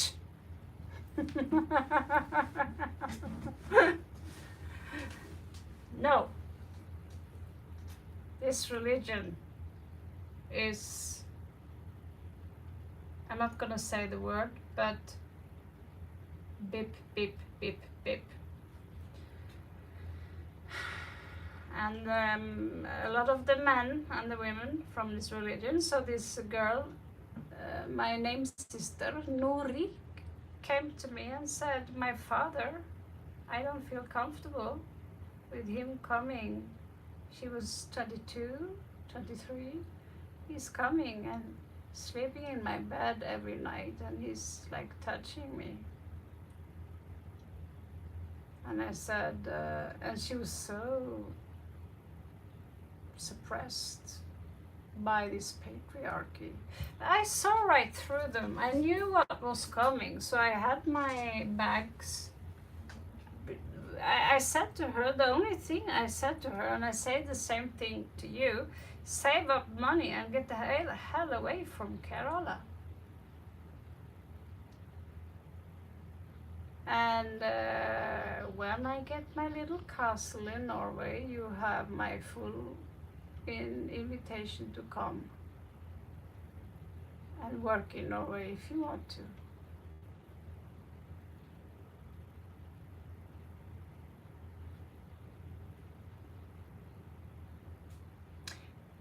No, this religion is, I'm not gonna say the word, but bip, bip, bip, bip. And a lot of the men and the women from this religion, so this girl, my name's sister, Nouri, came to me and said, my father, I don't feel comfortable with him coming. She was 22, 23. He's coming and sleeping in my bed every night, and he's like touching me. And I said, and she was so suppressed by this patriarchy. I saw right through them. I knew what was coming, so I had my bags. I said to her, the only thing I said to her, and I say the same thing to you, save up money and get the hell away from Kerala. And when I get my little castle in Norway, you have my full invitation to come and work in Norway if you want to.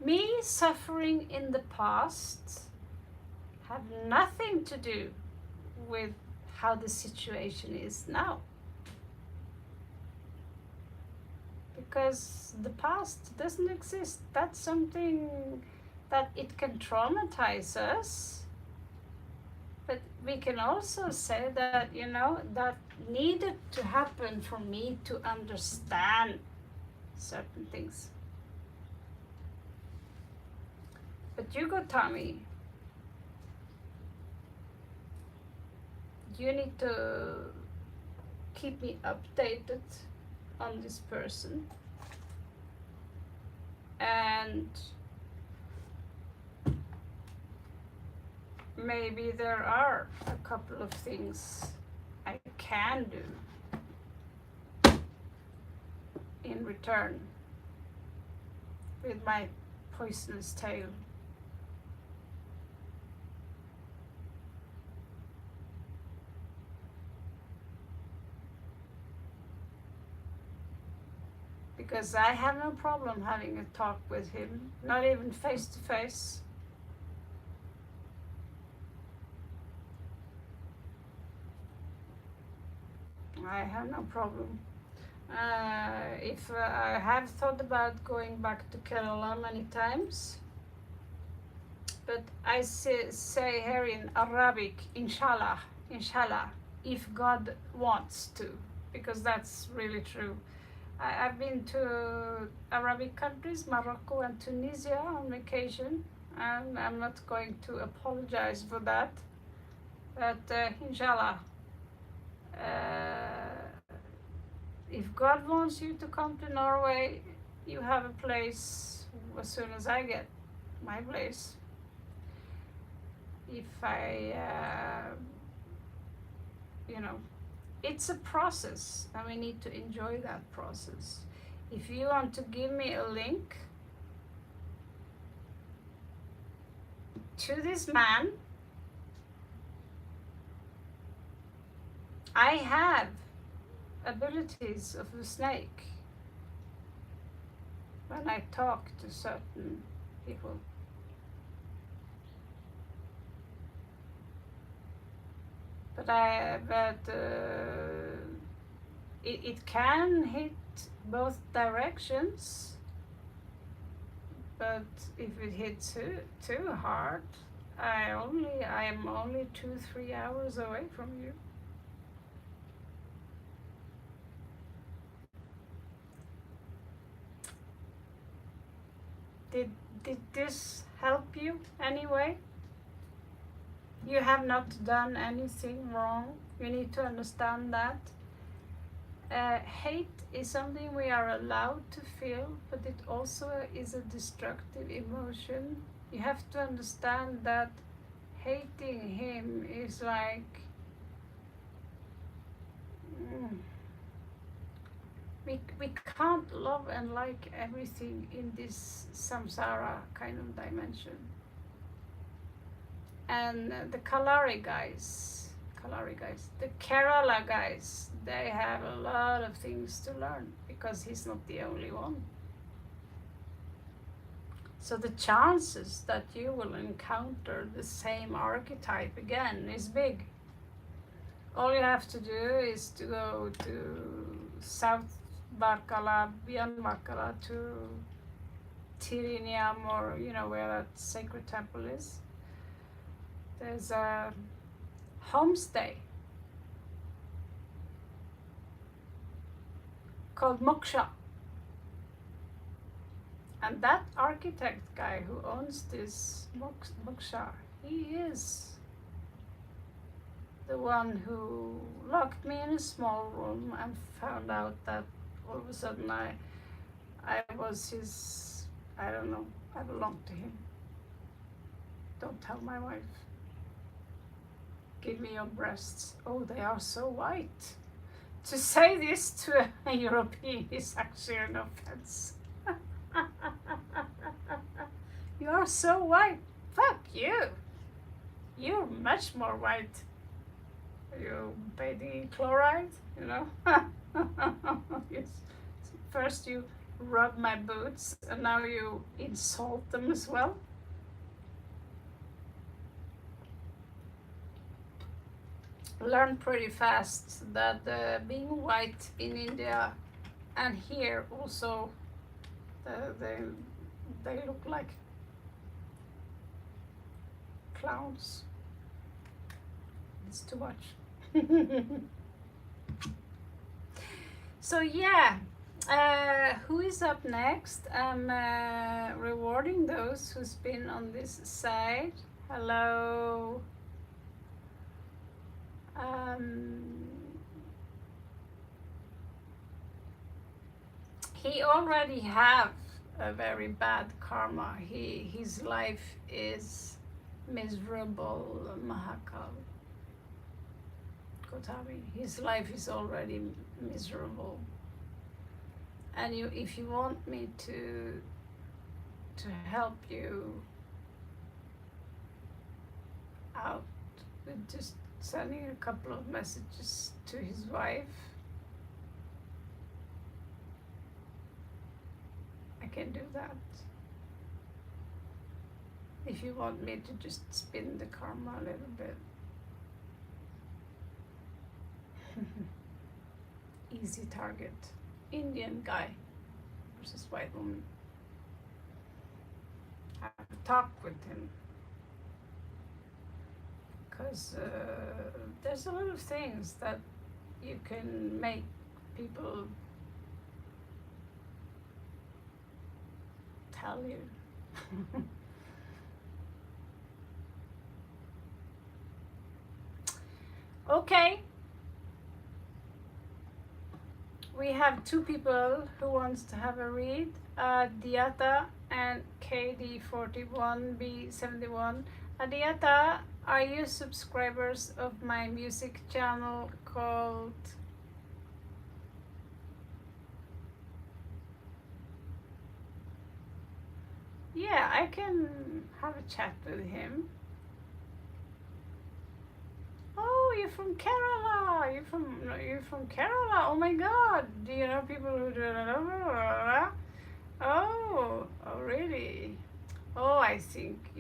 Me suffering in the past have nothing to do with how the situation is now. Because the past doesn't exist. That's something that it can traumatize us. But we can also say that, that needed to happen for me to understand certain things. But you go, Tommy, you need to keep me updated on this person, and maybe there are a couple of things I can do in return with my poisonous tail. Because I have no problem having a talk with him, not even face to face. I have no problem. If I have thought about going back to Kerala many times, but I say here in Arabic, inshallah, inshallah, if God wants to, because that's really true. I've been to Arabic countries, Morocco and Tunisia on vacation, and I'm not going to apologize for that, but inshallah, if God wants you to come to Norway, you have a place as soon as I get my place. If I, it's a process and we need to enjoy that process. If you want to give me a link to this man, I have abilities of a snake when I talk to certain people. But it can hit both directions. But if it hits too hard, I am only 2-3 hours away from you. Did this help you anyway? You have not done anything wrong. You need to understand that. Hate is something we are allowed to feel, but it also is a destructive emotion. You have to understand that hating him is like we can't love and like everything in this samsara kind of dimension. And the Kalari guys, the Kerala guys, they have a lot of things to learn because he's not the only one. So the chances that you will encounter the same archetype again is big. All you have to do is to go to South Barkala, beyond Barkala, to Tiriniam, or where that sacred temple is. There's a homestay called Moksha. And that architect guy who owns this Moksha, he is the one who locked me in a small room and found out that all of a sudden I was his, I don't know, I belonged to him. Don't tell my wife. Give me your breasts. Oh, they are so white. To say this to a European is actually an offense. You are so white. Fuck you. You're much more white. You bathing chloride, Yes. First you rub my boots and now you insult them as well. Learn pretty fast that being white in India and here also they look like clowns. It's too much. So yeah, who is up next? I'm rewarding those who's been on this side. Hello. He already have a very bad karma. His life is miserable Mahakal Kotami. His life is already miserable. And if you want me to help you out with just sending a couple of messages to his wife, I can do that. If you want me to just spin the karma a little bit. Easy target. Indian guy versus white woman. I have to talk with him. Because there's a lot of things that you can make people tell you. Okay. We have two people who wants to have a read, Diata and KD41B71. Diata, are you subscribers of my music channel called Yeah, I can have a chat with him. Oh, you're from Kerala. You're from Kerala. Oh my God. Do you know people who do that? Oh, really? Oh, I think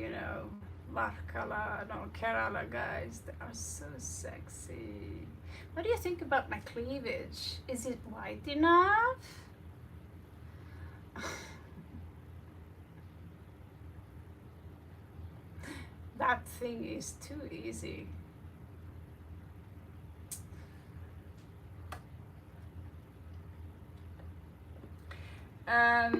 Kerala guys. They are so sexy. What do you think about my cleavage? Is it wide enough? That thing is too easy. I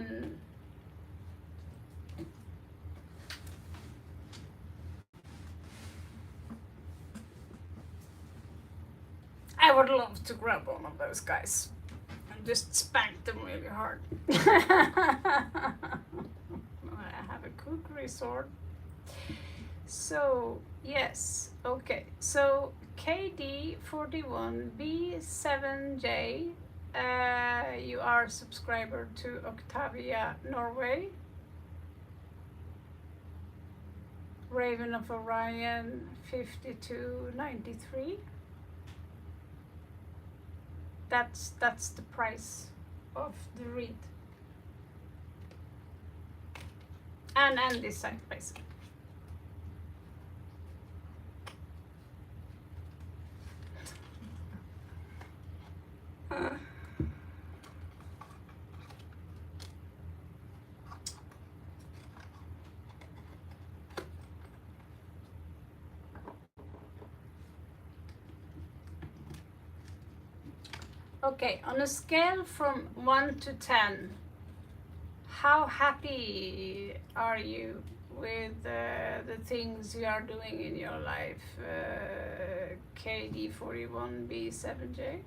would love to grab one of those guys and just spank them really hard. I have a kukri sword. So, yes, okay. So, KD41B7J, you are a subscriber to Octavia Norway. Raven of Orion 5293. That's the price of the read. And this side basically. Okay, on a scale from 1 to 10, how happy are you with the things you are doing in your life, KD41B7J?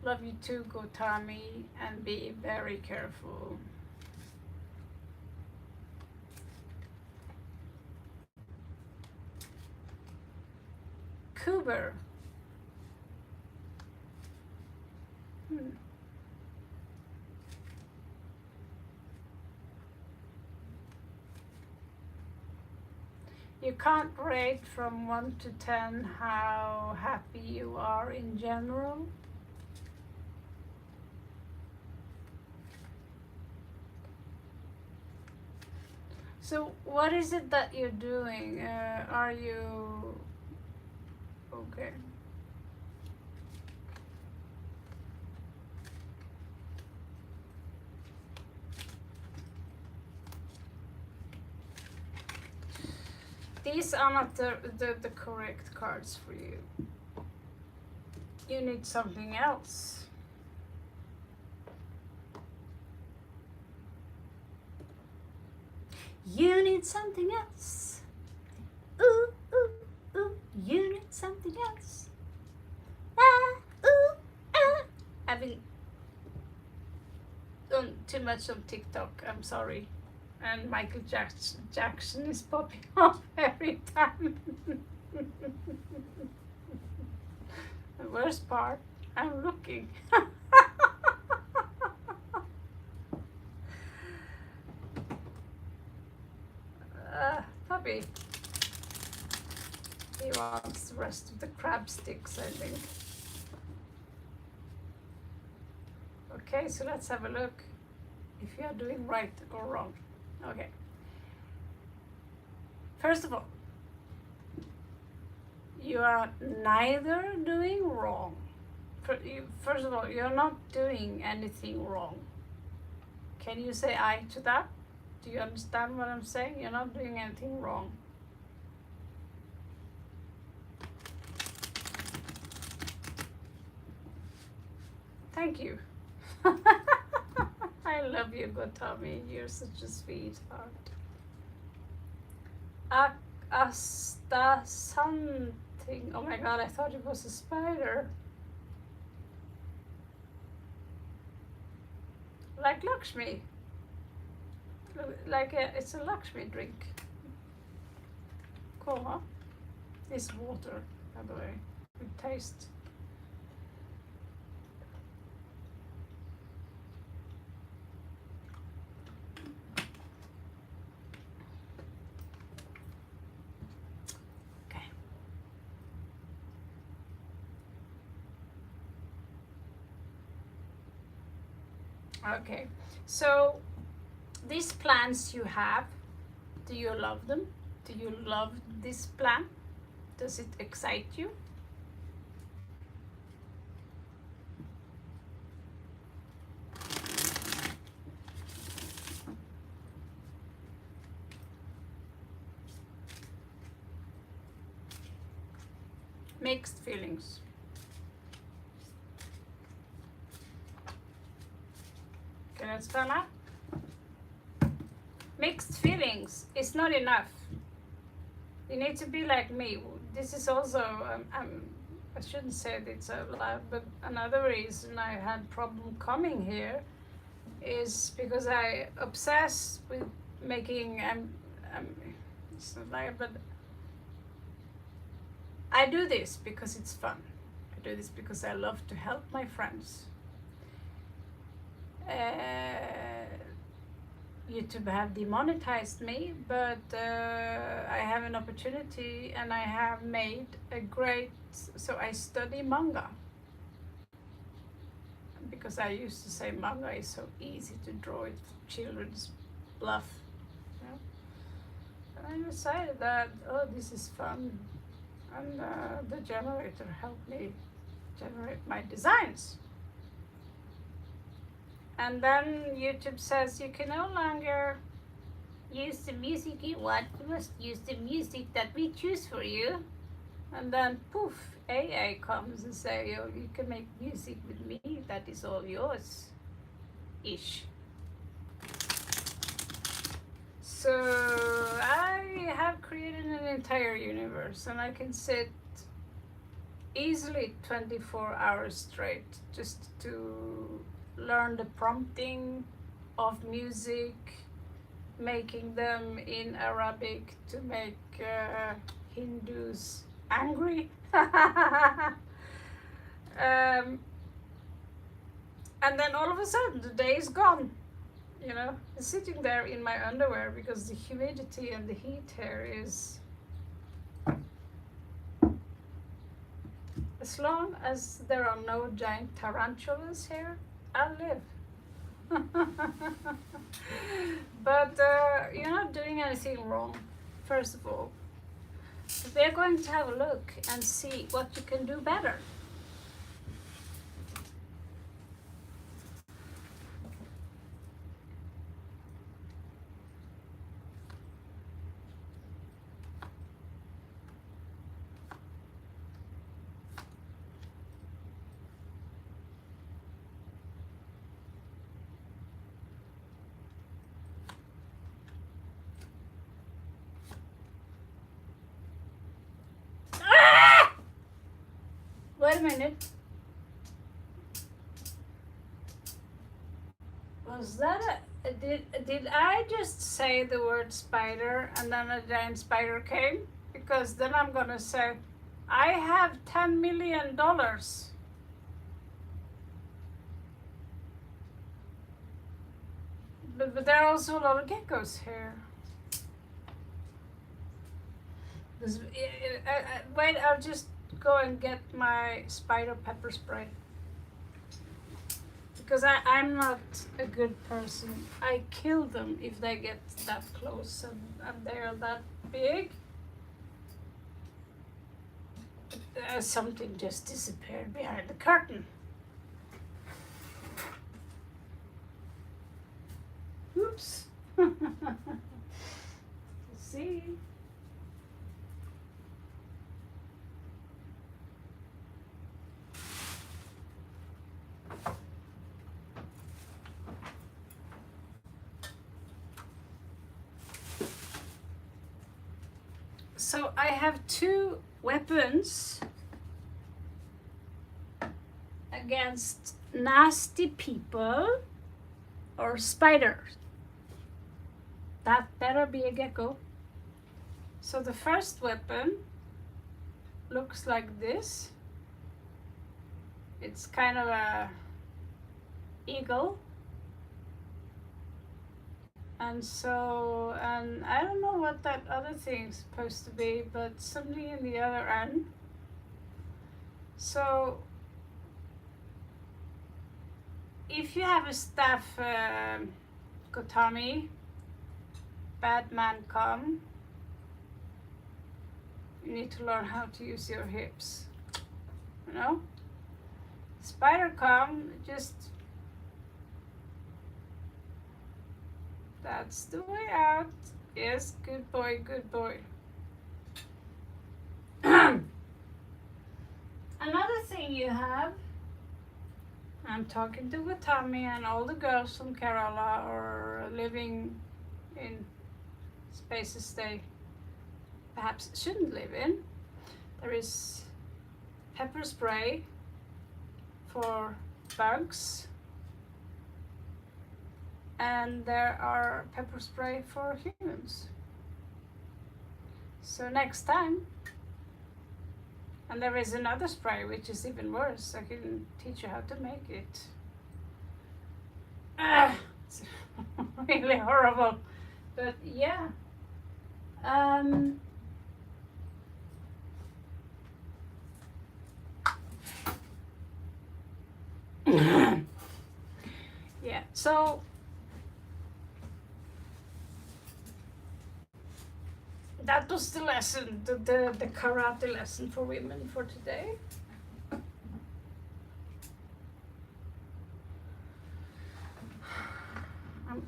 Love you too, Gotami, and be very careful. Kuber. You can't rate from 1 to 10 how happy you are in general. So what is it that you're doing? Are you okay? These are not the correct cards for you. You need something else. You need something else. Ooh, ooh, ooh, you need something else. Ah, ooh, ah. I've been done too much on TikTok, I'm sorry. and Michael Jackson is popping up every time. The worst part, I'm looking. Puppy. He wants the rest of the crab sticks, I think. Okay, so let's have a look if you are doing right or wrong. Okay. First of all, you are neither doing wrong. First of all, you're not doing anything wrong. Can you say aye to that? Do you understand what I'm saying? You're not doing anything wrong. Thank you. I love you, Gotami. You're such a sweetheart. Asta something. Oh my god, I thought it was a spider. Like Lakshmi. Like it's a Lakshmi drink. Cool, huh? It's water, by the way. Good taste. Okay, so these plants you have, do you love them? Do you love this plant? Does it excite you? Mixed feelings. Okay, let's spell out. Mixed feelings is not enough. You need to be like me. This is also, I shouldn't say it's out loud, but another reason I had problem coming here is because I obsess with making, it's not like, but I do this because it's fun. I do this because I love to help my friends. YouTube have demonetized me, but I have an opportunity and I have made a great, so I study manga. Because I used to say manga is so easy to draw, it children's bluff. You know? And I decided that, oh, this is fun. And the generator helped me generate my designs. And then YouTube says you can no longer use the music you want, you must use the music that we choose for you. And then poof, AA comes and say, oh, you can make music with me, that is all yours, ish. So I have created an entire universe and I can sit easily 24 hours straight just to learn the prompting of music, making them in Arabic to make Hindus angry. And then all of a sudden the day is gone. You know, sitting there in my underwear because the humidity and the heat here is, as long as there are no giant tarantulas here, I'll live. But you're not doing anything wrong, first of all. We're going to have a look and see what you can do better. Wait a minute. Was that Did I just say the word spider and then a giant spider came? Because then I'm gonna say, I have $10 million. But there are also a lot of geckos here. Wait, I'll just go and get my spider pepper spray. Because I'm not a good person. I kill them if they get that close and they're that big. Something just disappeared behind the curtain. Oops. See? So I have two weapons against nasty people or spiders. That better be a gecko. So the first weapon looks like this. It's kind of a eagle. And so, and I don't know what that other thing is supposed to be, but something in the other end. So, if you have a staff, Kotami, bad man come, you need to learn how to use your hips, you know? Spider come, just, that's the way out. Yes, good boy, good boy. Another thing you have, I'm talking to Watami and all the girls from Kerala are living in spaces they perhaps shouldn't live in. There is pepper spray for bugs, and there are pepper spray for humans. So next time, and there is another spray which is even worse. I can teach you how to make it. It's really horrible, but yeah. Yeah, so that was the lesson, the karate lesson for women for today.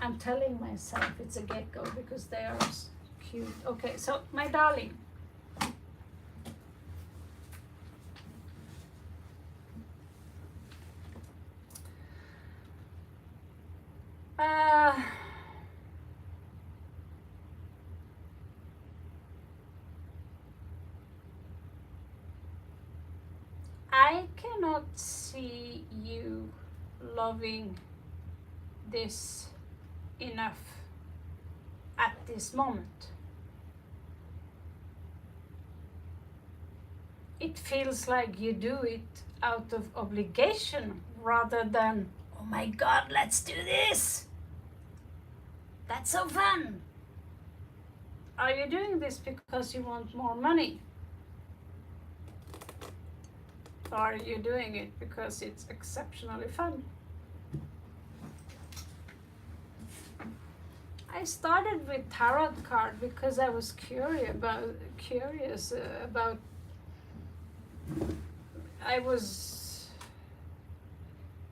I'm telling myself it's a gecko because they are cute. Okay, so my darling. I cannot see you loving this enough at this moment. It feels like you do it out of obligation rather than, oh my God, let's do this. That's so fun. Are you doing this because you want more money? Or are you doing it because it's exceptionally fun? I started with tarot card because I was curious about. I was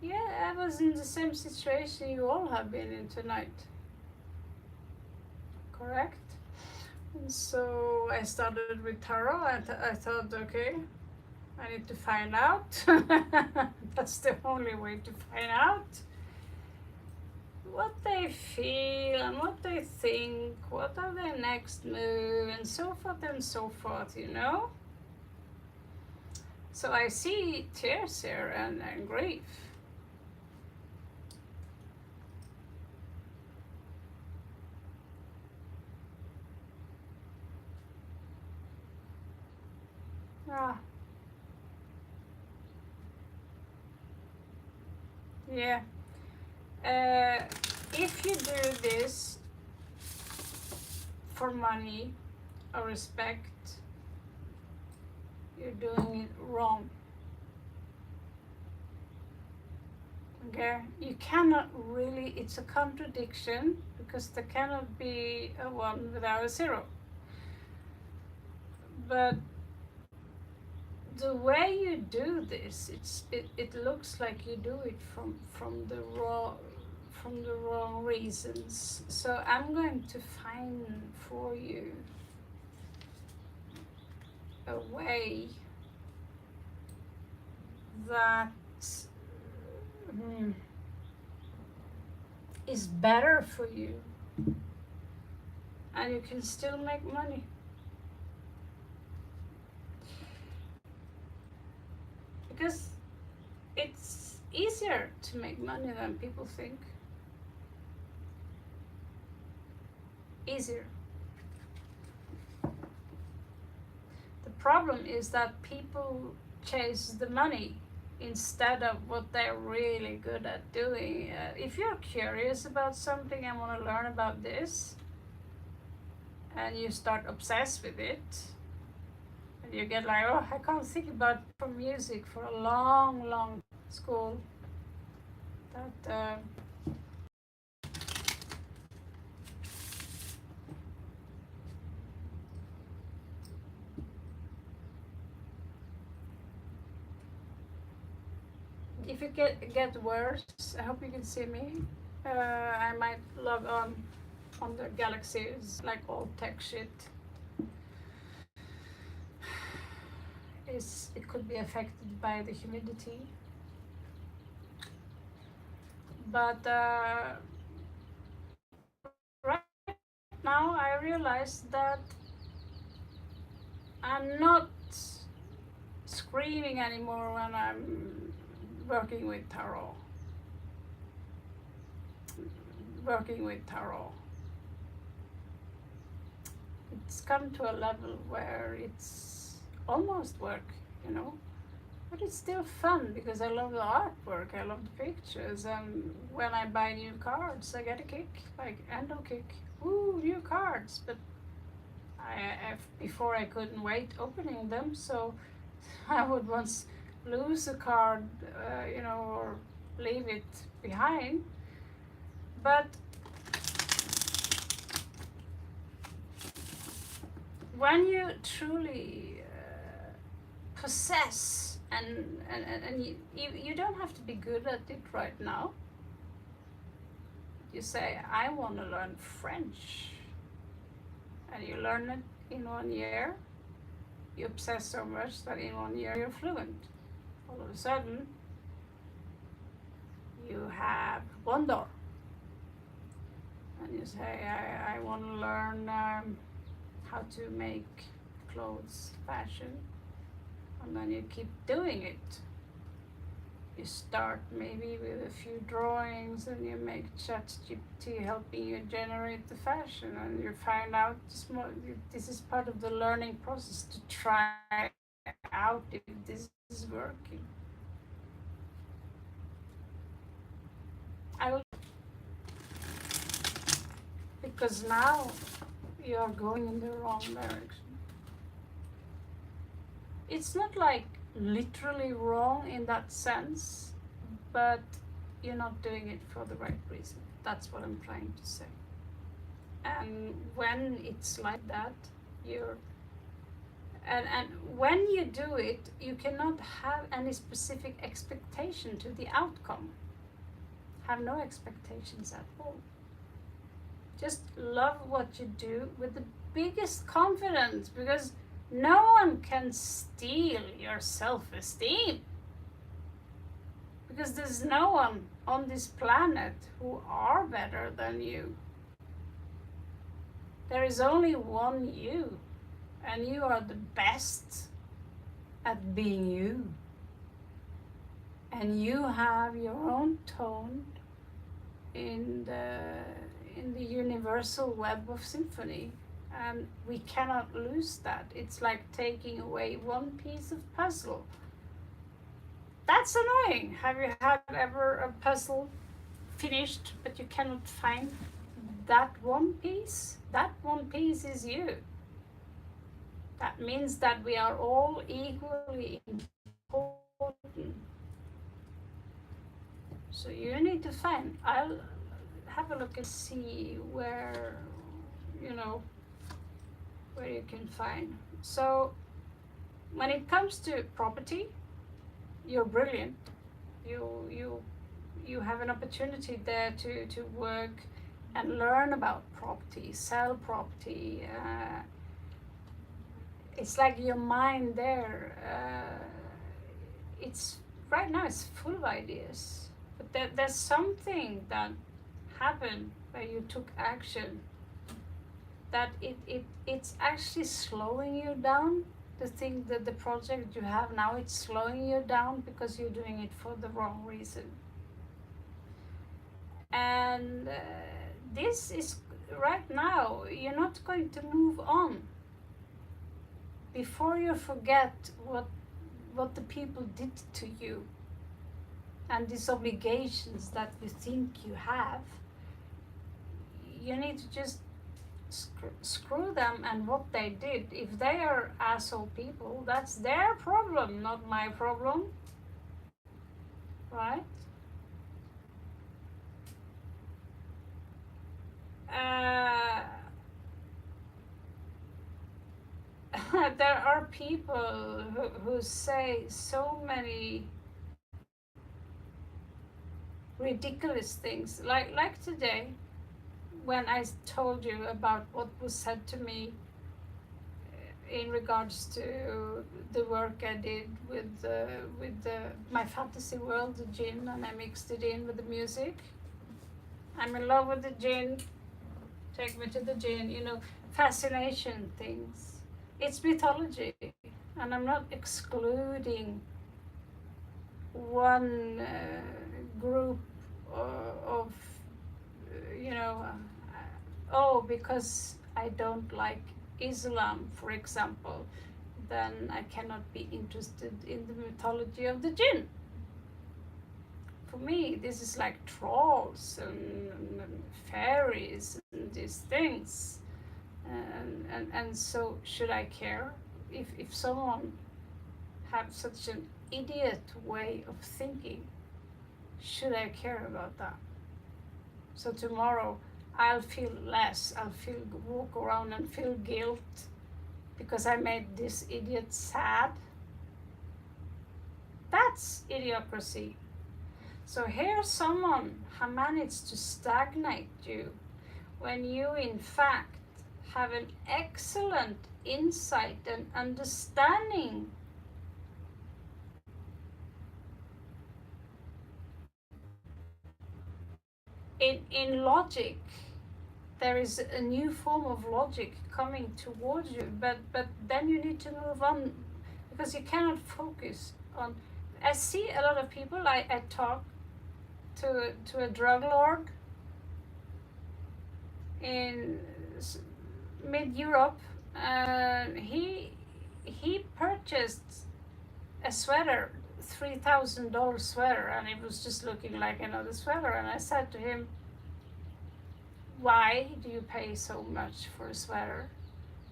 in the same situation you all have been in tonight. Correct? And so I started with tarot and I thought, okay, I need to find out. That's the only way to find out what they feel and what they think, what are their next move, and so forth, you know? So I see tears here and grief. Ah, yeah. If you do this for money or respect, you're doing it wrong. Okay? You cannot really, it's a contradiction because there cannot be a 1 without a 0. But the way you do this, it looks like you do it from the wrong reasons. So I'm going to find for you a way that is better for you and you can still make money. Because it's easier to make money than people think. Easier. The problem is that people chase the money instead of what they're really good at doing. If you're curious about something and want to learn about this, and you start obsessed with it, and you get like, oh, I can't think about for music for a long school. That if it get worse, I hope you can see me. I might log on the galaxies, like all tech shit. It could be affected by the humidity. But right now I realize that I'm not screaming anymore when I'm working with tarot. It's come to a level where it's almost work, you know. But it's still fun because I love the artwork, I love the pictures, and when I buy new cards, I get a kick, like endo kick. Ooh, new cards! But before I couldn't wait opening them, so I would once lose a card, or leave it behind. But when you truly possess and you don't have to be good at it right now. You say, I want to learn French, and you learn it in 1 year. You obsess so much that in 1 year you're fluent. All of a sudden, you have one door, and you say, I want to learn how to make clothes, fashion, and then you keep doing it. You start maybe with a few drawings, and you make ChatGPT helping you generate the fashion, and you find out this is part of the learning process to try out if this is working. Because now you are going in the wrong direction. It's not like literally wrong in that sense, but you're not doing it for the right reason. That's what I'm trying to say. And when it's like that, and when you do it, you cannot have any specific expectation to the outcome. Have no expectations at all. Just love what you do with the biggest confidence, because no one can steal your self-esteem. Because there's no one on this planet who are better than you. There is only one you, and you are the best at being you. And you have your own tone in the universal web of symphony, and we cannot lose that. It's like taking away one piece of puzzle. That's annoying. Have you had ever a puzzle finished but you cannot find that one piece? That one piece is you. That means that we are all equally important. So you need to find. I'll have a look and see where, you know, where you can find. So when it comes to property, you're brilliant. You have an opportunity there to work and learn about property, sell property. It's like your mind there. It's right now it's full of ideas, but there's something that happened where you took action. That it's actually slowing you down. The thing that the project you have now, it's slowing you down because you're doing it for the wrong reason. And this is right now, you're not going to move on before you forget what the people did to you and these obligations that you think you have. You need to just screw them and what they did. If they are asshole people, that's their problem, not my problem, right? There are people who say so many ridiculous things, like today when I told you about what was said to me in regards to the work I did with my fantasy world, the gin, and I mixed it in with the music. I'm in love with the gin. Take me to the gin. You know, fascination things. It's mythology, and I'm not excluding one group of you know. Oh, because I don't like Islam, for example, then I cannot be interested in the mythology of the jinn. For me, this is like trolls and fairies and these things. And so should I care? If someone have such an idiot way of thinking, should I care about that? So tomorrow I'll feel less, walk around and feel guilt because I made this idiot sad. That's idiocracy. So here's someone who managed to stagnate you when you in fact have an excellent insight and understanding. In logic, there is a new form of logic coming towards you, but then you need to move on because you cannot focus on. I see a lot of people. I talk to a drug lord in mid-Europe. He purchased a sweater, $3,000 sweater, and it was just looking like another sweater. And I said to him, "Why do you pay so much for a sweater?"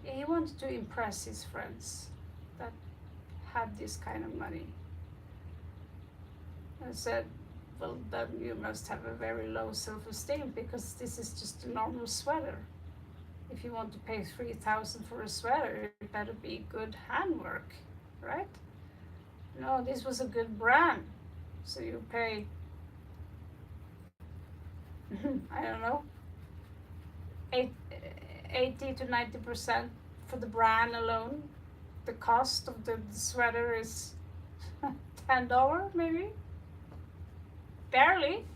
He wanted to impress his friends that had this kind of money. I said, "Well, then you must have a very low self-esteem because this is just a normal sweater. If you want to pay $3,000 for a sweater, it better be good handwork, right? No, this was a good brand, so you pay, I don't know, 80 to 90% for the brand alone. The cost of the sweater is $10 maybe, barely."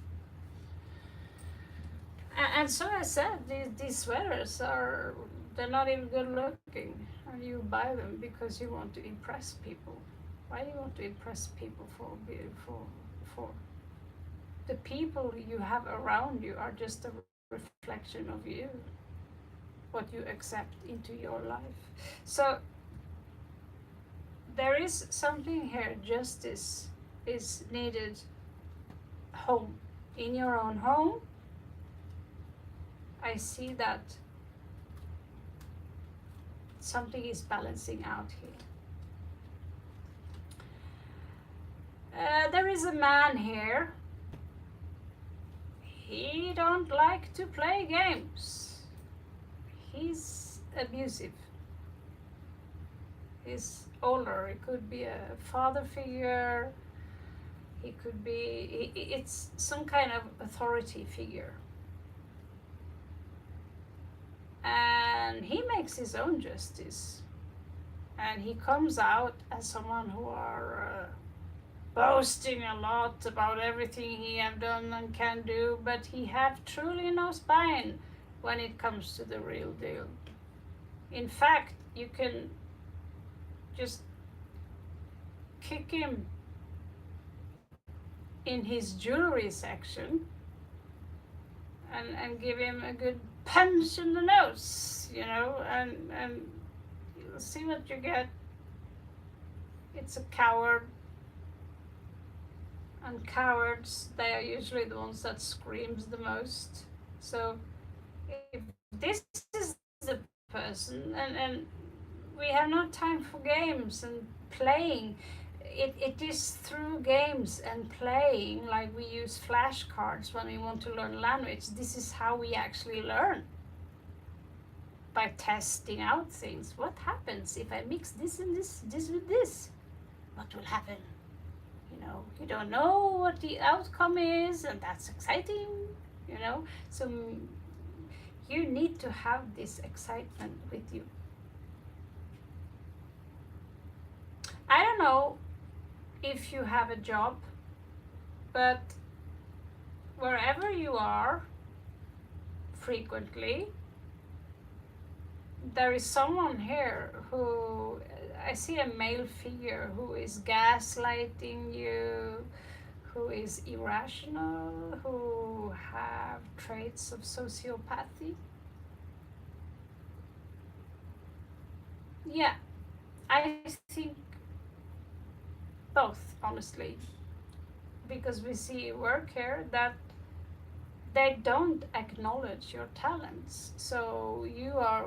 And so I said, these sweaters they're not even good looking, and you buy them because you want to impress people. Why do you want to impress people for? The people you have around you are just a reflection of you. what you accept into your life. So there is something here. Justice is needed. Home, in your own home, I see that something is balancing out here. There is a man here. He don't like to play games. He's abusive. He's older. It could be a father figure. He could be, it's some kind of authority figure. And he makes his own justice. And he comes out as someone who are boasting a lot about everything he have done and can do, but he have truly no spine when it comes to the real deal. In fact, you can just kick him in his jewelry section and give him a good punch in the nose, you know, and you'll see what you get. It's a coward. And cowards, they are usually the ones that screams the most. So if this is the person, and we have no time for games and playing, it is through games and playing, like we use flashcards when we want to learn language. This is how we actually learn, by testing out things. What happens if I mix this and this with this? What will happen? You know, you don't know what the outcome is, and that's exciting, you know. So you need to have this excitement with you. I don't know if you have a job, but wherever you are, frequently, there is someone here who, I see a male figure who is gaslighting you, who is irrational, who have traits of sociopathy. Yeah, I think both, honestly, because we see work here that they don't acknowledge your talents. So you are,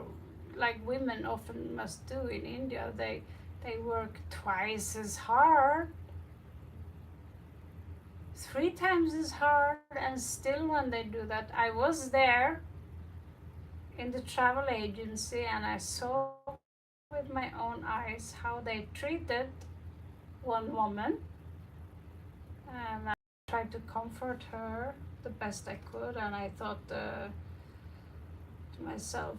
like women often must do in India, they work twice as hard, 3 times as hard, and still when they do that, I was there in the travel agency and I saw with my own eyes how they treated one woman, and I tried to comfort her the best I could, and I thought to myself,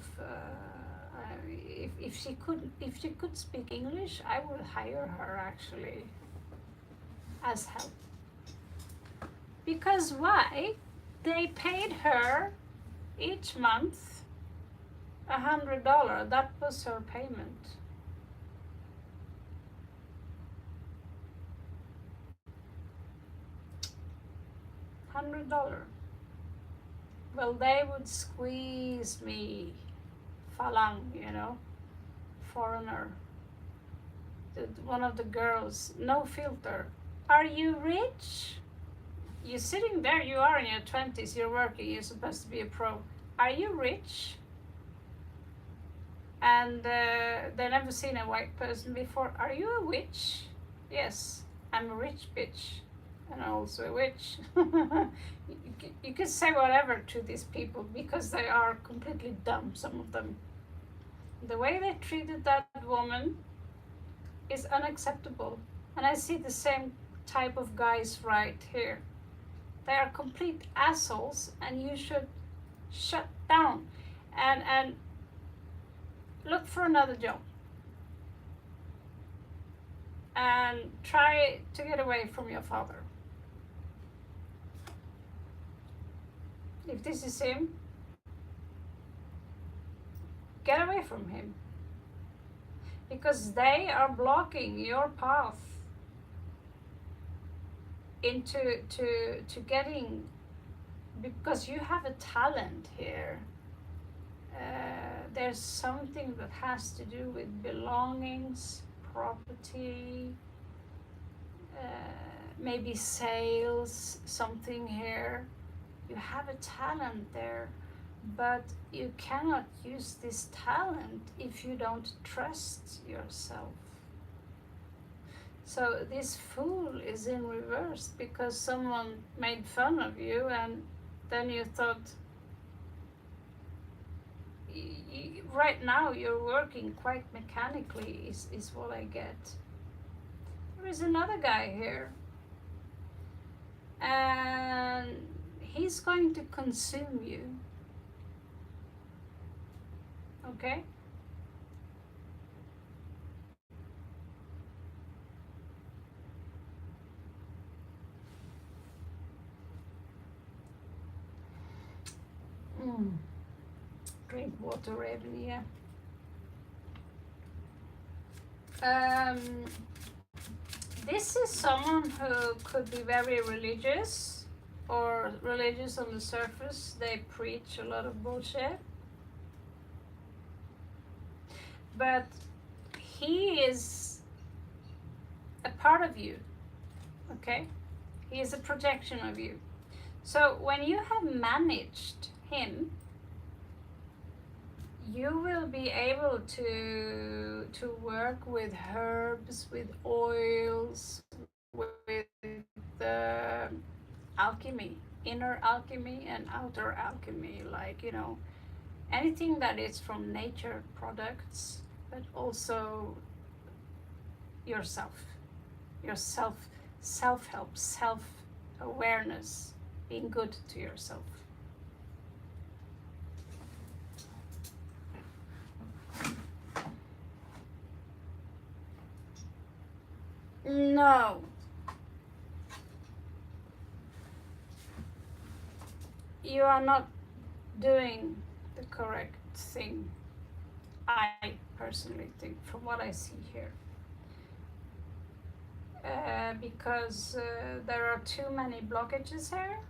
if she could speak English, I would hire her actually as help. Because why? They paid her each month $100. That was her payment. $100. Well, they would squeeze me, Falang, you know, foreigner. One of the girls, no filter. Are you rich? You're sitting there, you are in your 20s, you're working, you're supposed to be a pro. Are you rich? And they never seen a white person before. Are you a witch? Yes, I'm a rich bitch. And also a witch. You can say whatever to these people because they are completely dumb, some of them. The way they treated that woman is unacceptable. And I see the same type of guys right here. They are complete assholes, and you should shut down and look for another job. And try to get away from your father. If this is him, get away from him. Because they are blocking your path into to getting, because you have a talent here. There's something that has to do with belongings, property, maybe sales, something here. You have a talent there, but you cannot use this talent if you don't trust yourself. So this fool is in reverse because someone made fun of you, and then you thought, right now you're working quite mechanically, is what I get. There is another guy here, and he's going to consume you. Okay? Drink water, Raven, yeah. This is someone who could be very religious, or religious on the surface. They preach a lot of bullshit. But he is a part of you, okay? He is a projection of you. So when you have managed him, you will be able to work with herbs, with oils, with alchemy, inner alchemy and outer alchemy, like, you know, anything that is from nature products, but also yourself, self-help, self-awareness, being good to yourself. No. You are not doing the correct thing, I personally think, from what I see here. Because there are too many blockages here.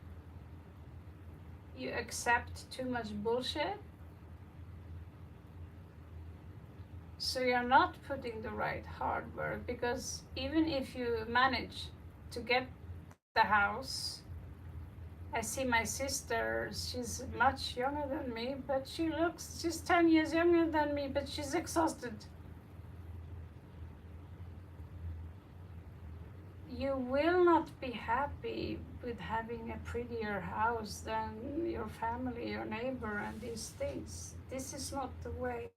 You accept too much bullshit. So you're not putting the right hard work, because even if you manage to get the house, I see my sister, she's much younger than me, but she's 10 years younger than me, but she's exhausted. You will not be happy with having a prettier house than your family, your neighbor, and these things. This is not the way.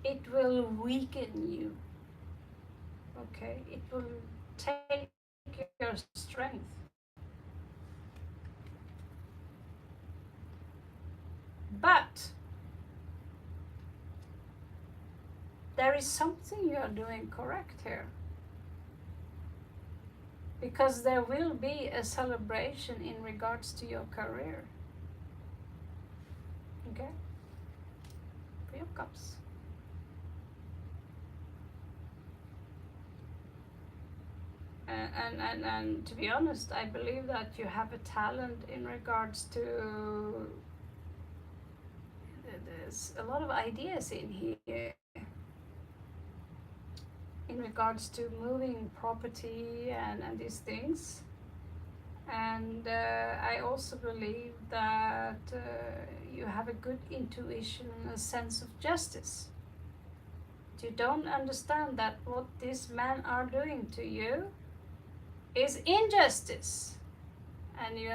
It will weaken you, okay? It will take your strength. But there is something you are doing correct here, because there will be a celebration in regards to your career. Okay? 3 of Cups. And to be honest, I believe that you have a talent in regards to, there's a lot of ideas in here in regards to moving property and these things. And I also believe that you have a good intuition and a sense of justice. You don't understand that what these men are doing to you is injustice, and you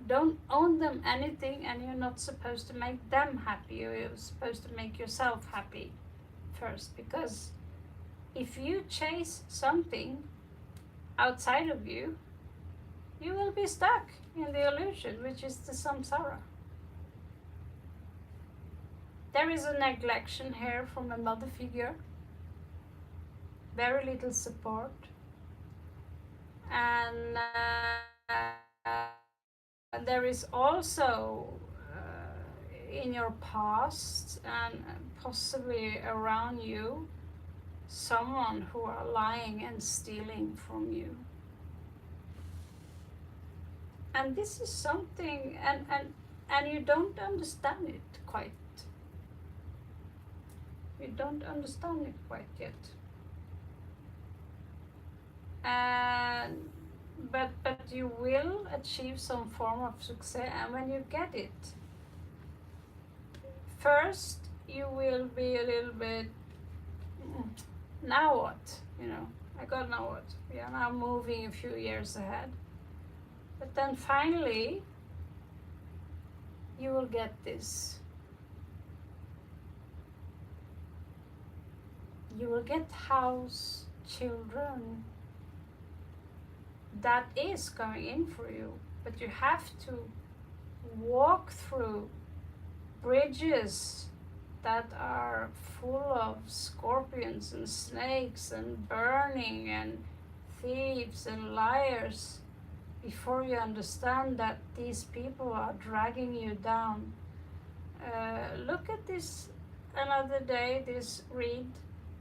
don't owe them anything, and you're not supposed to make them happy. You're supposed to make yourself happy first, because if you chase something outside of you, you will be stuck in the illusion, which is the samsara. There is a neglection here from a mother figure, very little support. And there is also in your past and possibly around you someone who are lying and stealing from you. And this is something, and and you don't understand it quite. You don't understand it quite yet. And but you will achieve some form of success, and when you get it, first you will be a little bit, now what? I got now what? We are now moving a few years ahead. But then finally, you will get this. You will get house, children. That is coming in for you. But you have to walk through bridges that are full of scorpions and snakes and burning and thieves and liars before you understand that these people are dragging you down. Look at this another day, this read,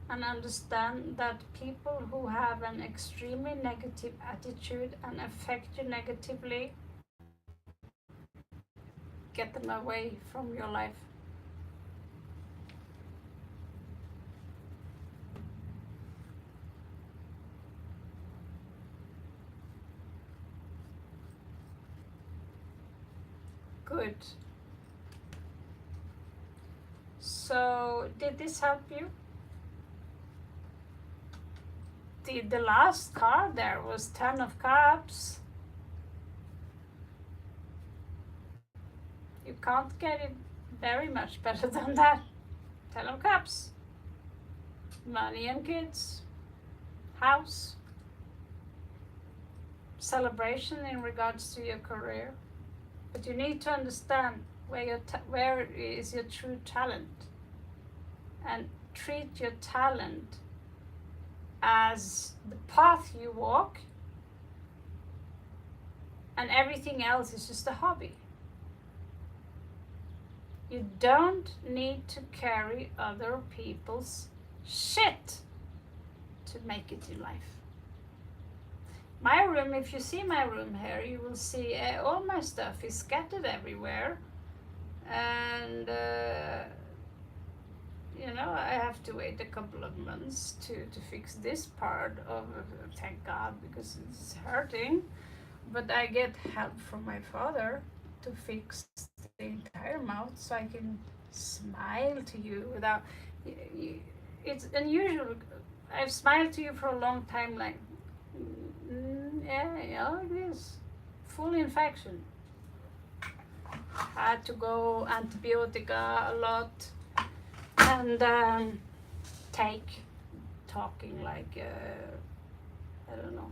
and understand that people who have an extremely negative attitude and affect you negatively, get them away from your life. Good. So, did this help you? The last card there was 10 of Cups. You can't get it very much better than that. 10 of Cups. Money and kids. House. Celebration in regards to your career. But you need to understand where is your true talent, and treat your talent as the path you walk, and everything else is just a hobby. You don't need to carry other people's shit to make it in life. My room, if you see my room here, you will see all my stuff is scattered everywhere. And, I have to wait a couple of months to fix this part of, thank God, because it's hurting. But I get help from my father to fix the entire mouth so I can smile to you without, it's unusual. I've smiled to you for a long time, like, yeah, it is. Full infection. Had to go antibiotica a lot and talking like I don't know,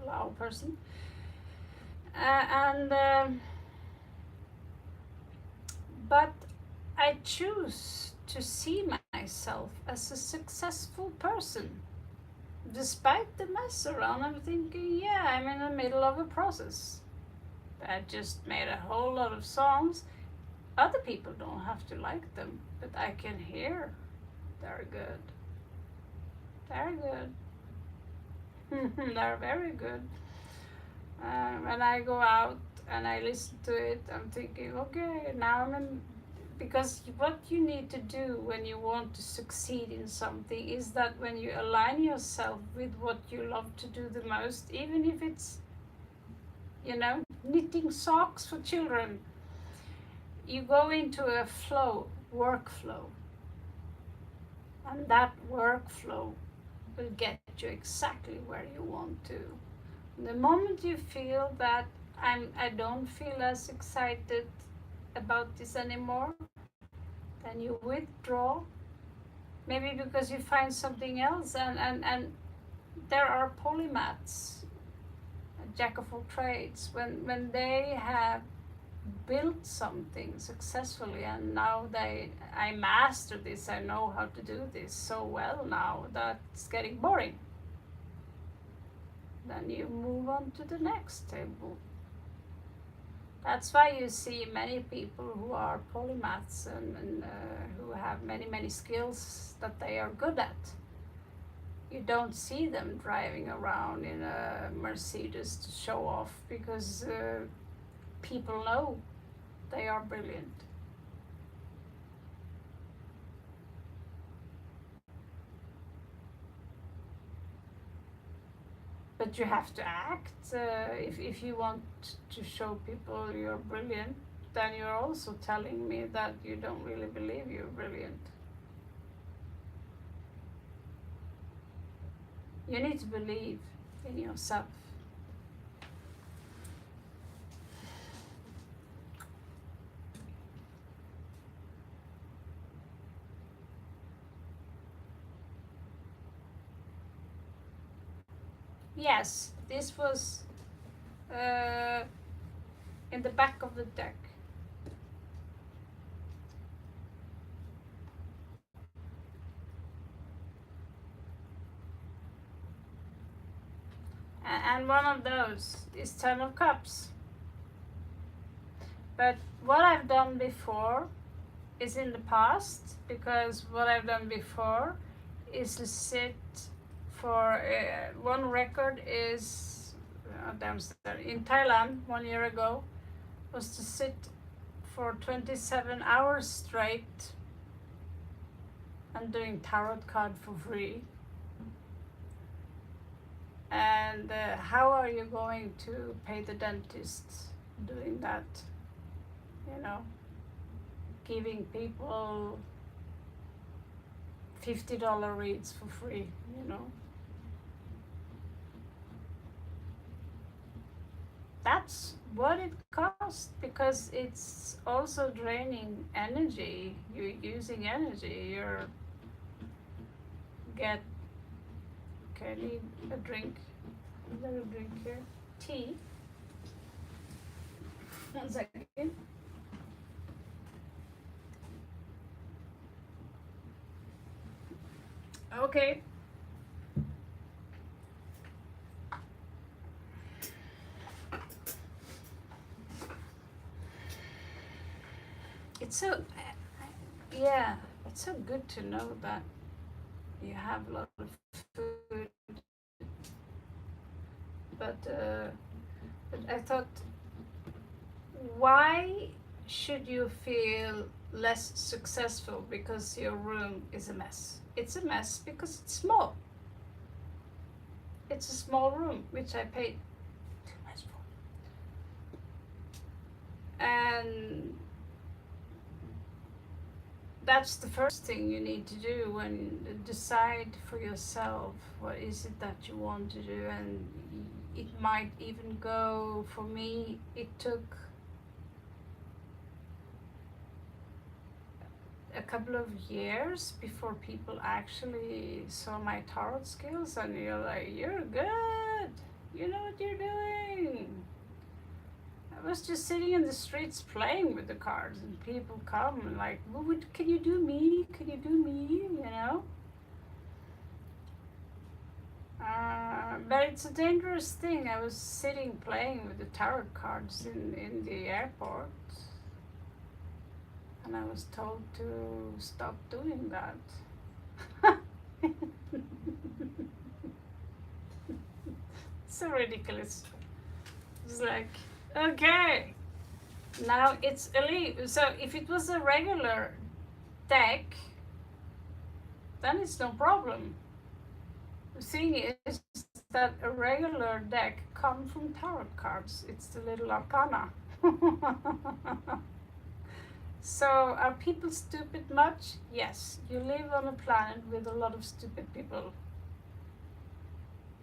a loud person. But I choose to see myself as a successful person. Despite the mess around, I'm thinking, yeah, I'm in the middle of a process. I just made a whole lot of songs. Other people don't have to like them, but I can hear they're good. They're good. They're very good. When I go out and I listen to it, I'm thinking, okay, now I'm in. Because what you need to do when you want to succeed in something is that when you align yourself with what you love to do the most, even if it's, knitting socks for children, you go into a workflow. And that workflow will get you exactly where you want to. The moment you feel that I don't feel as excited about this anymore, then you withdraw, maybe because you find something else, and there are polymaths, jack of all trades, when they have built something successfully and now I master this, I know how to do this so well now that it's getting boring, then you move on to the next table. That's why you see many people who are polymaths and who have many skills that they are good at. You don't see them driving around in a Mercedes to show off, because people know They are brilliant. But you have to act. If you want to show people you're brilliant, then you're also telling me that you don't really believe you're brilliant. You need to believe in yourself. Yes, this was in the back of the deck. And one of those is Ten of Cups. But what I've done before is in the past, because what I've done before is to sit for one record is downstairs in Thailand 1 year ago, was to sit for 27 hours straight and doing tarot card for free. And how are you going to pay the dentist doing that? You know, giving people $50 reads for free, you know. That's what it costs, because it's also draining energy. You're using energy. You're get. Okay, I need a drink. A little drink here. Tea. 1 second. Okay. It's so, yeah, it's so good to know that you have a lot of food. But I thought, why should you feel less successful because your room is a mess? It's a mess because it's small. It's a small room, which I paid too much for. And that's the first thing you need to do when you decide for yourself what is it that you want to do. And it might even go, for me, it took a couple of years before people actually saw my tarot skills, and you're like, you're good, you know what you're doing. I was just sitting in the streets playing with the cards, and people come and like, well, can you do me? Can you do me? You know? But it's a dangerous thing. I was sitting playing with the tarot cards in the airport, and I was told to stop doing that. So ridiculous. It's like, okay, now it's a leave. So if it was a regular deck, then it's no problem. The thing is that a regular deck comes from tarot cards. It's the little arcana. So are people stupid much? Yes, you live on a planet with a lot of stupid people.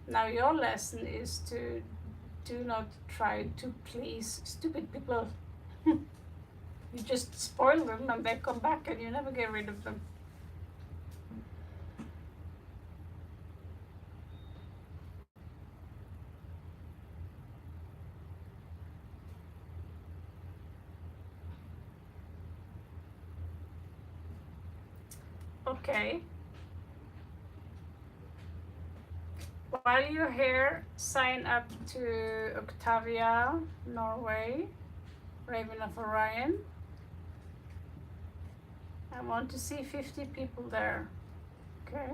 Now your lesson is to do not try to please stupid people. You just spoil them and they come back and you never get rid of them. Okay. While you're here, sign up to Octavia, Norway, Raven of Orion. I want to see 50 people there. Okay.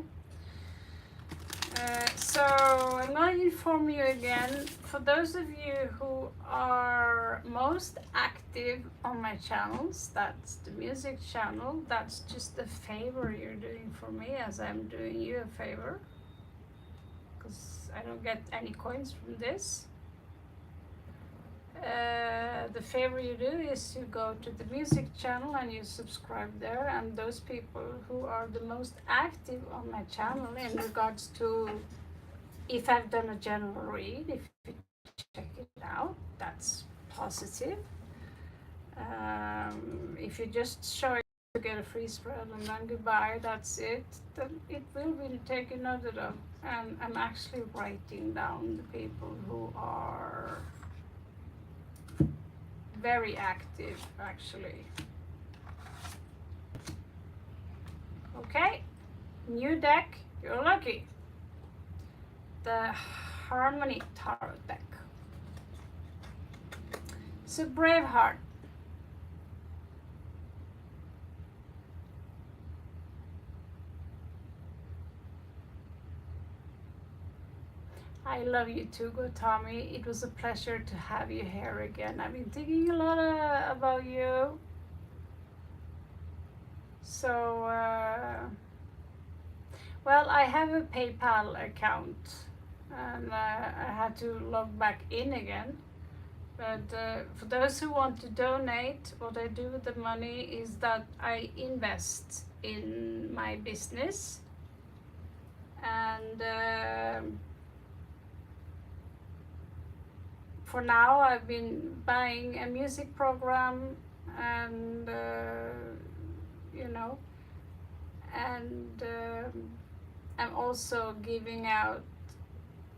So I'm going to inform you again, for those of you who are most active on my channels, that's the music channel, that's just a favor you're doing for me as I'm doing you a favor, because I don't get any coins from this. The favor you do is you go to the music channel and you subscribe there, and those people who are the most active on my channel in regards to if I've done a general read, if you check it out, that's positive. If you just show it to get a free spread and then goodbye, that's it, then it will be taken note of. And I'm actually writing down the people who are very active, actually. Okay, new deck, you're lucky. The Harmony Tarot deck. So Braveheart. I love you too, Gotami. It was a pleasure to have you here again. I've been thinking a lot about you. So, well, I have a PayPal account and I had to log back in again. But for those who want to donate, what I do with the money is that I invest in my business. And for now, I've been buying a music program and, you know, and I'm also giving out,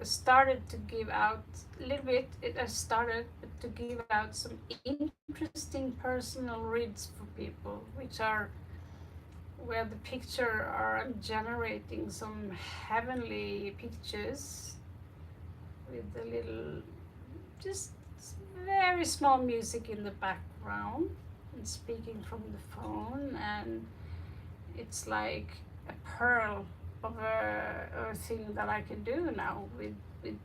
started to give out a little bit, it has started to give out some interesting personal reads for people, which are where the picture are generating some heavenly pictures with a little, just very small music in the background and speaking from the phone, and it's like a pearl of a thing that I can do now with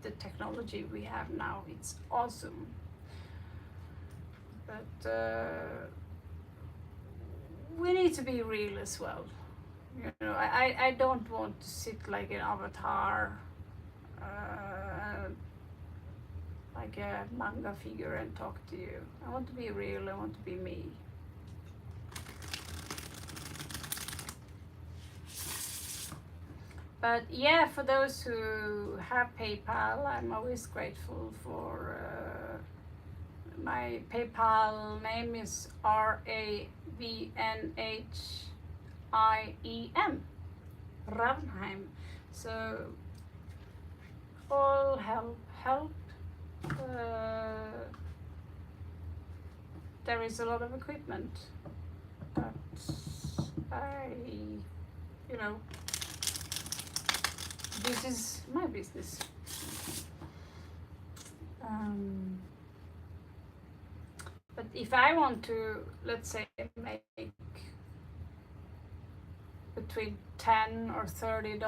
the technology we have now. It's awesome. But we need to be real as well. You know, I don't want to sit like an avatar, like a manga figure and talk to you. I want to be real, I want to be me. But yeah, for those who have PayPal, I'm always grateful for my PayPal name is RAVNHIEM, Ravnheim. So all help. There is a lot of equipment, but you know, this is my business. But if I want to, let's say, make between $10 or $30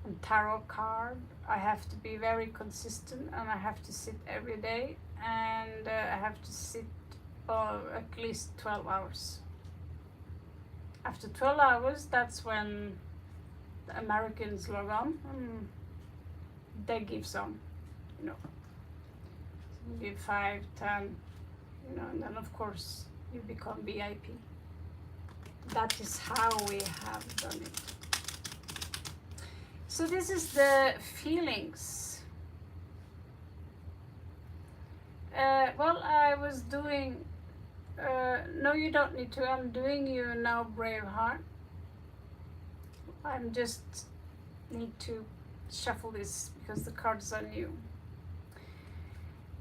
on tarot card, I have to be very consistent, and I have to sit every day, and I have to sit at least 12 hours. After 12 hours, that's when the Americans log on and they give some, you know, give 5, 10, you know, and then of course you become VIP. That is how we have done it. So this is the feelings. Well, I was doing, no, you don't need to, I'm doing you now, Braveheart. I'm just need to shuffle this because the cards are new.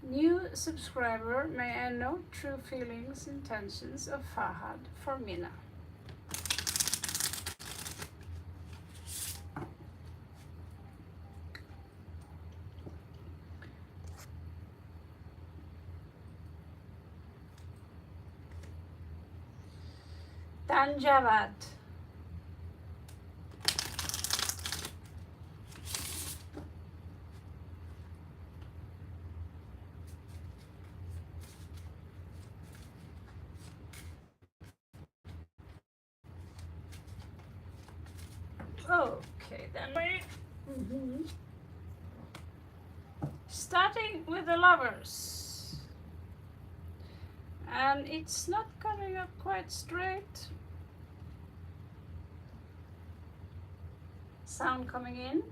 New subscriber, may I know true feelings, intentions of Fahad for Mina. Dan Javad. Okay, then we starting with the lovers, and it's not coming up quite straight. Sound coming in.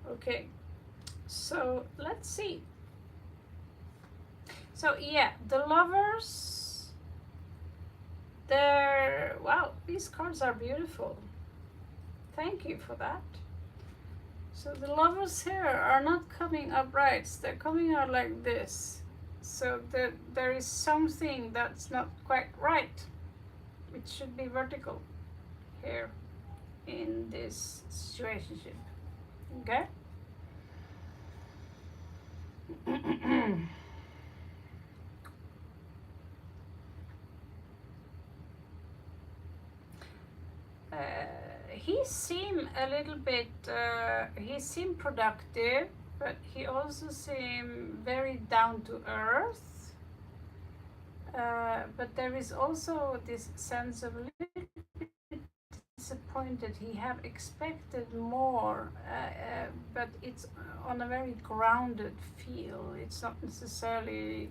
Okay, so let's see. So yeah, the lovers, they're, wow, these cards are beautiful. Thank you for that. So the lovers here are not coming upright, they're coming out like this. So there is something that's not quite right. It should be vertical here in this situationship. Okay? He seemed a little bit, he seemed productive, but he also seemed very down to earth. But there is also this sense of a little bit disappointed. He have expected more, but it's on a very grounded feel. It's not necessarily,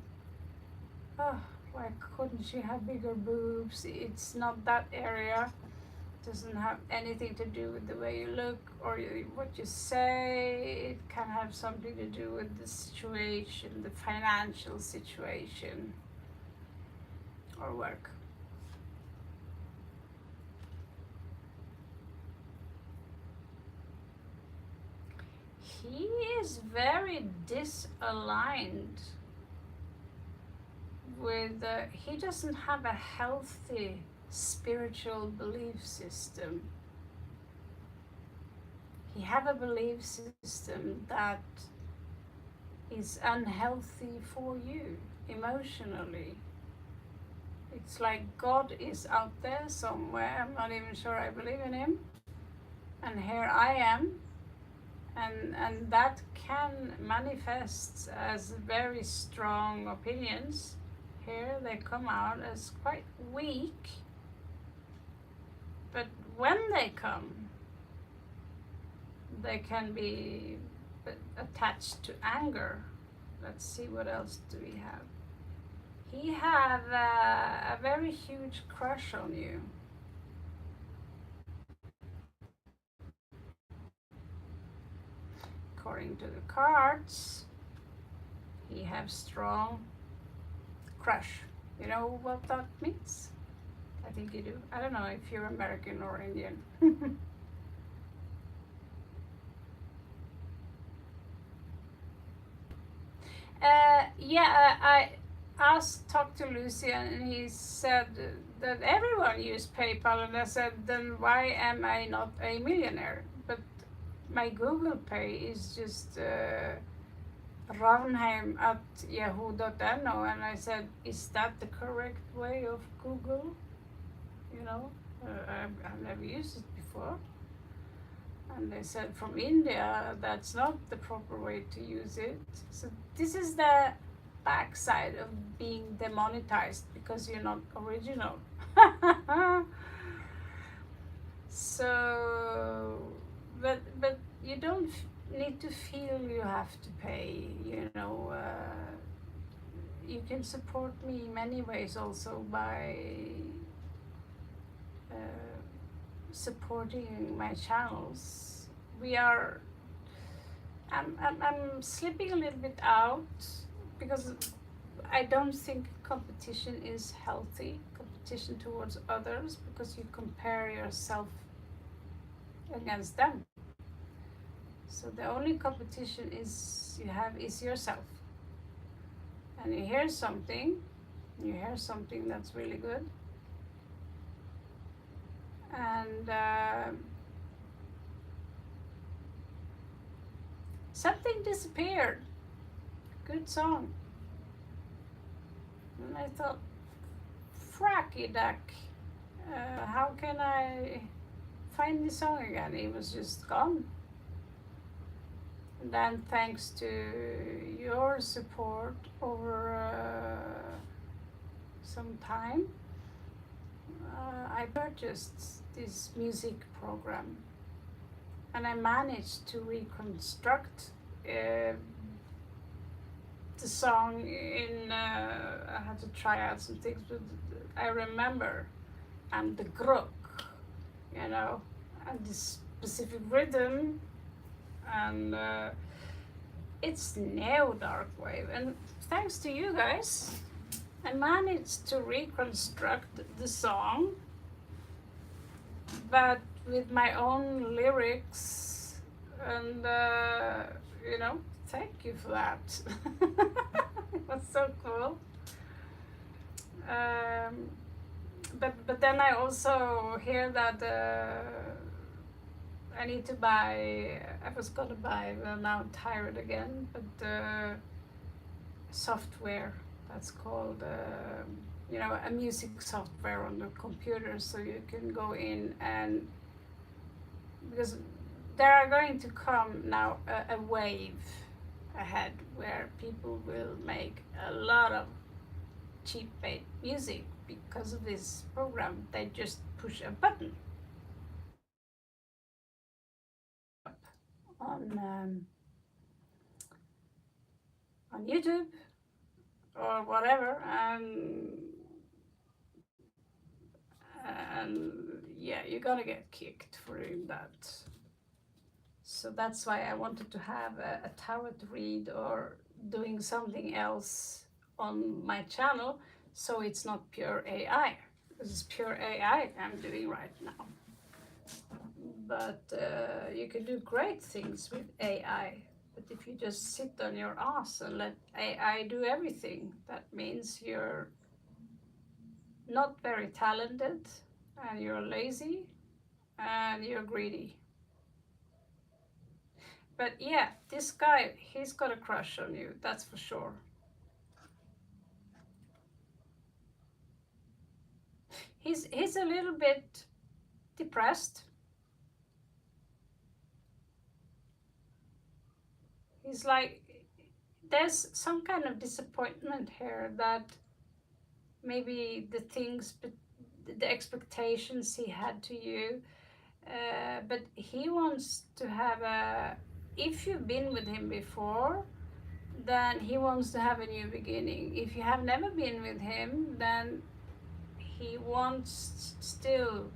oh, why couldn't she have bigger boobs? It's not that area. Doesn't have anything to do with the way you look or what you say. It can have something to do with the situation, the financial situation, or work. He is very disaligned with, he doesn't have a healthy spiritual belief system. He have a belief system that is unhealthy for you emotionally. It's like God is out there somewhere. I'm not even sure I believe in him. And here I am. And that can manifest as very strong opinions. Here they come out as quite weak. But when they come, they can be attached to anger. Let's see, what else do we have? He have a very huge crush on you. According to the cards, he have strong crush. You know what that means? I think you do. I don't know if you're American or Indian. Yeah, I talked to Lucy and he said that everyone used PayPal, and I said, then why am I not a millionaire? But my Google Pay is just ravnheim@yahoo.no, and I said, is that the correct way of Google? You know, I've never used it before. And they said, from India, that's not the proper way to use it. So this is the backside of being demonetized because you're not original. So, but you don't need to feel you have to pay, you know. You can support me in many ways also by supporting my channels. I'm slipping a little bit out because I don't think competition is healthy, competition towards others, because you compare yourself against them. So the only competition is you have is yourself. And you hear something that's really good, and something disappeared. Good song. And I thought, fracky duck, how can I find the song again. It was just gone. And then, thanks to your support over some time, I purchased this music program, and I managed to reconstruct the song in. I had to try out some things, but I remember, and the grok, you know, and this specific rhythm, and it's neo dark wave. And thanks to you guys, I managed to reconstruct the song, but with my own lyrics, and you know, thank you for that. It was so cool. But then I also hear that I need to buy. I was gonna buy. Well, now I'm tired again. But software that's called, you know, a music software on the computer, so you can go in and, because there are going to come now a wave ahead where people will make a lot of cheap paid music because of this program. They just push a button on on YouTube or whatever, and yeah, you're gonna get kicked for doing that. So that's why I wanted to have a tarot read or doing something else on my channel, so it's not pure AI. This is pure AI I'm doing right now. But you can do great things with AI. But if you just sit on your ass and let AI do everything, that means you're not very talented, and you're lazy, and you're greedy. But yeah, this guy, he's got a crush on you, that's for sure. He's a little bit depressed. He's like, there's some kind of disappointment here that maybe the things, the expectations he had to you, but he wants to have a, if you've been with him before, then he wants to have a new beginning. If you have never been with him, then he wants still,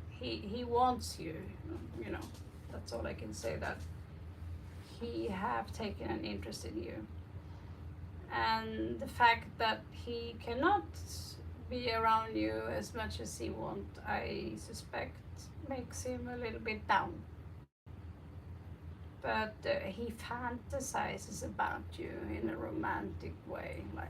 he wants you, you know. That's all I can say, that he have taken an interest in you. And the fact that he cannot be around you as much as he want, I suspect, makes him a little bit down. But he fantasizes about you in a romantic way, like,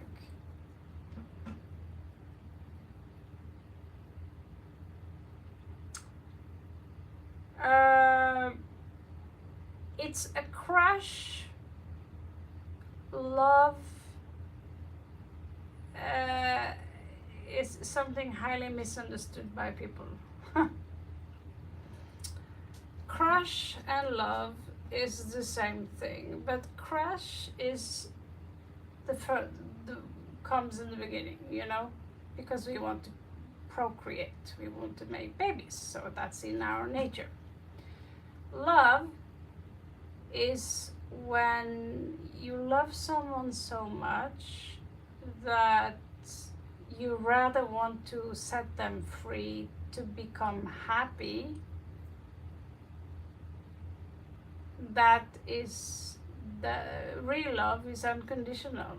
it's a crush, love, is something highly misunderstood by people. Crush and love is the same thing, but crush is the comes in the beginning, you know, because we want to procreate, we want to make babies, so that's in our nature. Love is when you love someone so much that you rather want to set them free to become happy. That is, the real love is unconditional.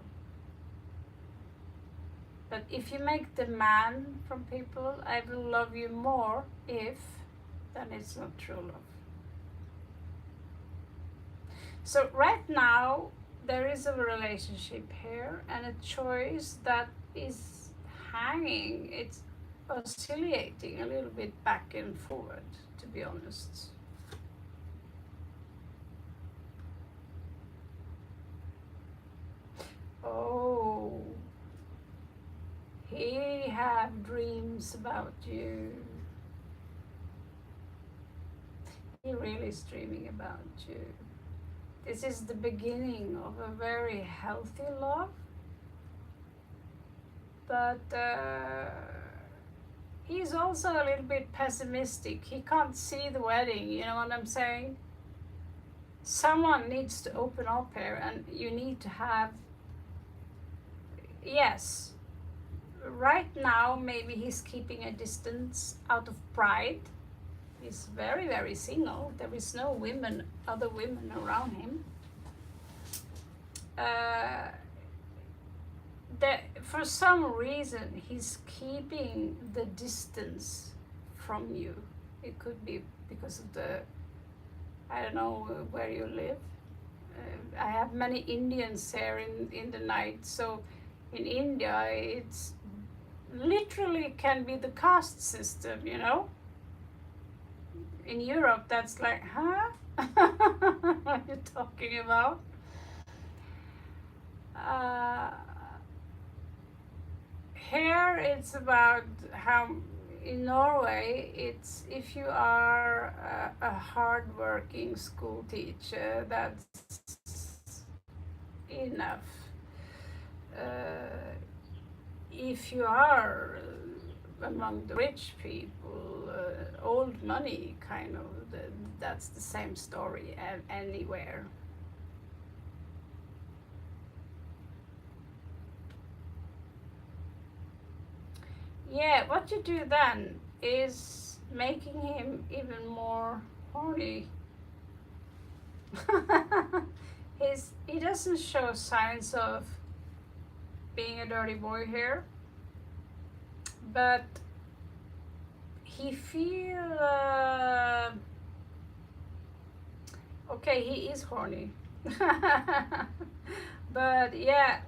But if you make demand from people, I will love you more if, then it's not true love. So right now, there is a relationship here and a choice that is hanging, it's oscillating a little bit back and forward, to be honest. Oh, he have dreams about you. He really is dreaming about you. This is the beginning of a very healthy love, but he's also a little bit pessimistic. He can't see the wedding, you know what I'm saying? Someone needs to open up here, and you need to have, yes, right now maybe he's keeping a distance out of pride. He's very, very single. There is no other women around him. For some reason, he's keeping the distance from you. It could be because of I don't know where you live. I have many Indians here in the night, so in India it's literally can be the caste system, you know. In Europe, that's like, huh? What are you talking about? Here it's about how in Norway it's if you are a hard-working school teacher, that's enough. If you are among the rich people, old money kind of, that's the same story anywhere. Yeah, what you do then is making him even more horny. He doesn't show signs of being a dirty boy here, but he feel okay. He is horny, but yeah,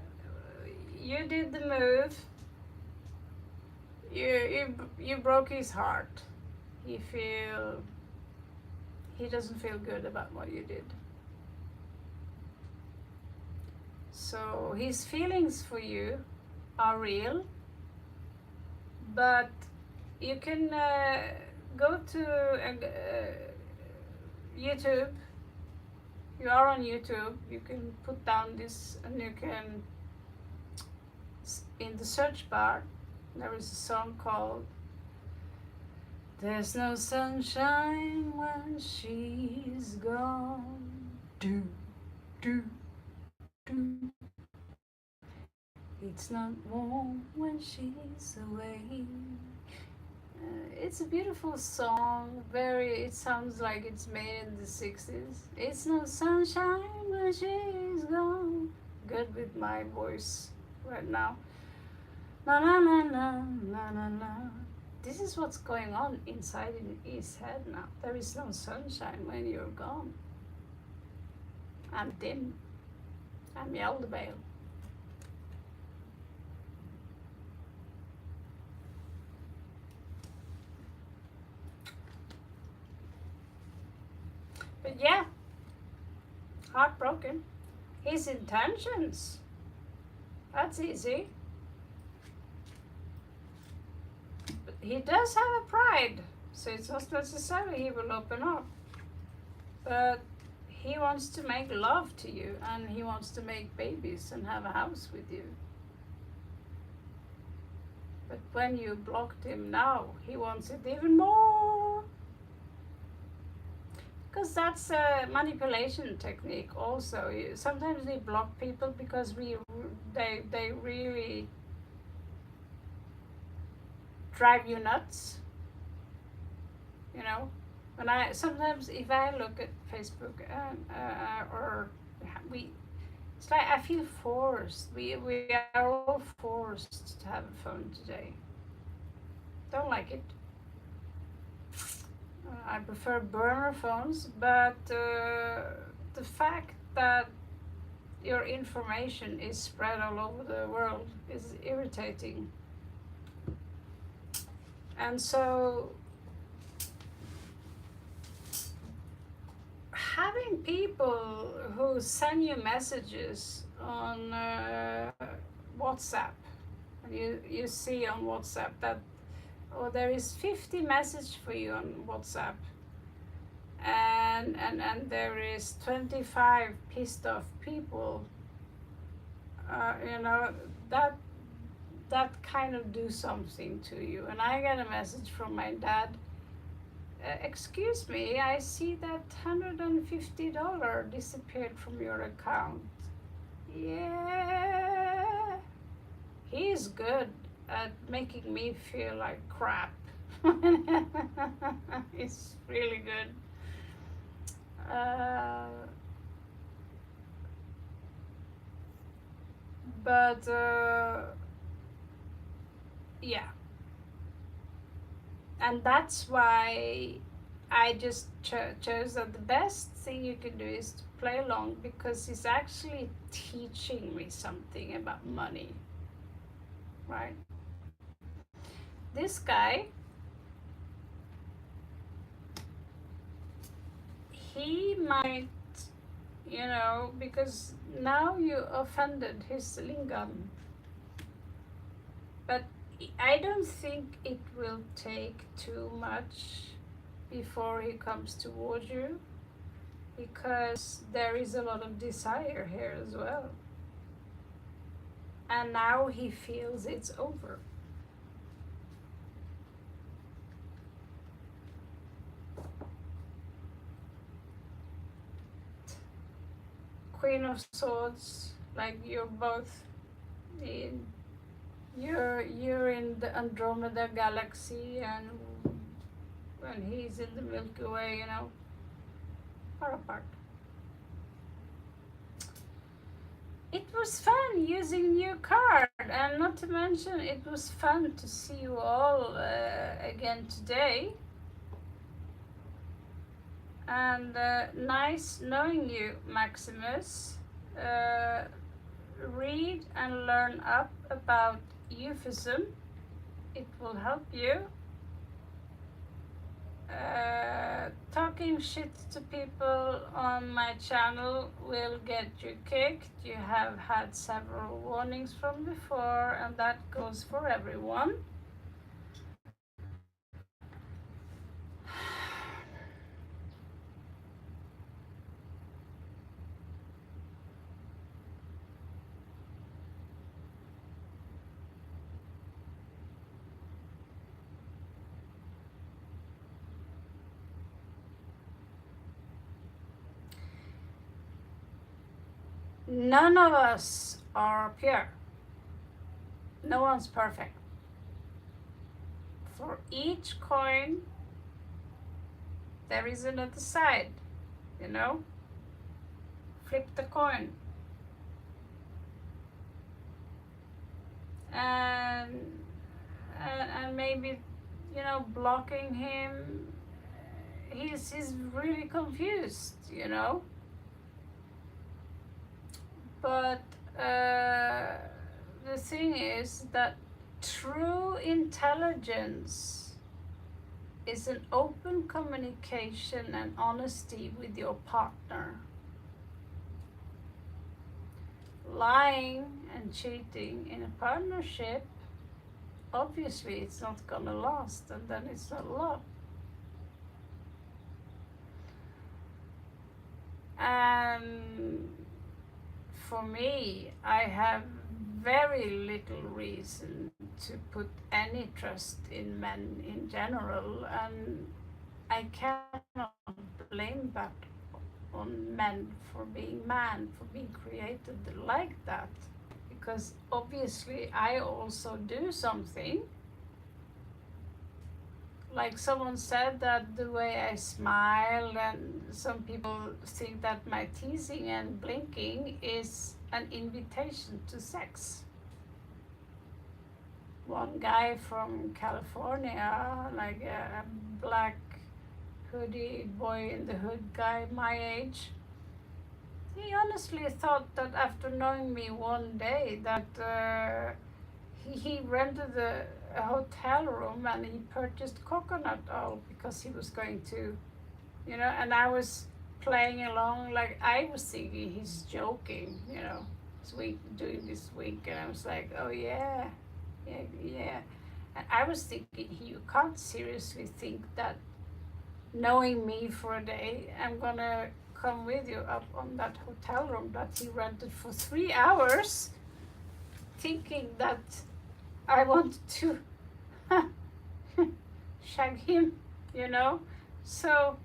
you did the move. You broke his heart. He doesn't feel good about what you did. So his feelings for you are real, but you can go to YouTube. You are on YouTube. You can put down this, and you can in the search bar. There is a song called "There's No Sunshine When She's Gone." Do do do. It's not warm when she's away. It's a beautiful song. It sounds like it's made in the 60s. It's no sunshine when she's gone. Good with my voice right now. Na na na na na na na. This is what's going on inside in his head now. There is no sunshine when you're gone. I'm dim. I'm Yaldabale. But yeah, heartbroken. His intentions, that's easy. But he does have a pride, so it's not necessarily he will open up. But he wants to make love to you, and he wants to make babies and have a house with you. But when you blocked him now, he wants it even more. Because that's a manipulation technique also. Sometimes we block people because they really drive you nuts. You know, sometimes if I look at Facebook or it's like I feel forced. We are all forced to have a phone today. Don't like it. I prefer burner phones, but the fact that your information is spread all over the world is irritating. And so having people who send you messages on WhatsApp, and you see on WhatsApp that there is 50 messages for you on WhatsApp, and there is 25 pissed off people, you know, that that kind of do something to you. And I got a message from my dad. Excuse me, I see that $150 disappeared from your account. Yeah, he's good at making me feel like crap. He's really good. Uh, but yeah, and that's why I just chose that the best thing you can do is to play along, because it's actually teaching me something about money, right? This guy, he might, you know, because now you offended his lingam, but I don't think it will take too much before he comes towards you, because there is a lot of desire here as well. And now he feels it's over. Queen of Swords, like you're both in, you're in the Andromeda galaxy, and when he's in the Milky Way, you know, far apart. It was fun using new card, and not to mention it was fun to see you all again today. And nice knowing you, Maximus. Read and learn up about euphemism. It will help you. Talking shit to people on my channel will get you kicked. You have had several warnings from before, and that goes for everyone. None of us are pure. No one's perfect. For each coin, there is another side, you know? Flip the coin. And maybe, you know, blocking him, he's really confused, you know? But the thing is that true intelligence is an open communication and honesty with your partner. Lying and cheating in a partnership, obviously it's not gonna last, and then it's not love. And for me, I have very little reason to put any trust in men in general, and I cannot blame that on men for being man, for being created like that, because obviously I also do something. Like someone said that the way I smile, and some people think that my teasing and blinking is an invitation to sex. One guy from California, like a black hoodie boy in the hood guy my age, he honestly thought that after knowing me one day that he rented a hotel room, and he purchased coconut oil because he was going to, you know, and I was playing along like I was thinking he's joking, you know, doing this wink, and I was like, oh yeah, yeah. And I was thinking, you can't seriously think that knowing me for a day, I'm gonna come with you up on that hotel room that he rented for 3 hours, thinking that I want to shag him, you know. So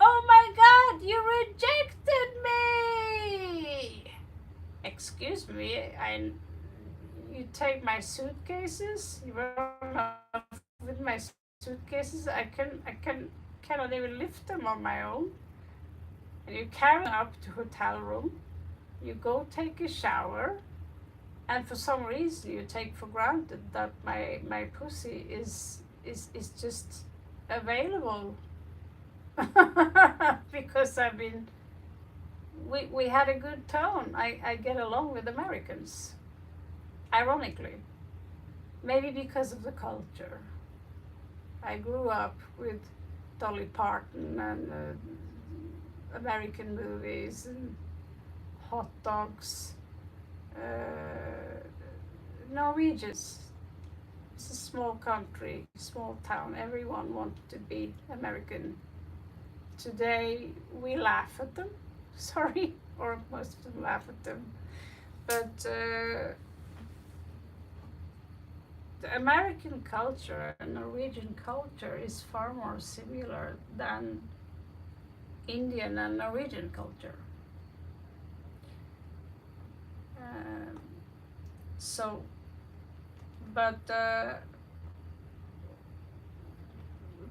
oh my God, you rejected me! Excuse me, you take my suitcases. You run off with my suitcases. Cannot even lift them on my own. And you carry them up to hotel room. You go take a shower, and for some reason you take for granted that my pussy is just available because we had a good tone. I get along with Americans, ironically, maybe because of the culture. I grew up with Dolly Parton and American movies and hot dogs. Norwegians, it's a small country, small town. Everyone wanted to be American. Today we laugh at them. Sorry, or most of them laugh at them. But the American culture and Norwegian culture is far more similar than Indian and Norwegian culture. So, but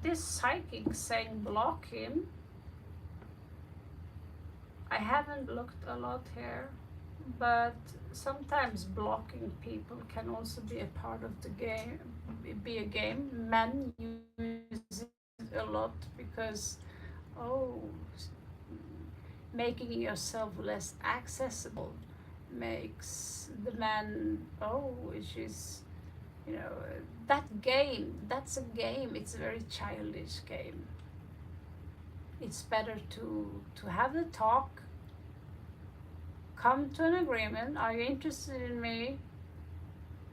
this psychic saying block him, I haven't looked a lot here, but sometimes blocking people can also be a part of the game, be a game. Men use it a lot because, oh, making yourself less accessible makes the man, oh, she's, you know, that game, that's a game. It's a very childish game. It's better to have the talk, come to an agreement. Are you interested in me?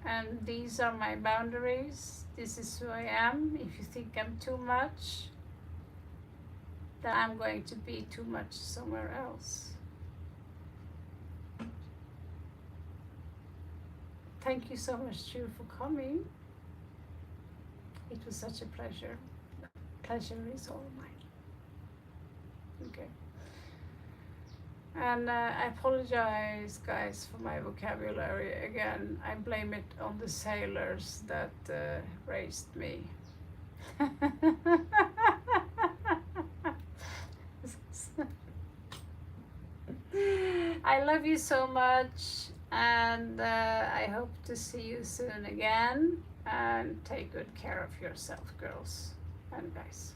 And these are my boundaries. This is who I am. If you think I'm too much, then I'm going to be too much somewhere else. Thank you so much, Drew, for coming. It was such a pleasure. Pleasure is all mine. Okay. And I apologize, guys, for my vocabulary. Again, I blame it on the sailors that raised me. I love you so much, and I hope to see you soon again. And take good care of yourself, girls and guys.